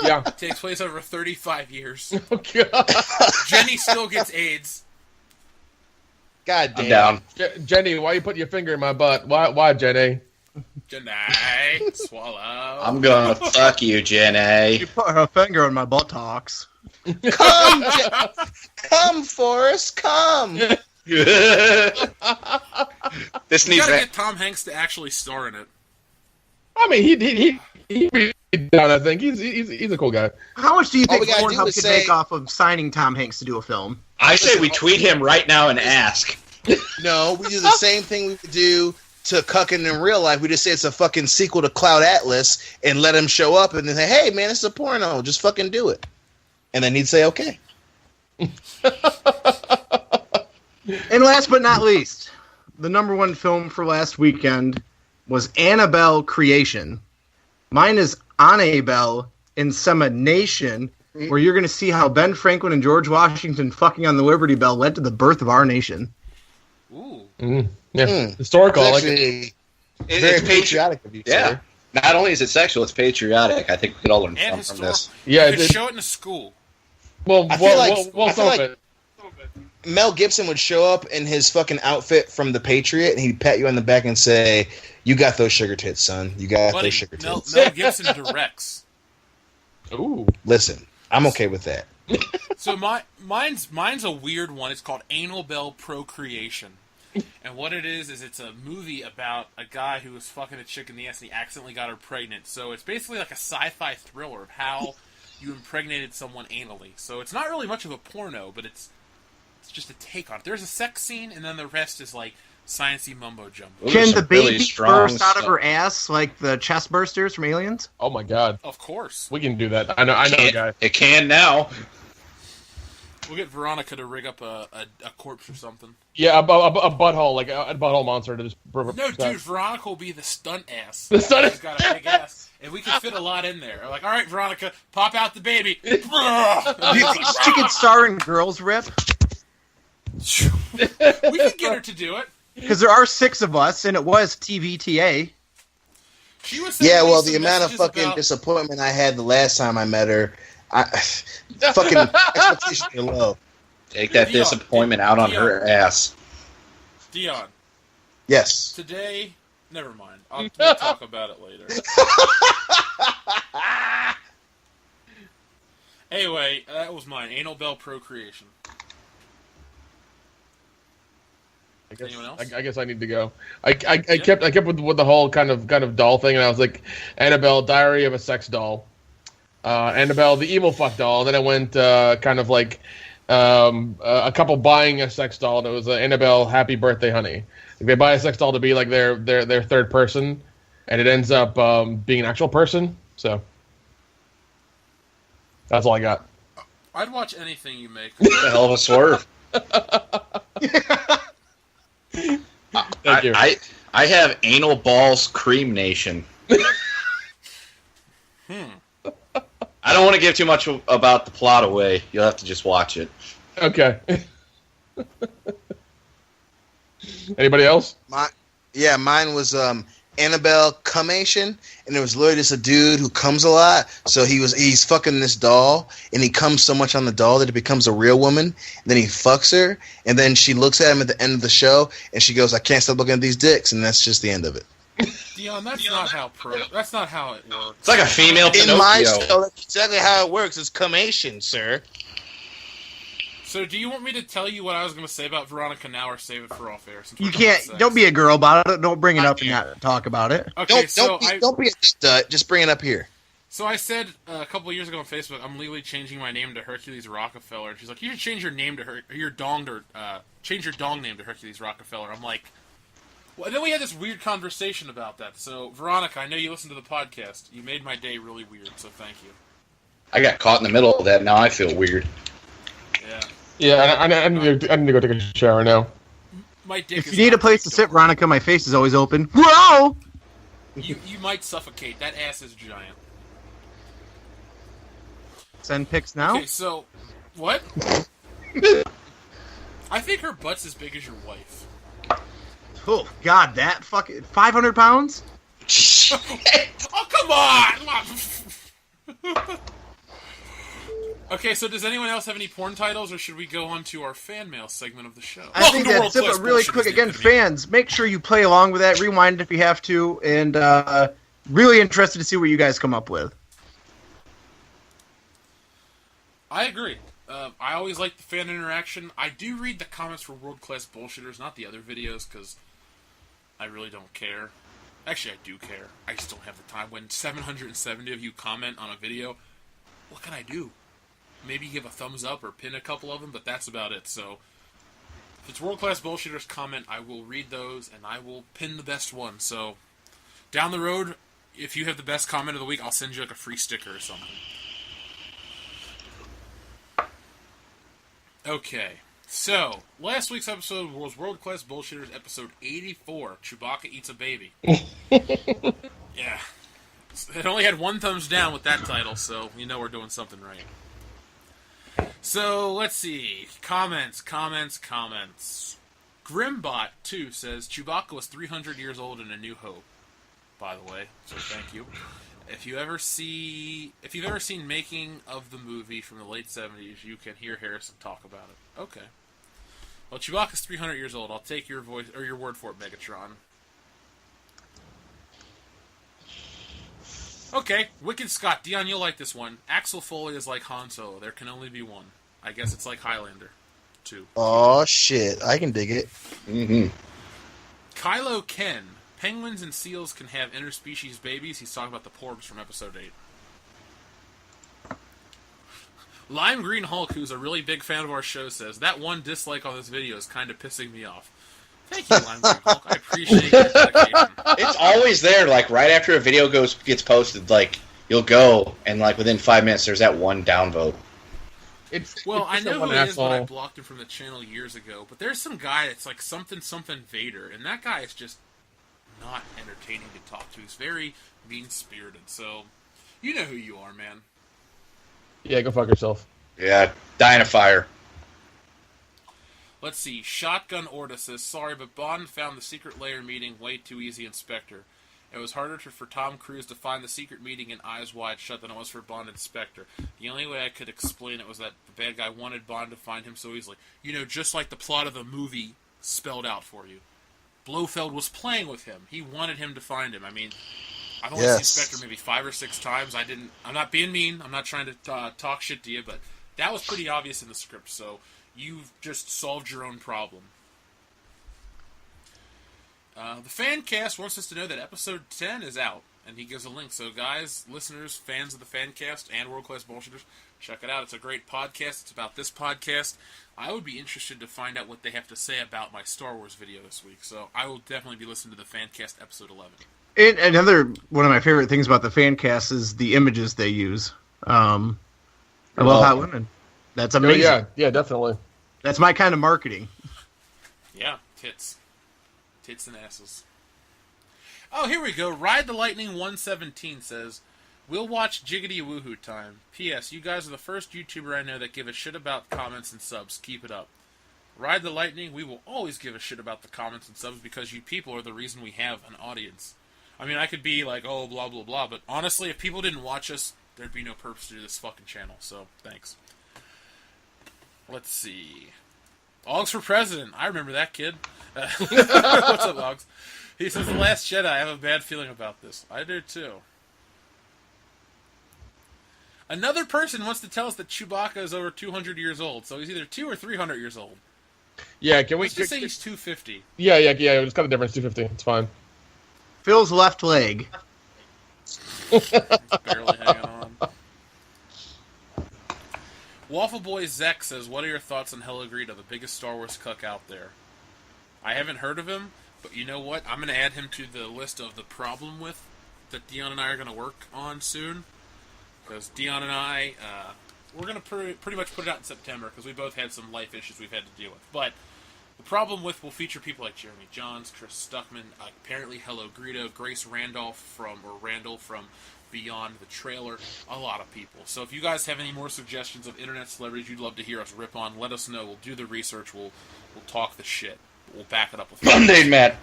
Yeah. It takes place over 35 years. Oh, God. Jenny still gets AIDS. God damn. I'm down. Jenny, why you put your finger in my butt? Why, Jenny? Jenny, swallow. I'm going to fuck you, Jenny. You put her finger on my buttocks. Come, Forrest, come. This You needs gotta that. get Tom Hanks to actually star in it. I mean, he down. I think he's a cool guy. How much do you All think we gotta do Pornhub is could say- make off of signing Tom Hanks to do a film? I say we tweet him right now and ask. No, we do the same thing we would do to Cuckin' in real life. We just say it's a fucking sequel to Cloud Atlas and let him show up and then say, hey, man, it's a porno. Just fucking do it. And then he'd say, okay. And last but not least, the number one film for last weekend was Annabelle Creation. Mine is Annabelle Insemination, where you're going to see how Ben Franklin and George Washington fucking on the Liberty Bell led to the birth of our nation. Ooh. Yeah, historical. It's I like it. actually Very very patriotic of you, Yeah. sir. Not only is it sexual, it's patriotic. I think we could all learn And from historical. this. Yeah, You it could did. show it in a school. Well, I feel like- I feel some of like- it. Mel Gibson would show up in his fucking outfit from The Patriot, and he'd pat you on the back and say, you got those sugar tits, son. You got Buddy, those sugar Mel tits. Gibson directs. Ooh. Listen, I'm okay with that. So mine's a weird one. It's called Anal Bell Procreation. And what it is it's a movie about a guy who was fucking a chick in the ass and he accidentally got her pregnant. So it's basically like a sci-fi thriller of how you impregnated someone anally. So it's not really much of a porno, but it's just a take on it. There's a sex scene, and then the rest is like sciencey mumbo jumbo. Ooh, Can some the baby really strong burst out of stuff. her ass like the chest bursters from Aliens? Oh my God, Of course. we can do that. I know a guy. It can now. We'll get Veronica to rig up a corpse or something. Yeah, a butthole, like a butthole monster to just. No, dude, Veronica will be the stunt ass. The stunt She's got a big ass, and we can fit a lot in there. Like, all right, Veronica, pop out the baby. Do you think she could star in Girls Rip? We can get her to do it. Because there are 6 of us, and it was TVTA. She was Yeah, well, the amount of fucking disappointment I had the last time I met her, fucking expectations are low. Take that disappointment out on her ass. Dion. Yes. Today, never mind. We'll talk about it later. Anyway, that was mine. Anal Bell Procreation. Anyone else? I guess I need to go. I kept with the whole kind of doll thing, and I was like, Annabelle, Diary of a Sex Doll, Annabelle, the evil fuck doll. And then I went kind of like a couple buying a sex doll, and it was Annabelle, Happy Birthday, Honey. Like they buy a sex doll to be like their third person, and it ends up being an actual person. So that's all I got. I'd watch anything you make. What the hell of a swerve. Thank you. I have Anal Balls Cream Nation. I don't want to give too much about the plot away. You'll have to just watch it. Okay. Anybody else? Mine was Annabelle Cummation, and it was literally just a dude who comes a lot. So he's fucking this doll, and he comes so much on the doll that it becomes a real woman. And then he fucks her, and then she looks at him at the end of the show, and she goes, "I can't stop looking at these dicks," and that's just the end of it. Dion, that's not how it works. It's like a female Pinocchio. In my show, that's exactly how it works. It's Cummation, sir. So, do you want me to tell you what I was going to say about Veronica now, or save it for off air? You can't. Don't be a girl about it. Don't bring it up and not talk about it. Okay, Don't be a stud. Just bring it up here. So I said a couple of years ago on Facebook, I'm legally changing my name to Hercules Rockefeller, and she's like, "You should change your name to change your dong name to Hercules Rockefeller." I'm like, well, then we had this weird conversation about that. So Veronica, I know you listen to the podcast. You made my day really weird, so thank you. I got caught in the middle of that. Now I feel weird. Yeah. Yeah, I need to go take a shower now. My dick. If you need a place to sit, Veronica, my face is always open. Whoa! You might suffocate. That ass is giant. Send pics now. Okay, so what? I think her butt's as big as your wife. Oh God, that fucking 500 pounds. Oh come on! Okay, so does anyone else have any porn titles, or should we go on to our fan mail segment of the show? I think that's it, but really quick, again, fans, make sure you play along with that, rewind it if you have to, and really interested to see what you guys come up with. I agree. I always like the fan interaction. I do read the comments for World Class Bullshitters, not the other videos, because I really don't care. Actually, I do care. I just don't have the time. When 770 of you comment on a video, what can I do? Maybe give a thumbs up or pin a couple of them, but that's about it. So, if it's World Class Bullshitters comment, I will read those, and I will pin the best one. So, down the road, if you have the best comment of the week, I'll send you like a free sticker or something. Okay, so, last week's episode was World Class Bullshitters episode 84, Chewbacca Eats a Baby. Yeah. It only had 1 thumbs down with that title, so you know we're doing something right. So, let's see. Comments. Grimbot2 says, Chewbacca was 300 years old in A New Hope, by the way, so thank you. If you've ever seen making of the movie from the late 70s, you can hear Harrison talk about it. Okay. Well, Chewbacca's 300 years old. I'll take your voice or your word for it, Megatron. Okay, Wicked Scott. Dion, you'll like this one. Axel Foley is like Han Solo. There can only be one. I guess it's like Highlander 2. Oh, shit. I can dig it. Mm-hmm. Kylo Ken. Penguins and seals can have interspecies babies. He's talking about the Porbs from Episode 8. Lime Green Hulk, who's a really big fan of our show, says, that one dislike on this video is kind of pissing me off. Thank you, Lime Green Hulk. I appreciate your dedication. It's always there, like, right after a video gets posted, like, you'll go, and, like, within 5 minutes, there's that one downvote. Well, I it's know one who it is, but I asshole. blocked him from the channel years ago. But there's some guy that's like something Vader, and that guy is just not entertaining to talk to. He's very mean-spirited. So, you know who you are, man. Yeah, go fuck yourself. Yeah, die in a fire. Let's see. Shotgun Orta says, sorry, but Bond found the secret lair meeting way too easy, Inspector. It was harder for Tom Cruise to find the secret meeting in Eyes Wide Shut than it was for Bond Inspector. The only way I could explain it was that the bad guy wanted Bond to find him so easily. You know, just like the plot of the movie spelled out for you. Blofeld was playing with him. He wanted him to find him. I mean, I've only seen Inspector maybe 5 or 6 times. I'm not being mean. I'm not trying to talk shit to you, but that was pretty obvious in the script, so you've just solved your own problem. The fan cast wants us to know that episode 10 is out, and he gives a link. So guys, listeners, fans of the fan cast, and World Class Bullshitters, check it out. It's a great podcast. It's about this podcast. I would be interested to find out what they have to say about my Star Wars video this week, so I will definitely be listening to the fan cast episode 11. And another one of my favorite things about the fan cast is the images they use. I love hot women. That's amazing. Oh, yeah, definitely. That's my kind of marketing. Yeah, tits. Tits and asses. Oh, here we go. Ride the Lightning 117 says, we'll watch Jiggity Woohoo time. P.S. You guys are the first YouTuber I know that give a shit about comments and subs. Keep it up. Ride the Lightning, we will always give a shit about the comments and subs because you people are the reason we have an audience. I mean, I could be like, oh, blah, blah, blah, but honestly, if people didn't watch us, there'd be no purpose to do this fucking channel, so thanks. Let's see. Oggs for President. I remember that kid. What's up, Oggs? He says, The Last Jedi, I have a bad feeling about this. I do, too. Another person wants to tell us that Chewbacca is over 200 years old, so he's either 200 or 300 years old. Yeah, can we... Let's just say he's 250. Yeah, it's got a difference, 250. It's fine. Phil's left leg. Barely hanging on. Waffle Boy Zek says, what are your thoughts on Helagrita, the biggest Star Wars cuck out there? I haven't heard of him, but you know what? I'm going to add him to the list of the problem with that Dion and I are going to work on soon. Because Dion and I, we're going to pretty much put it out in September because we both had some life issues we've had to deal with. But the problem with will feature people like Jeremy Johns, Chris Stuckman, apparently Hello Greedo, Grace Randall from Beyond the Trailer, a lot of people. So if you guys have any more suggestions of internet celebrities you'd love to hear us rip on, let us know. We'll do the research. We'll talk the shit. We'll back it up with Mundane Matt.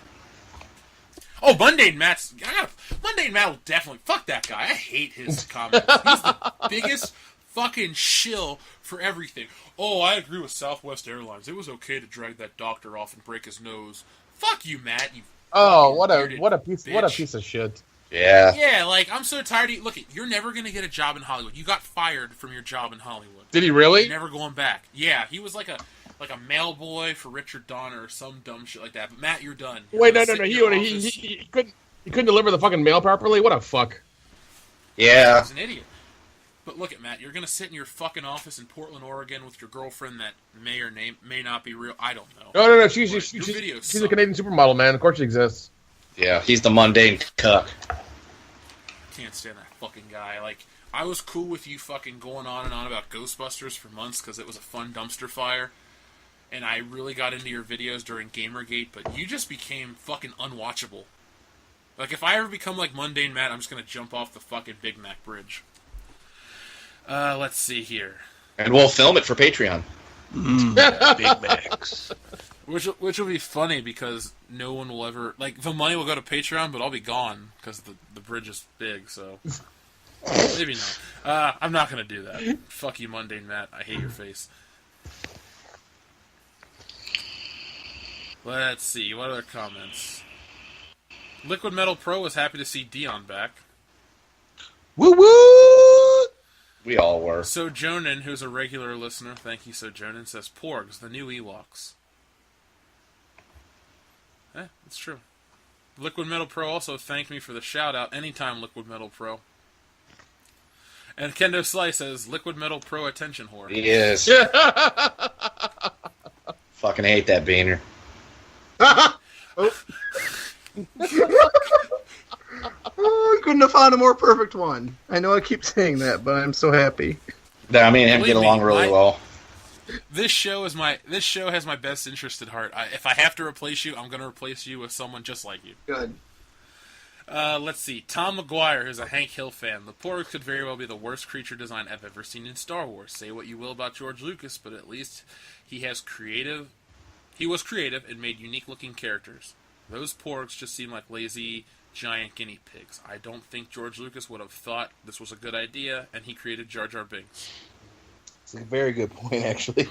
Oh, Mundane Matt will definitely... Fuck that guy. I hate his comments. He's the biggest fucking shill for everything. Oh, I agree with Southwest Airlines. It was okay to drag that doctor off and break his nose. Fuck you, Matt. You what a piece of shit. Yeah. Yeah, like, I'm so tired of... Look, you're never going to get a job in Hollywood. You got fired from your job in Hollywood. Did he really? You're never going back. Yeah, he was like a mail boy for Richard Donner or some dumb shit like that. But Matt, you're done. Wait, no. He couldn't deliver the fucking mail properly? What a fuck. Yeah. He's an idiot. But look at Matt, you're going to sit in your fucking office in Portland, Oregon with your girlfriend that may not be real. I don't know. No. She's a Canadian supermodel, man. Of course she exists. Yeah, he's the mundane cuck. Can't stand that fucking guy. Like, I was cool with you fucking going on and on about Ghostbusters for months because it was a fun dumpster fire. And I really got into your videos during Gamergate, but you just became fucking unwatchable. Like, if I ever become like Mundane Matt, I'm just going to jump off the fucking Big Mac bridge. Let's see here. And we'll film it for Patreon. Big Macs. Which will be funny because no one will ever... Like, the money will go to Patreon, but I'll be gone because the bridge is big, so... Maybe not. I'm not going to do that. Fuck you, Mundane Matt. I hate your face. Let's see. What other comments? Liquid Metal Pro was happy to see Dion back. Woo woo! We all were. So Jonan, who's a regular listener, thank you, So Jonan, says, Porgs, the new Ewoks. It's true. Liquid Metal Pro also thanked me for the shout-out. Anytime, Liquid Metal Pro. And Kendo Slice says, Liquid Metal Pro attention whore. Yes. Fucking hate that beaner. Oh, I couldn't have found a more perfect one. I know I keep saying that, but I'm so happy. That me and him Believe get me, along really well. This show has my best interest at heart. If I have to replace you, I'm going to replace you with someone just like you. Good. Let's see. Tom McGuire is a Hank Hill fan. The Porgs could very well be the worst creature design I've ever seen in Star Wars. Say what you will about George Lucas, but at least he was creative and made unique-looking characters. Those Porgs just seem like lazy, giant guinea pigs. I don't think George Lucas would have thought this was a good idea, and he created Jar Jar Binks. It's a very good point, actually.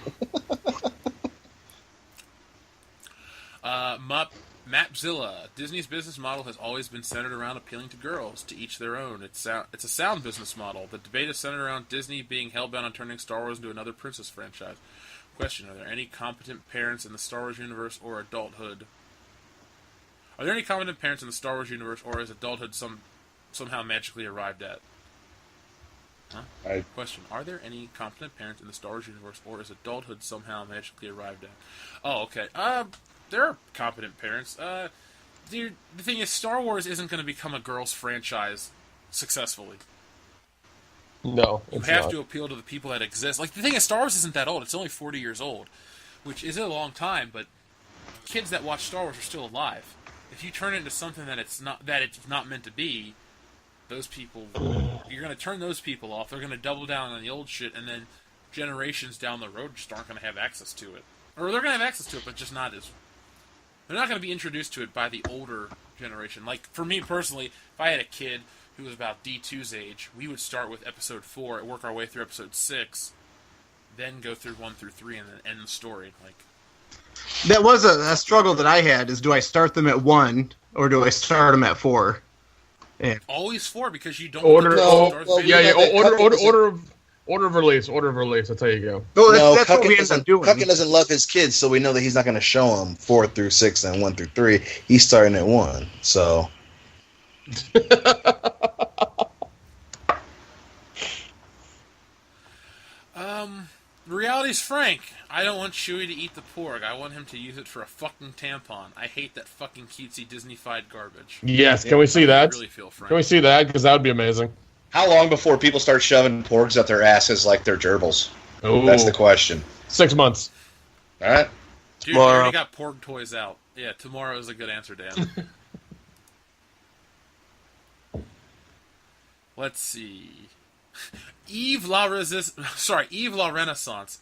Mapzilla. Disney's business model has always been centered around appealing to girls, to each their own. It's a sound business model. The debate is centered around Disney being hell-bent on turning Star Wars into another princess franchise. Question, are there any competent parents in the Star Wars universe or adulthood? Are there any competent parents in the Star Wars universe, or is adulthood somehow magically arrived at? Huh? Question, are there any competent parents in the Star Wars universe, or is adulthood somehow magically arrived at? Oh, okay. There are competent parents. Dude, the thing is, Star Wars isn't going to become a girls' franchise successfully. No, you have to appeal to the people that exist. Like, the thing is, Star Wars isn't that old. It's only 40 years old, which isn't a long time, but kids that watch Star Wars are still alive. If you turn it into something that it's not meant to be, those people, you're going to turn those people off. They're going to double down on the old shit, and then generations down the road just aren't going to have access to it. Or they're going to have access to it, but just not as... They're not going to be introduced to it by the older generation. Like, for me personally, if I had a kid who was about D2's age, we would start with episode 4, work our way through episode 6, then go through 1 through 3, and then end the story. Like, that was a struggle that I had, is do I start them at 1, or do I start them at 4? Yeah. Always 4, because you don't... Order of release. That's how you go. No, that's what we end up doing. Cuckin doesn't love his kids, so we know that he's not going to show them 4 through 6 and 1 through 3. He's starting at 1, so... Reality's Frank. I don't want Chewie to eat the porg. I want him to use it for a fucking tampon. I hate that fucking cutesy Disney-fied garbage. Yes, can we see that? Really feel Frank. Can we see that? Because that would be amazing. How long before people start shoving porgs up their asses like they're gerbils? Ooh. That's the question. 6 months. All right. Dude, we already got porg toys out. Yeah, tomorrow is a good answer, Dan. Let's see. Eve La Renaissance.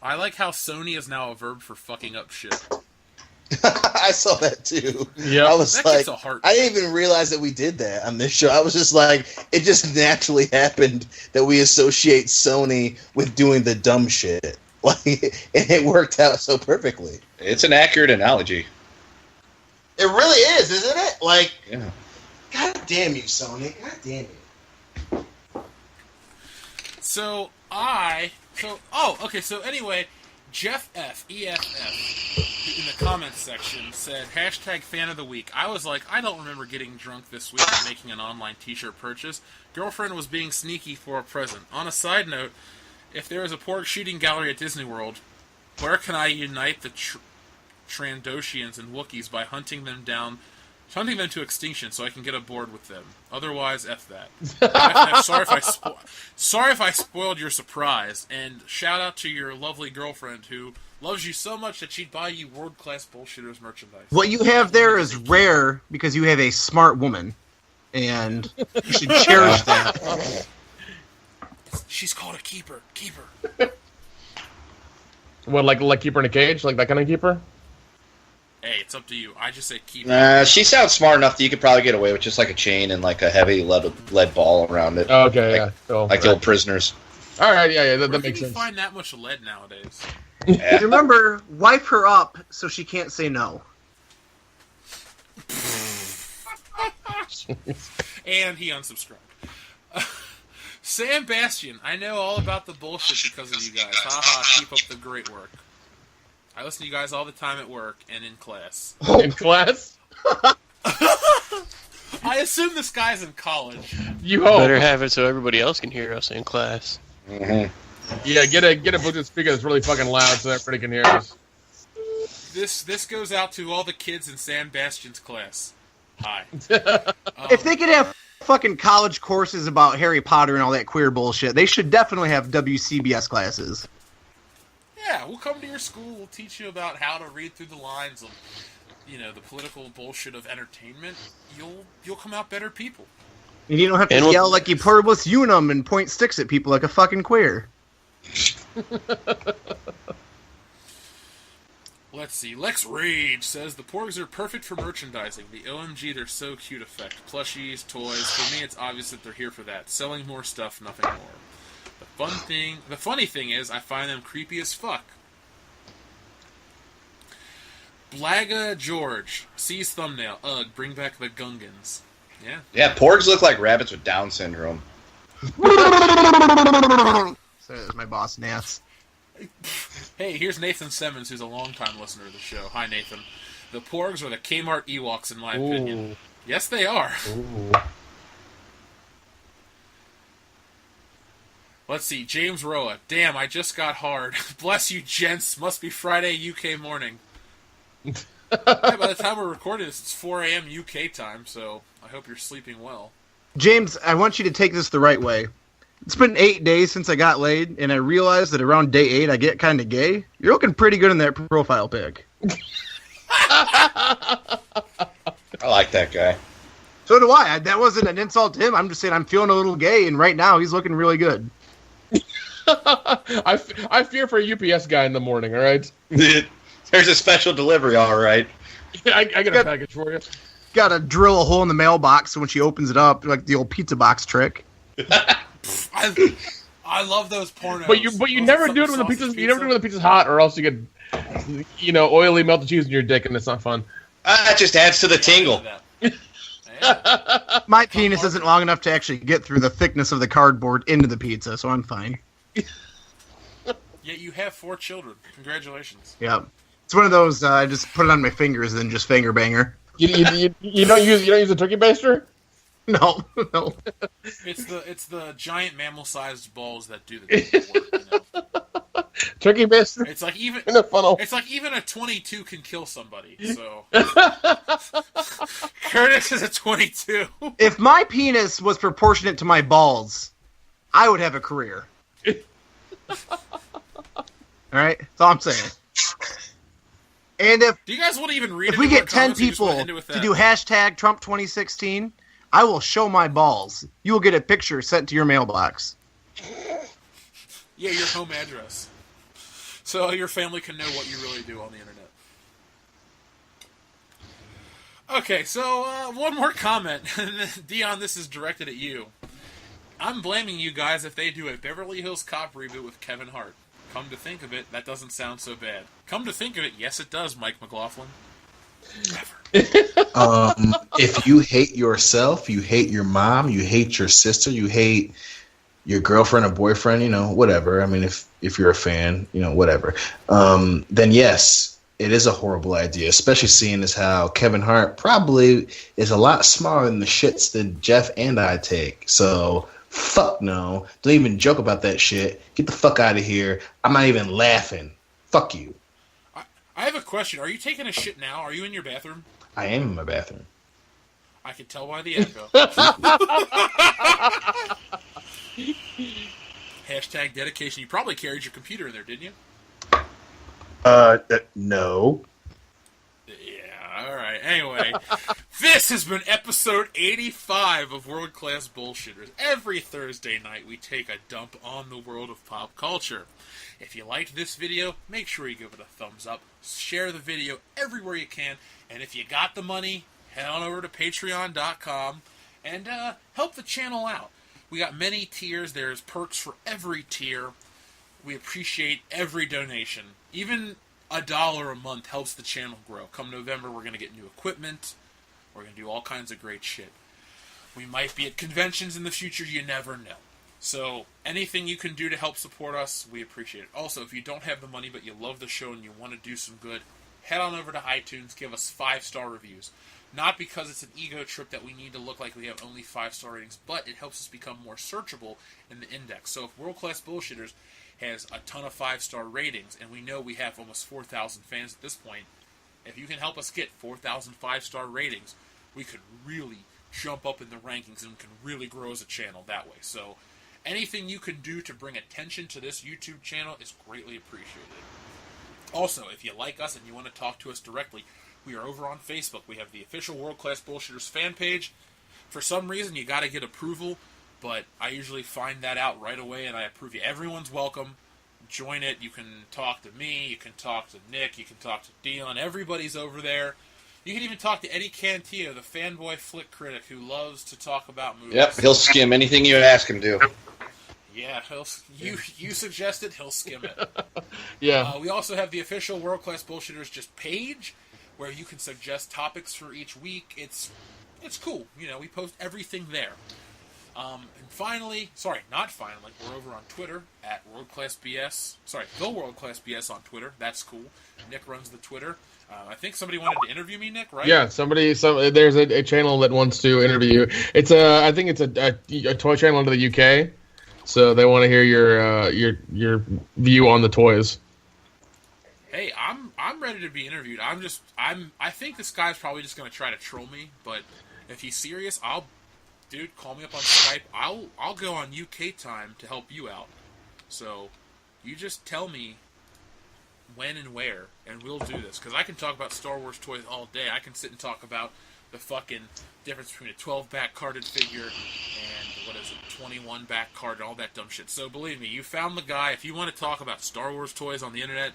I like how Sony is now a verb for fucking up shit. I saw that too. Yeah, I was that like, gets a heart. I didn't even realize that we did that on this show. I was just like, it just naturally happened that we associate Sony with doing the dumb shit. Like, and it worked out so perfectly. It's an accurate analogy. It really is, isn't it? Like, yeah. God damn you, Sony. God damn you. So anyway, Jeff F, EFF, in the comments section said, #fan of the week. I was like, I don't remember getting drunk this week and making an online t-shirt purchase. Girlfriend was being sneaky for a present. On a side note, if there is a porg shooting gallery at Disney World, where can I unite the Trandoshians and Wookiees by hunting them to extinction so I can get aboard with them? Otherwise, F that. Sorry if I spoiled your surprise, and shout out to your lovely girlfriend who loves you so much that she'd buy you world-class bullshitters merchandise. What you have there is rare because you have a smart woman, and you should cherish that. She's called a keeper. Keeper. What, like keeper in a cage? Like that kind of keeper? Hey, it's up to you. I just say keeper. She sounds smart enough that you could probably get away with just like a chain and like a heavy lead ball around it. Okay, like, yeah. Cool. Like the old prisoners. All right, yeah, that Where makes can you sense. find that much lead nowadays? Yeah. Remember, wipe her up so she can't say no. And he unsubscribed. Sam Bastian, I know all about the bullshit because of you guys. Haha, keep up the great work. I listen to you guys all the time at work and in class. In class? I assume this guy's in college. You hope. Better have it so everybody else can hear us in class. Mm-hmm. Yeah, get a Bluetooth speaker that's really fucking loud so everybody can hear us. This goes out to all the kids in Sam Bastian's class. Hi. If they could have fucking college courses about Harry Potter and all that queer bullshit. They should definitely have WCBS classes. Yeah, we'll come to your school. We'll teach you about how to read through the lines of, the political bullshit of entertainment. You'll come out better people. And you don't have to yell like you pluribus unum and point sticks at people like a fucking queer. Let's see. Lex Rage says the Porgs are perfect for merchandising. The OMG, they're so cute effect. Plushies, toys. For me, it's obvious that they're here for that. Selling more stuff, nothing more. The funny thing is, I find them creepy as fuck. Blaga George sees thumbnail. Ugh, bring back the Gungans. Yeah. Yeah, porgs look like rabbits with Down syndrome. So there's my boss, Nance. Hey, here's Nathan Simmons, who's a longtime listener to the show. Hi, Nathan. The Porgs are the Kmart Ewoks, in my opinion. Yes, they are. Ooh. Let's see. James Roa. Damn, I just got hard. Bless you, gents. Must be Friday UK morning. Yeah, by the time we're recording this, it's 4 a.m. UK time, so I hope you're sleeping well. James, I want you to take this the right way. It's been 8 days since I got laid, and I realized that around day 8 I get kind of gay. You're looking pretty good in that profile pic. I like that guy. So do I. That wasn't an insult to him. I'm just saying I'm feeling a little gay, and right now he's looking really good. I fear for a UPS guy in the morning, all right? There's a special delivery, all right. I got a package for you. Got to drill a hole in the mailbox so when she opens it up, like the old pizza box trick. I love those pornos. But you never do it when the pizza's you never do it when the pizza's hot, or else you get oily melted cheese in your dick, and it's not fun. It just adds to the tingle. My penis isn't long enough to actually get through the thickness of the cardboard into the pizza, so I'm fine. Yet you have 4 children. Congratulations. Yeah, it's one of those. I just put it on my fingers and then just finger banger. You don't use a turkey baster? No. It's the giant mammal-sized balls that do the work. Turkey baster. It's like even in a funnel. It's like even a 22 can kill somebody. So Curtis is a 22. If my penis was proportionate to my balls, I would have a career. All right, that's all I'm saying. And do you guys want to even read? If we get 10 people to do hashtag Trump 2016, I will show my balls. You will get a picture sent to your mailbox. Yeah, your home address, so your family can know what you really do on the internet. Okay, so one more comment. Dion, this is directed at you. I'm blaming you guys if they do a Beverly Hills Cop reboot with Kevin Hart. Come to think of it, that doesn't sound so bad. Come to think of it, yes it does, Mike McLaughlin. If you hate yourself, you hate your mom, you hate your sister, you hate your girlfriend or boyfriend, whatever. I mean, if you're a fan, whatever. Then yes, it is a horrible idea, especially seeing as how Kevin Hart probably is a lot smaller than the shits that Jeff and I take. So fuck no. Don't even joke about that shit. Get the fuck out of here. I'm not even laughing. Fuck you. I have a question. Are you taking a shit now? Are you in your bathroom? I am in my bathroom. I can tell by the echo. Hashtag dedication. You probably carried your computer in there, didn't you? No. Yeah, alright. Anyway, this has been episode 85 of World Class Bullshitters. Every Thursday night, we take a dump on the world of pop culture. If you liked this video, make sure you give it a thumbs up. Share the video everywhere you can. And if you got the money, head on over to patreon.com and help the channel out. We got many tiers. There's perks for every tier. We appreciate every donation. Even $1 a month helps the channel grow. Come November, we're going to get new equipment. We're going to do all kinds of great shit. We might be at conventions in the future. You never know. So anything you can do to help support us, we appreciate it. Also, if you don't have the money but you love the show and you want to do some good, head on over to iTunes, give us 5-star reviews. Not because it's an ego trip that we need to look like we have only 5-star ratings, but it helps us become more searchable in the index. So if World Class Bullshitters has a ton of 5-star ratings, and we know we have almost 4,000 fans at this point, if you can help us get 4,000 5-star ratings, we could really, jump up in the rankings and can really grow as a channel that way. So anything you can do to bring attention to this YouTube channel is greatly appreciated. Also, if you like us and you want to talk to us directly, we are over on Facebook. We have the official World Class Bullshitters fan page. For some reason, you got to get approval, but I usually find that out right away, and I approve you. Everyone's welcome. Join it. You can talk to me. You can talk to Nick. You can talk to Dion. Everybody's over there. You can even talk to Eddie Cantillo, the fanboy flick critic who loves to talk about movies. Yep, he'll skim anything you ask him to. Yeah, you suggest it, he'll skim it. Yeah. We also have the official World Class Bullshitters just page, where you can suggest topics for each week. It's cool. You know, we post everything there. And finally, not finally, we're over on Twitter at World Class BS. The World Class BS on Twitter. That's cool. Nick runs the Twitter. I think somebody wanted to interview me, Nick, right? Yeah, there's a channel that wants to interview you. It's I think it's a toy channel out of the UK. So they want to hear your view on the toys. Hey, I'm ready to be interviewed. I think this guy's probably just gonna try to troll me, but if he's serious, dude, call me up on Skype. I'll go on UK time to help you out. So you just tell me when and where, and we'll do this. Because I can talk about Star Wars toys all day. I can sit and talk about the fucking difference between a 12-back carded figure and, 21-back card and all that dumb shit. So believe me, you found the guy. If you want to talk about Star Wars toys on the internet...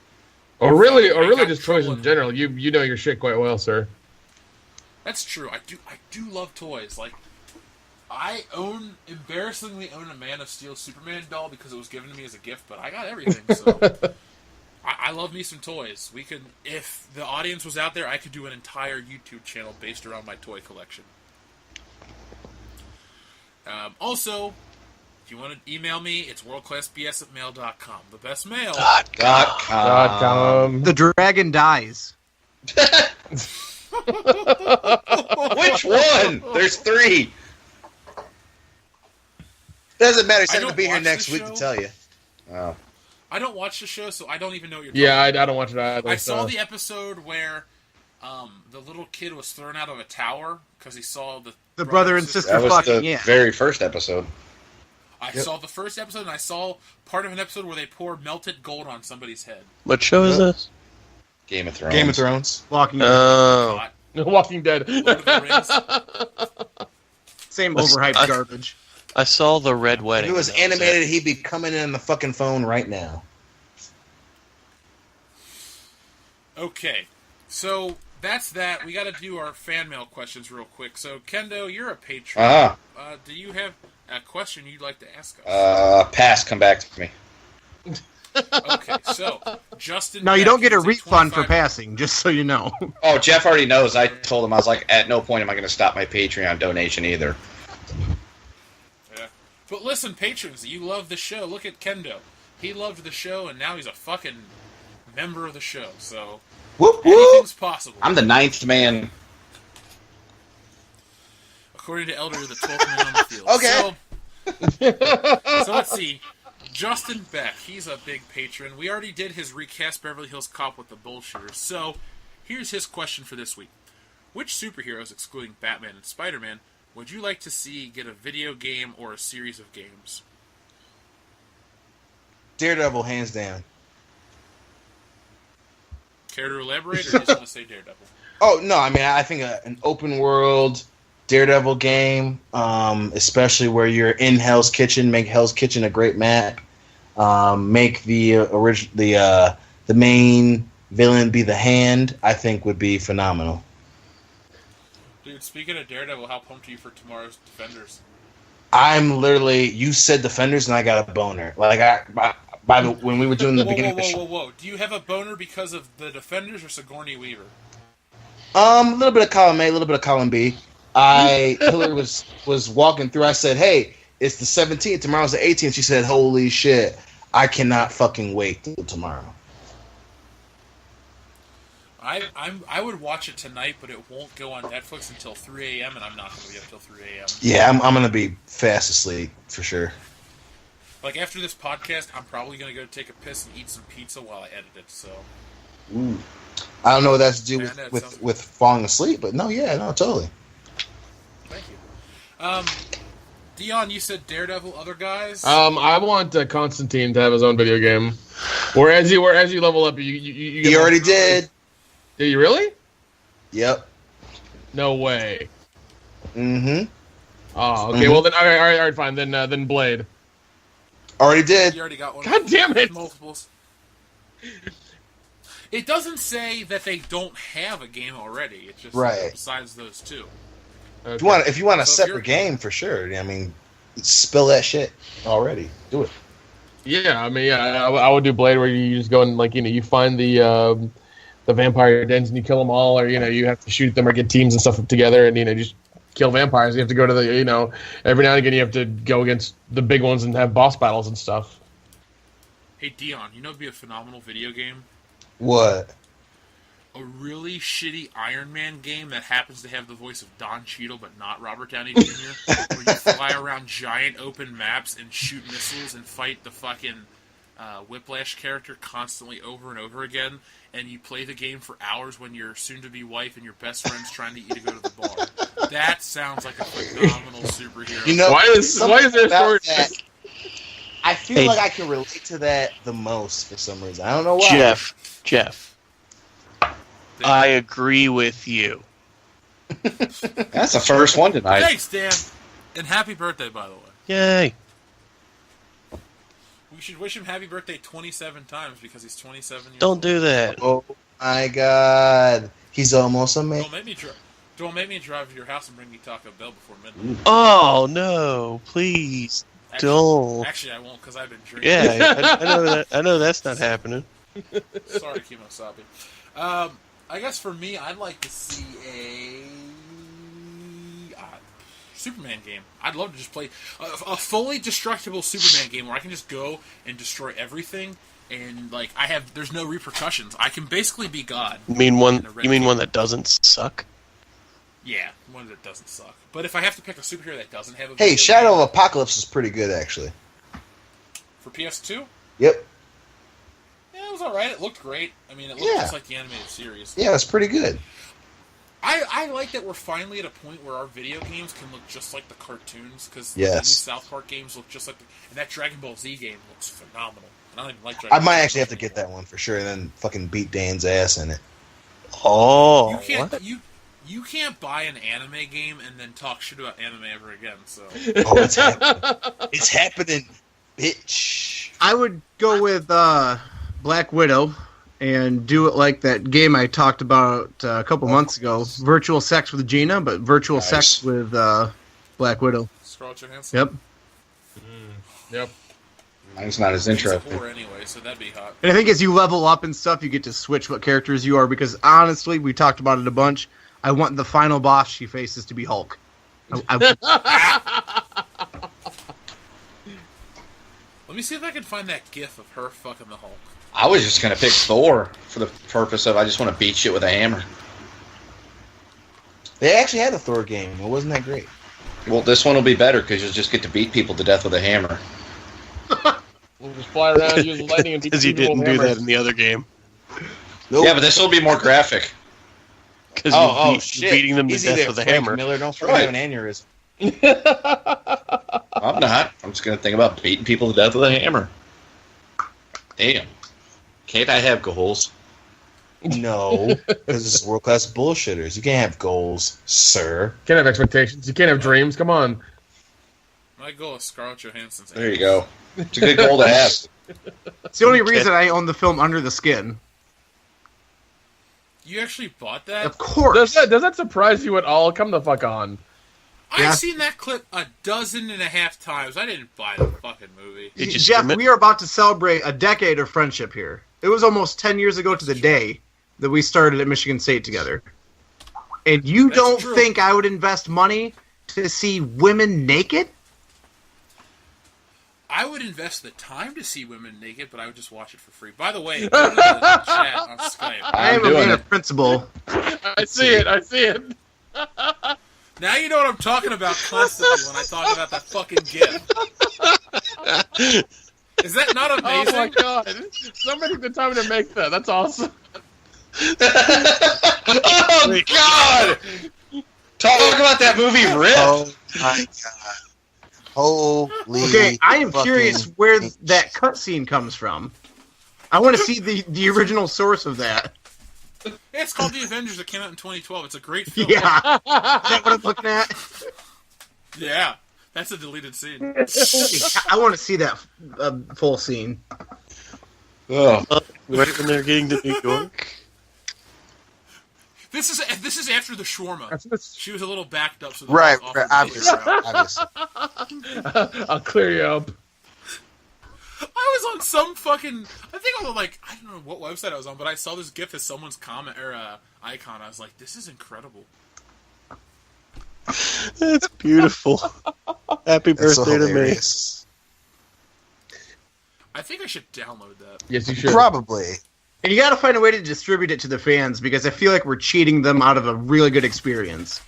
Or really just toys in general. You know your shit quite well, sir. That's true. I do love toys. Like, I embarrassingly own a Man of Steel Superman doll because it was given to me as a gift, but I got everything, so... I love me some toys. We could, if the audience was out there, I could do an entire YouTube channel based around my toy collection. Also, if you want to email me, it's worldclassbs@mail.com. The best mail. .com. The dragon dies. Which one? There's 3. Doesn't matter. He's I going to don't be here watch next the week show. to tell you. Oh. I don't watch the show, so I don't even know what you're talking Yeah, about. I don't watch it either. I saw the episode where the little kid was thrown out of a tower because he saw the brother and sister That was fucking, the yeah. very first episode. I saw the first episode, and I saw part of an episode where they pour melted gold on somebody's head. What show is this? Game of Thrones. Game of Thrones. Walking Oh. Walking Dead. Lord of the Rings. Same overhyped garbage. I saw the Red If Wedding. it was animated, he'd be coming in on the fucking phone right now. Okay, so that's that. We got to do our fan mail questions real quick. So, Kendo, you're a patron. Uh-huh. Do you have a question you'd like to ask us? Pass, come back to me. Okay, so Justin. No, you Beck don't get a has refund for 25 passing, just so you know. Oh, Jeff already knows. I told him, I was like, at no point am I going to stop my Patreon donation either. Yeah. But listen, patrons, you love the show. Look at Kendo. He loved the show, and now he's a fucking member of the show. So Whoop, whoop. anything's possible. I'm the 9th man. According to Elder, the 12th man on the field. Okay. So let's see. Justin Beck, he's a big patron. We already did his recast Beverly Hills Cop with the Bullshitters. So here's his question for this week. Which superheroes, excluding Batman and Spider-Man, would you like to see get a video game or a series of games? Daredevil, hands down. Care to elaborate, or just want to say Daredevil? Oh, no, I mean, I think an open world Daredevil game, especially where you're in Hell's Kitchen, make Hell's Kitchen a great map. Make the main villain be the Hand, I think would be phenomenal. Dude, speaking of Daredevil, how pumped are you for tomorrow's Defenders? I'm literally, you said Defenders and I got a boner. Like, when we were doing the beginning of the show. Whoa. Do you have a boner because of the Defenders or Sigourney Weaver? A little bit of column A, a little bit of column B. Hillary was walking through. I said, "Hey, it's the 17th. Tomorrow's the 18th." She said, "Holy shit! I cannot fucking wait till tomorrow." I would watch it tonight, but it won't go on Netflix until 3 a.m. and I'm not going to be up till 3 a.m. Yeah, I'm gonna be fast asleep for sure. Like after this podcast, I'm probably going to go take a piss and eat some pizza while I edit it. So. Ooh. I don't know what that's to do Yeah, I know, it with sounds- with falling asleep, but no, totally. Thank you. Dion, you said Daredevil. Other guys? I want Constantine to have his own video game. Whereas you level up, you He already did. Did you really? Yep. No way. Mm-hmm. Oh, okay. Well then, all right, fine. Then Blade. Already did. You already got one. God damn it! Multiples. It doesn't say that they don't have a game already. It's just Right. besides those two. Okay. If you want a So if separate you're- game, for sure. I mean, spill that shit already. Do it. Yeah, I mean, yeah, I would do Blade where you just go and you find the vampire dens and you kill them all, or you have to shoot them or get teams and stuff together and just kill vampires. You have to go to the every now and again you have to go against the big ones and have boss battles and stuff. Hey Dion, it'd be a phenomenal video game? What? A really shitty Iron Man game that happens to have the voice of Don Cheadle but not Robert Downey Jr. where you fly around giant open maps and shoot missiles and fight the fucking Whiplash character constantly over and over again, and you play the game for hours when your soon-to-be wife and your best friend's trying to go to the bar. That sounds like a phenomenal superhero. Why is there a story? That, I feel Hey. like I can relate to that the most for some reason. I don't know why. Jeff. I agree with you. That's the first one tonight. Thanks, Dan, and happy birthday, by the way. Yay. We should wish him happy birthday 27 times because he's 27 years old. Don't do that. Oh my god. He's almost amazing. Don't make me drive to your house and bring you Taco Bell before midnight. Oh, no. Please. Don't. Actually, I won't because I've been drinking. Yeah, I know that. I know that's not happening. Sorry, Kimosabi. I guess for me, I'd like to see a Superman game. I'd love to just play a fully destructible Superman game where I can just go and destroy everything, and there's no repercussions. I can basically be God. You mean one that doesn't suck? Yeah, one that doesn't suck. But if I have to pick a superhero that doesn't have a Hey, video Shadow game of Apocalypse is pretty good, actually. for PS2, Yep. yeah, it was alright. It looked great. I mean, it looked Yeah. just like the animated series. Yeah, it's pretty good. I like that we're finally at a point where our video games can look just like the cartoons, because the Yes. new South Park games look just like and that Dragon Ball Z game looks phenomenal. And I don't even like Dragon I Ball might Z actually have to anymore. get that one for sure, and then fucking beat Dan's ass in it. Oh, You can't what? you can't buy an anime game and then talk shit about anime ever again. So Oh, it's happening. It's happening, bitch. I would go with Black Widow and do it like that game I talked about a couple months ago, Virtual Sex with Gina, but Virtual Nice. Sex with Black Widow. Scarlett Johansson. Yep. Yep. Mine's not as She's a interesting. whore anyway, so that'd be hot. And I think as you level up and stuff, you get to switch what characters you are, because honestly, we talked about it a bunch. I want the final boss she faces to be Hulk. Let me see if I can find that gif of her fucking the Hulk. I was just going to pick Thor for the purpose of I just want to beat shit with a hammer. They actually had a Thor game. It wasn't that great. Well, this one will be better because you'll just get to beat people to death with a hammer. We'll just fly around, use lightning, and beat Because you people didn't with do that hammers. in the other game. Nope. Yeah, but this will be more graphic. Because Oh, you're shit. beating them to Easy death there, with a Frank hammer. Miller, don't fucking Right. have an aneurysm. I'm not. I'm just going to think about beating people to death with a hammer. Damn. Can't I have goals? No, because it's world-class bullshitters. You can't have goals, sir. Can't have expectations. You can't have dreams. Come on. My goal is Scarlett Johansson's. There you go. It's a good goal to have. It's the only reason I own the film Under the Skin. You actually bought that? Of course. Does that surprise you at all? Come the fuck on. Yeah. I've seen that clip 12.5 times. I didn't buy the fucking movie. Did you Jeff, stream it? we are about to celebrate a decade of friendship here. It was almost 10 years ago to the day that we started at Michigan State together. And you That's don't true. think I would invest money to see women naked? I would invest the time to see women naked, but I would just watch it for free. By the way, go to the chat on Skype. I am a doing man it. of principle. I see it. I see it. Now you know what I'm talking about constantly when I talk about that fucking GIF. Is that not Oh amazing? my god. Somebody took the time to make that. That's awesome. Oh, God! Talk about that movie Rip! Oh, my god! Holy. Okay, I am fucking curious where shit. that cutscene comes from. I want to see the original source of that. Yeah, it's called The Avengers. It came out in 2012. It's a great film. Yeah, is that what I'm looking at? Yeah, that's a deleted scene. I want to see that full scene. Ugh. Right when they're getting to New York. This is after the shawarma. She was a little backed up, so the Right, boss right, offered to clear obviously, her out. obviously. I'll clear you up. I was on some fucking. I think I was like, I don't know what website I was on, but I saw this GIF as someone's comment or icon. I was like, this is incredible. That's beautiful. Happy That's so birthday to me. hilarious. I think I should download that. Yes, you should. Probably. And you got to find a way to distribute it to the fans because I feel like we're cheating them out of a really good experience.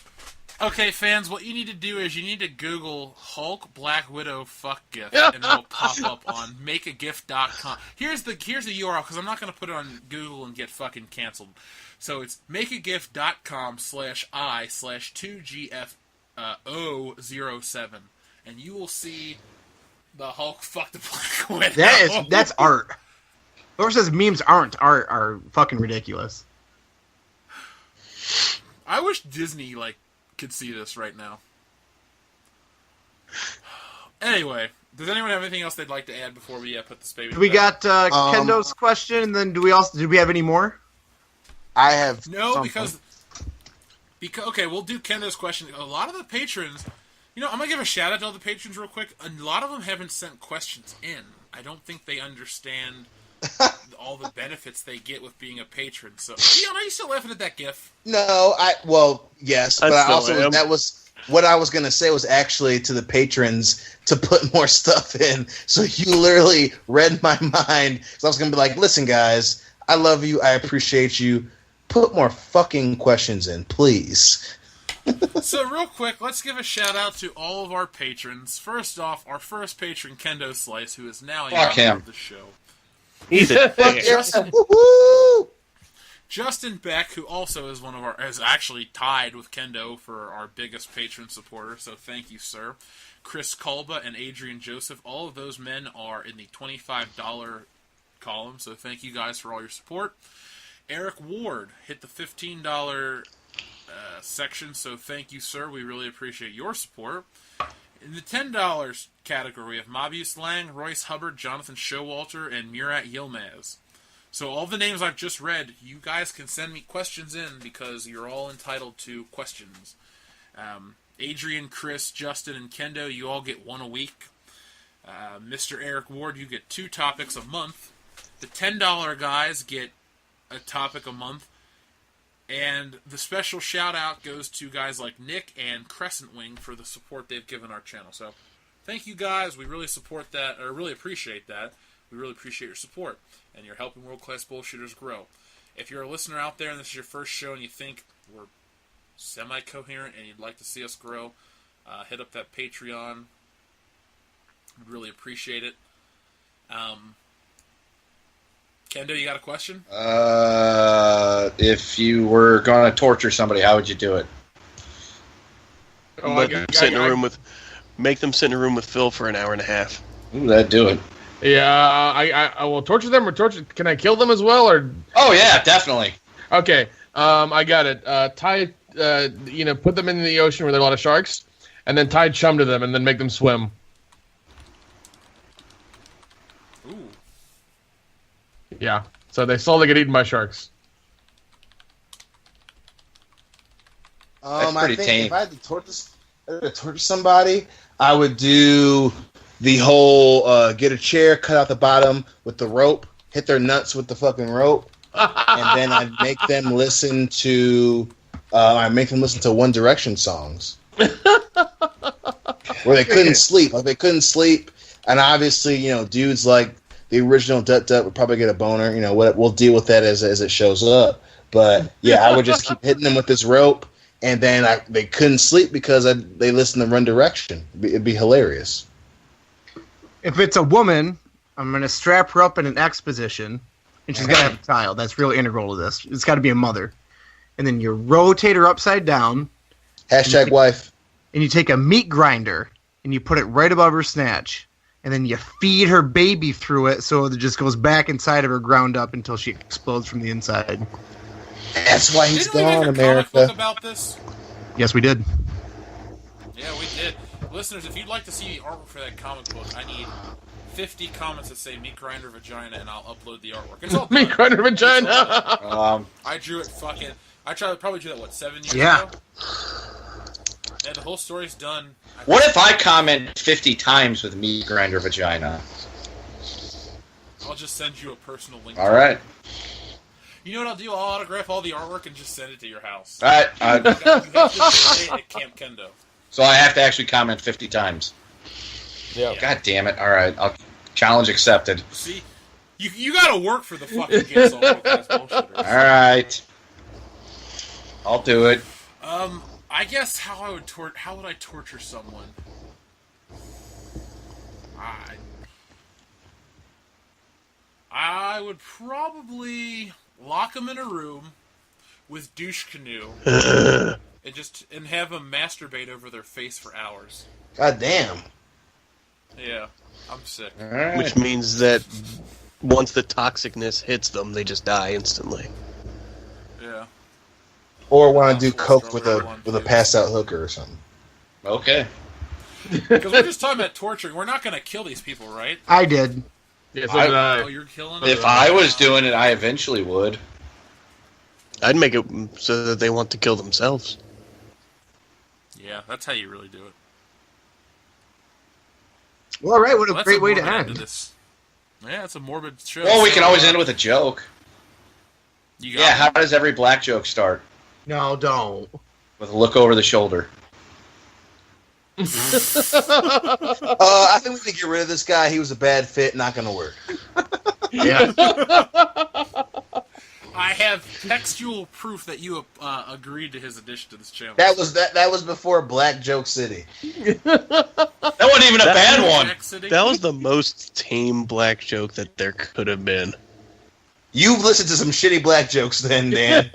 Okay, fans, what you need to do is you need to Google Hulk Black Widow fuck GIF, and it'll pop up on makeagif.com. Here's the URL, because I'm not going to put it on Google and get fucking canceled. So it's makeagif.com/I/2GFO07, and you will see the Hulk fuck the Black Widow. That's art. Whoever says memes aren't art are fucking ridiculous. I wish Disney, could see this right now. Anyway, does anyone have anything else they'd like to add before we put this baby to We bed? got Kendo's question, and then do we have any more? I have No, something. because okay, we'll do Kendo's question. A lot of the patrons, I'm gonna give a shout out to all the patrons real quick. A lot of them haven't sent questions in. I don't think they understand all the benefits they get with being a patron. So, Leon, are you still laughing at that GIF? No, yes, I but I still also am. that was what I was gonna say was actually to the patrons to put more stuff in. So you literally read my mind. So I was gonna be like, listen, guys, I love you, I appreciate you. Put more fucking questions in, please. So, real quick, let's give a shout out to all of our patrons. First off, our first patron, Kendo Slice, who is now a Fuck member him. of the show. He's a Woohoo! Justin Beck, who also is is actually tied with Kendo for our biggest patron supporter, so thank you, sir. Chris Kolba and Adrian Joseph, all of those men are in the $25 column, so thank you guys for all your support. Eric Ward hit the $15 section, so thank you, sir. We really appreciate your support. In the $10 category, we have Mobius Lang, Royce Hubbard, Jonathan Showalter, and Murat Yilmaz. So all the names I've just read, you guys can send me questions in because you're all entitled to questions. Adrian, Chris, Justin, and Kendo, you all get one a week. Mr. Eric Ward, you get 2 topics a month. The $10 guys get a topic a month. And the special shout out goes to guys like Nick and Crescent Wing for the support they've given our channel. So thank you guys. We really support that, or really appreciate that. We really appreciate your support. And you're helping World Class Bullshitters grow. If you're a listener out there and this is your first show and you think we're semi-coherent and you'd like to see us grow, hit up that Patreon. We'd really appreciate it. Kendo, you got a question? If you were going to torture somebody, how would you do it? Make them sit in a room with Phil for an hour and a half. Ooh, that'd do it. Yeah, I will torture them or torture. Can I kill them as well or? Oh yeah, definitely. Okay, I got it. Put them in the ocean where there are a lot of sharks, and then tie chum to them, and then make them swim. Ooh. Yeah, so they slowly get eaten by sharks. That's pretty I think tame. if I had to torture somebody, I would do the whole get a chair, cut out the bottom with the rope, hit their nuts with the fucking rope, and then I'd make them listen to One Direction songs where they couldn't sleep. Like they couldn't sleep, and obviously, dudes like the original Dut Dut would probably get a boner. We'll deal with that as it shows up. But yeah, I would just keep hitting them with this rope, and then they couldn't sleep because they listened to One Direction. It'd be hilarious. If it's a woman, I'm going to strap her up in an X position, and she's got to have a child. That's really integral to this. It's got to be a mother. And then you rotate her upside down. # wife. and you take a meat grinder and you put it right above her snatch, and then you feed her baby through it so it just goes back inside of her, ground up until she explodes from the inside. That's why he's Didn't we gone, make a comic book America. about this? Yes, we did. Yeah, we did. Listeners, if you'd like to see the artwork for that comic book, I need 50 comments that say meat grinder vagina, and I'll upload the artwork. It's all Meat done. grinder vagina. I drew it probably drew that, 7 years Yeah. ago? Yeah, the whole story's done. What if I comment 50 times with meat grinder vagina? I'll just send you a personal link. All right. You know what I'll do? I'll autograph all the artwork and just send it to your house. All right. You have to stay at Camp Kendo. So I have to actually comment 50 times. Yeah. God damn it. All right. Challenge accepted. See? You gotta work for the fucking Get All Class Bullshitters. All right. I'll do it. I guess how would I torture someone? I would probably lock them in a room with douche canoe and have them masturbate over their face for hours. God damn. Yeah, I'm sick. All right. Which means that once the toxicness hits them, they just die instantly. Yeah. Or want to do coke with a passed out hooker or something. Okay. Because we're just talking about torturing. We're not going to kill these people, right? I did. Yeah, so did I. Oh, you're killing them? If I was doing it, I eventually would. I'd make it so that they want to kill themselves. Yeah, that's how you really do it. Well, all right, what a Well, great way to morbid end. this. Yeah, it's a morbid show. Well, we So, can always end with a joke. You got Yeah, it? how does every black joke start? No, don't. With a look over the shoulder. I think we need to get rid of this guy. He was a bad fit. Not going to work. Yeah. I have textual proof that you agreed to his addition to this channel. That was before Black Joke City. That wasn't even a bad one. Jack City? That was the most tame black joke that there could have been. You've listened to some shitty black jokes then, Dan.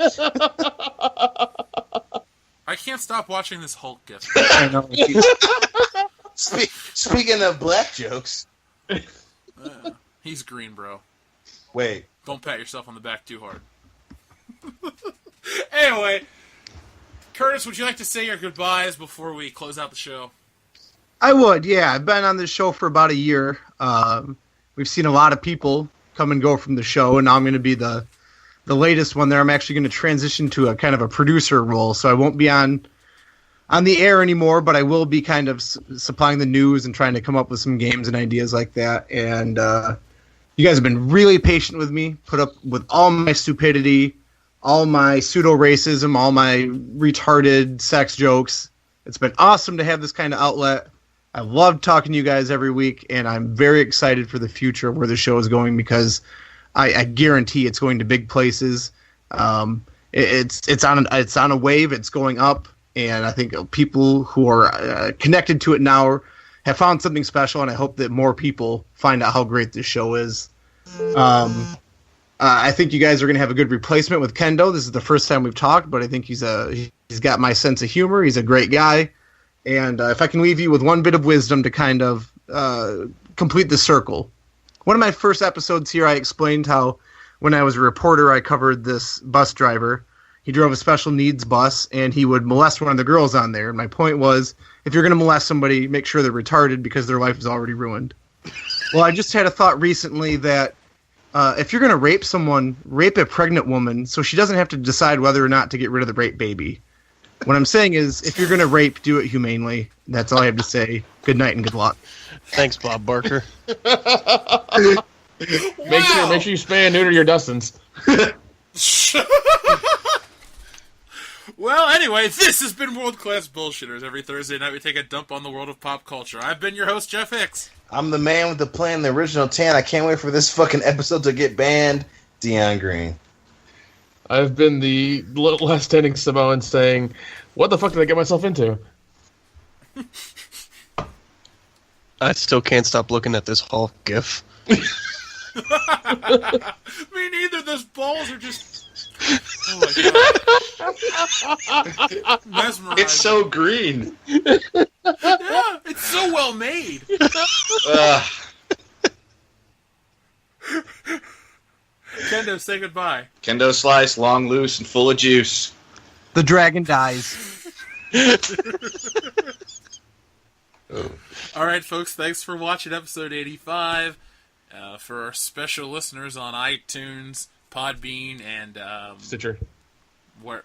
I can't stop watching this Hulk gift. I know. Speaking of black jokes, He's green, bro. wait. Don't pat yourself on the back too hard. Anyway, Curtis, would you like to say your goodbyes before we close out the show? I would, yeah. I've been on this show for about a year. We've seen a lot of people come and go from the show, and now I'm going to be the latest one there. I'm actually going to transition to a kind of a producer role, so I won't be on the air anymore, but I will be kind of supplying the news and trying to come up with some games and ideas like that. And you guys have been really patient with me, put up with all my stupidity, all my pseudo-racism, all my retarded sex jokes. It's been awesome to have this kind of outlet. I love talking to you guys every week, and I'm very excited for the future of where the show is going because I guarantee it's going to big places. It's on a wave. It's going up, and I think people who are connected to it now have found something special, and I hope that more people find out how great this show is. I think you guys are going to have a good replacement with Kendo. This is the first time we've talked, but I think he's got my sense of humor. He's a great guy. And if I can leave you with one bit of wisdom to kind of complete the circle. One of my first episodes here, I explained how when I was a reporter, I covered this bus driver. He drove a special needs bus, and he would molest one of the girls on there. And my point was, if you're going to molest somebody, make sure they're retarded because their life is already ruined. Well, I just had a thought recently that if you're going to rape someone, rape a pregnant woman so she doesn't have to decide whether or not to get rid of the rape baby. What I'm saying is, if you're going to rape, do it humanely. That's all I have to say. Good night and good luck. Thanks, Bob Barker. Make sure you spay and neuter your Dustins. Well, anyway, this has been World Class Bullshitters. Every Thursday night we take a dump on the world of pop culture. I've been your host, Jeff Hicks. I'm the man with the plan, the original tan. I can't wait for this fucking episode to get banned. Dion Green. I've been the last standing Samoan saying, what the fuck did I get myself into? I still can't stop looking at this Hulk gif. Me neither. Those balls are just Oh my god. Mesmerizing. It's so green. Yeah, it's so well made. Kendo, say goodbye. Kendo slice, long, loose, and full of juice. The dragon dies. All right, folks, thanks for watching episode 85. For our special listeners on iTunes, Podbean, and Stitcher. where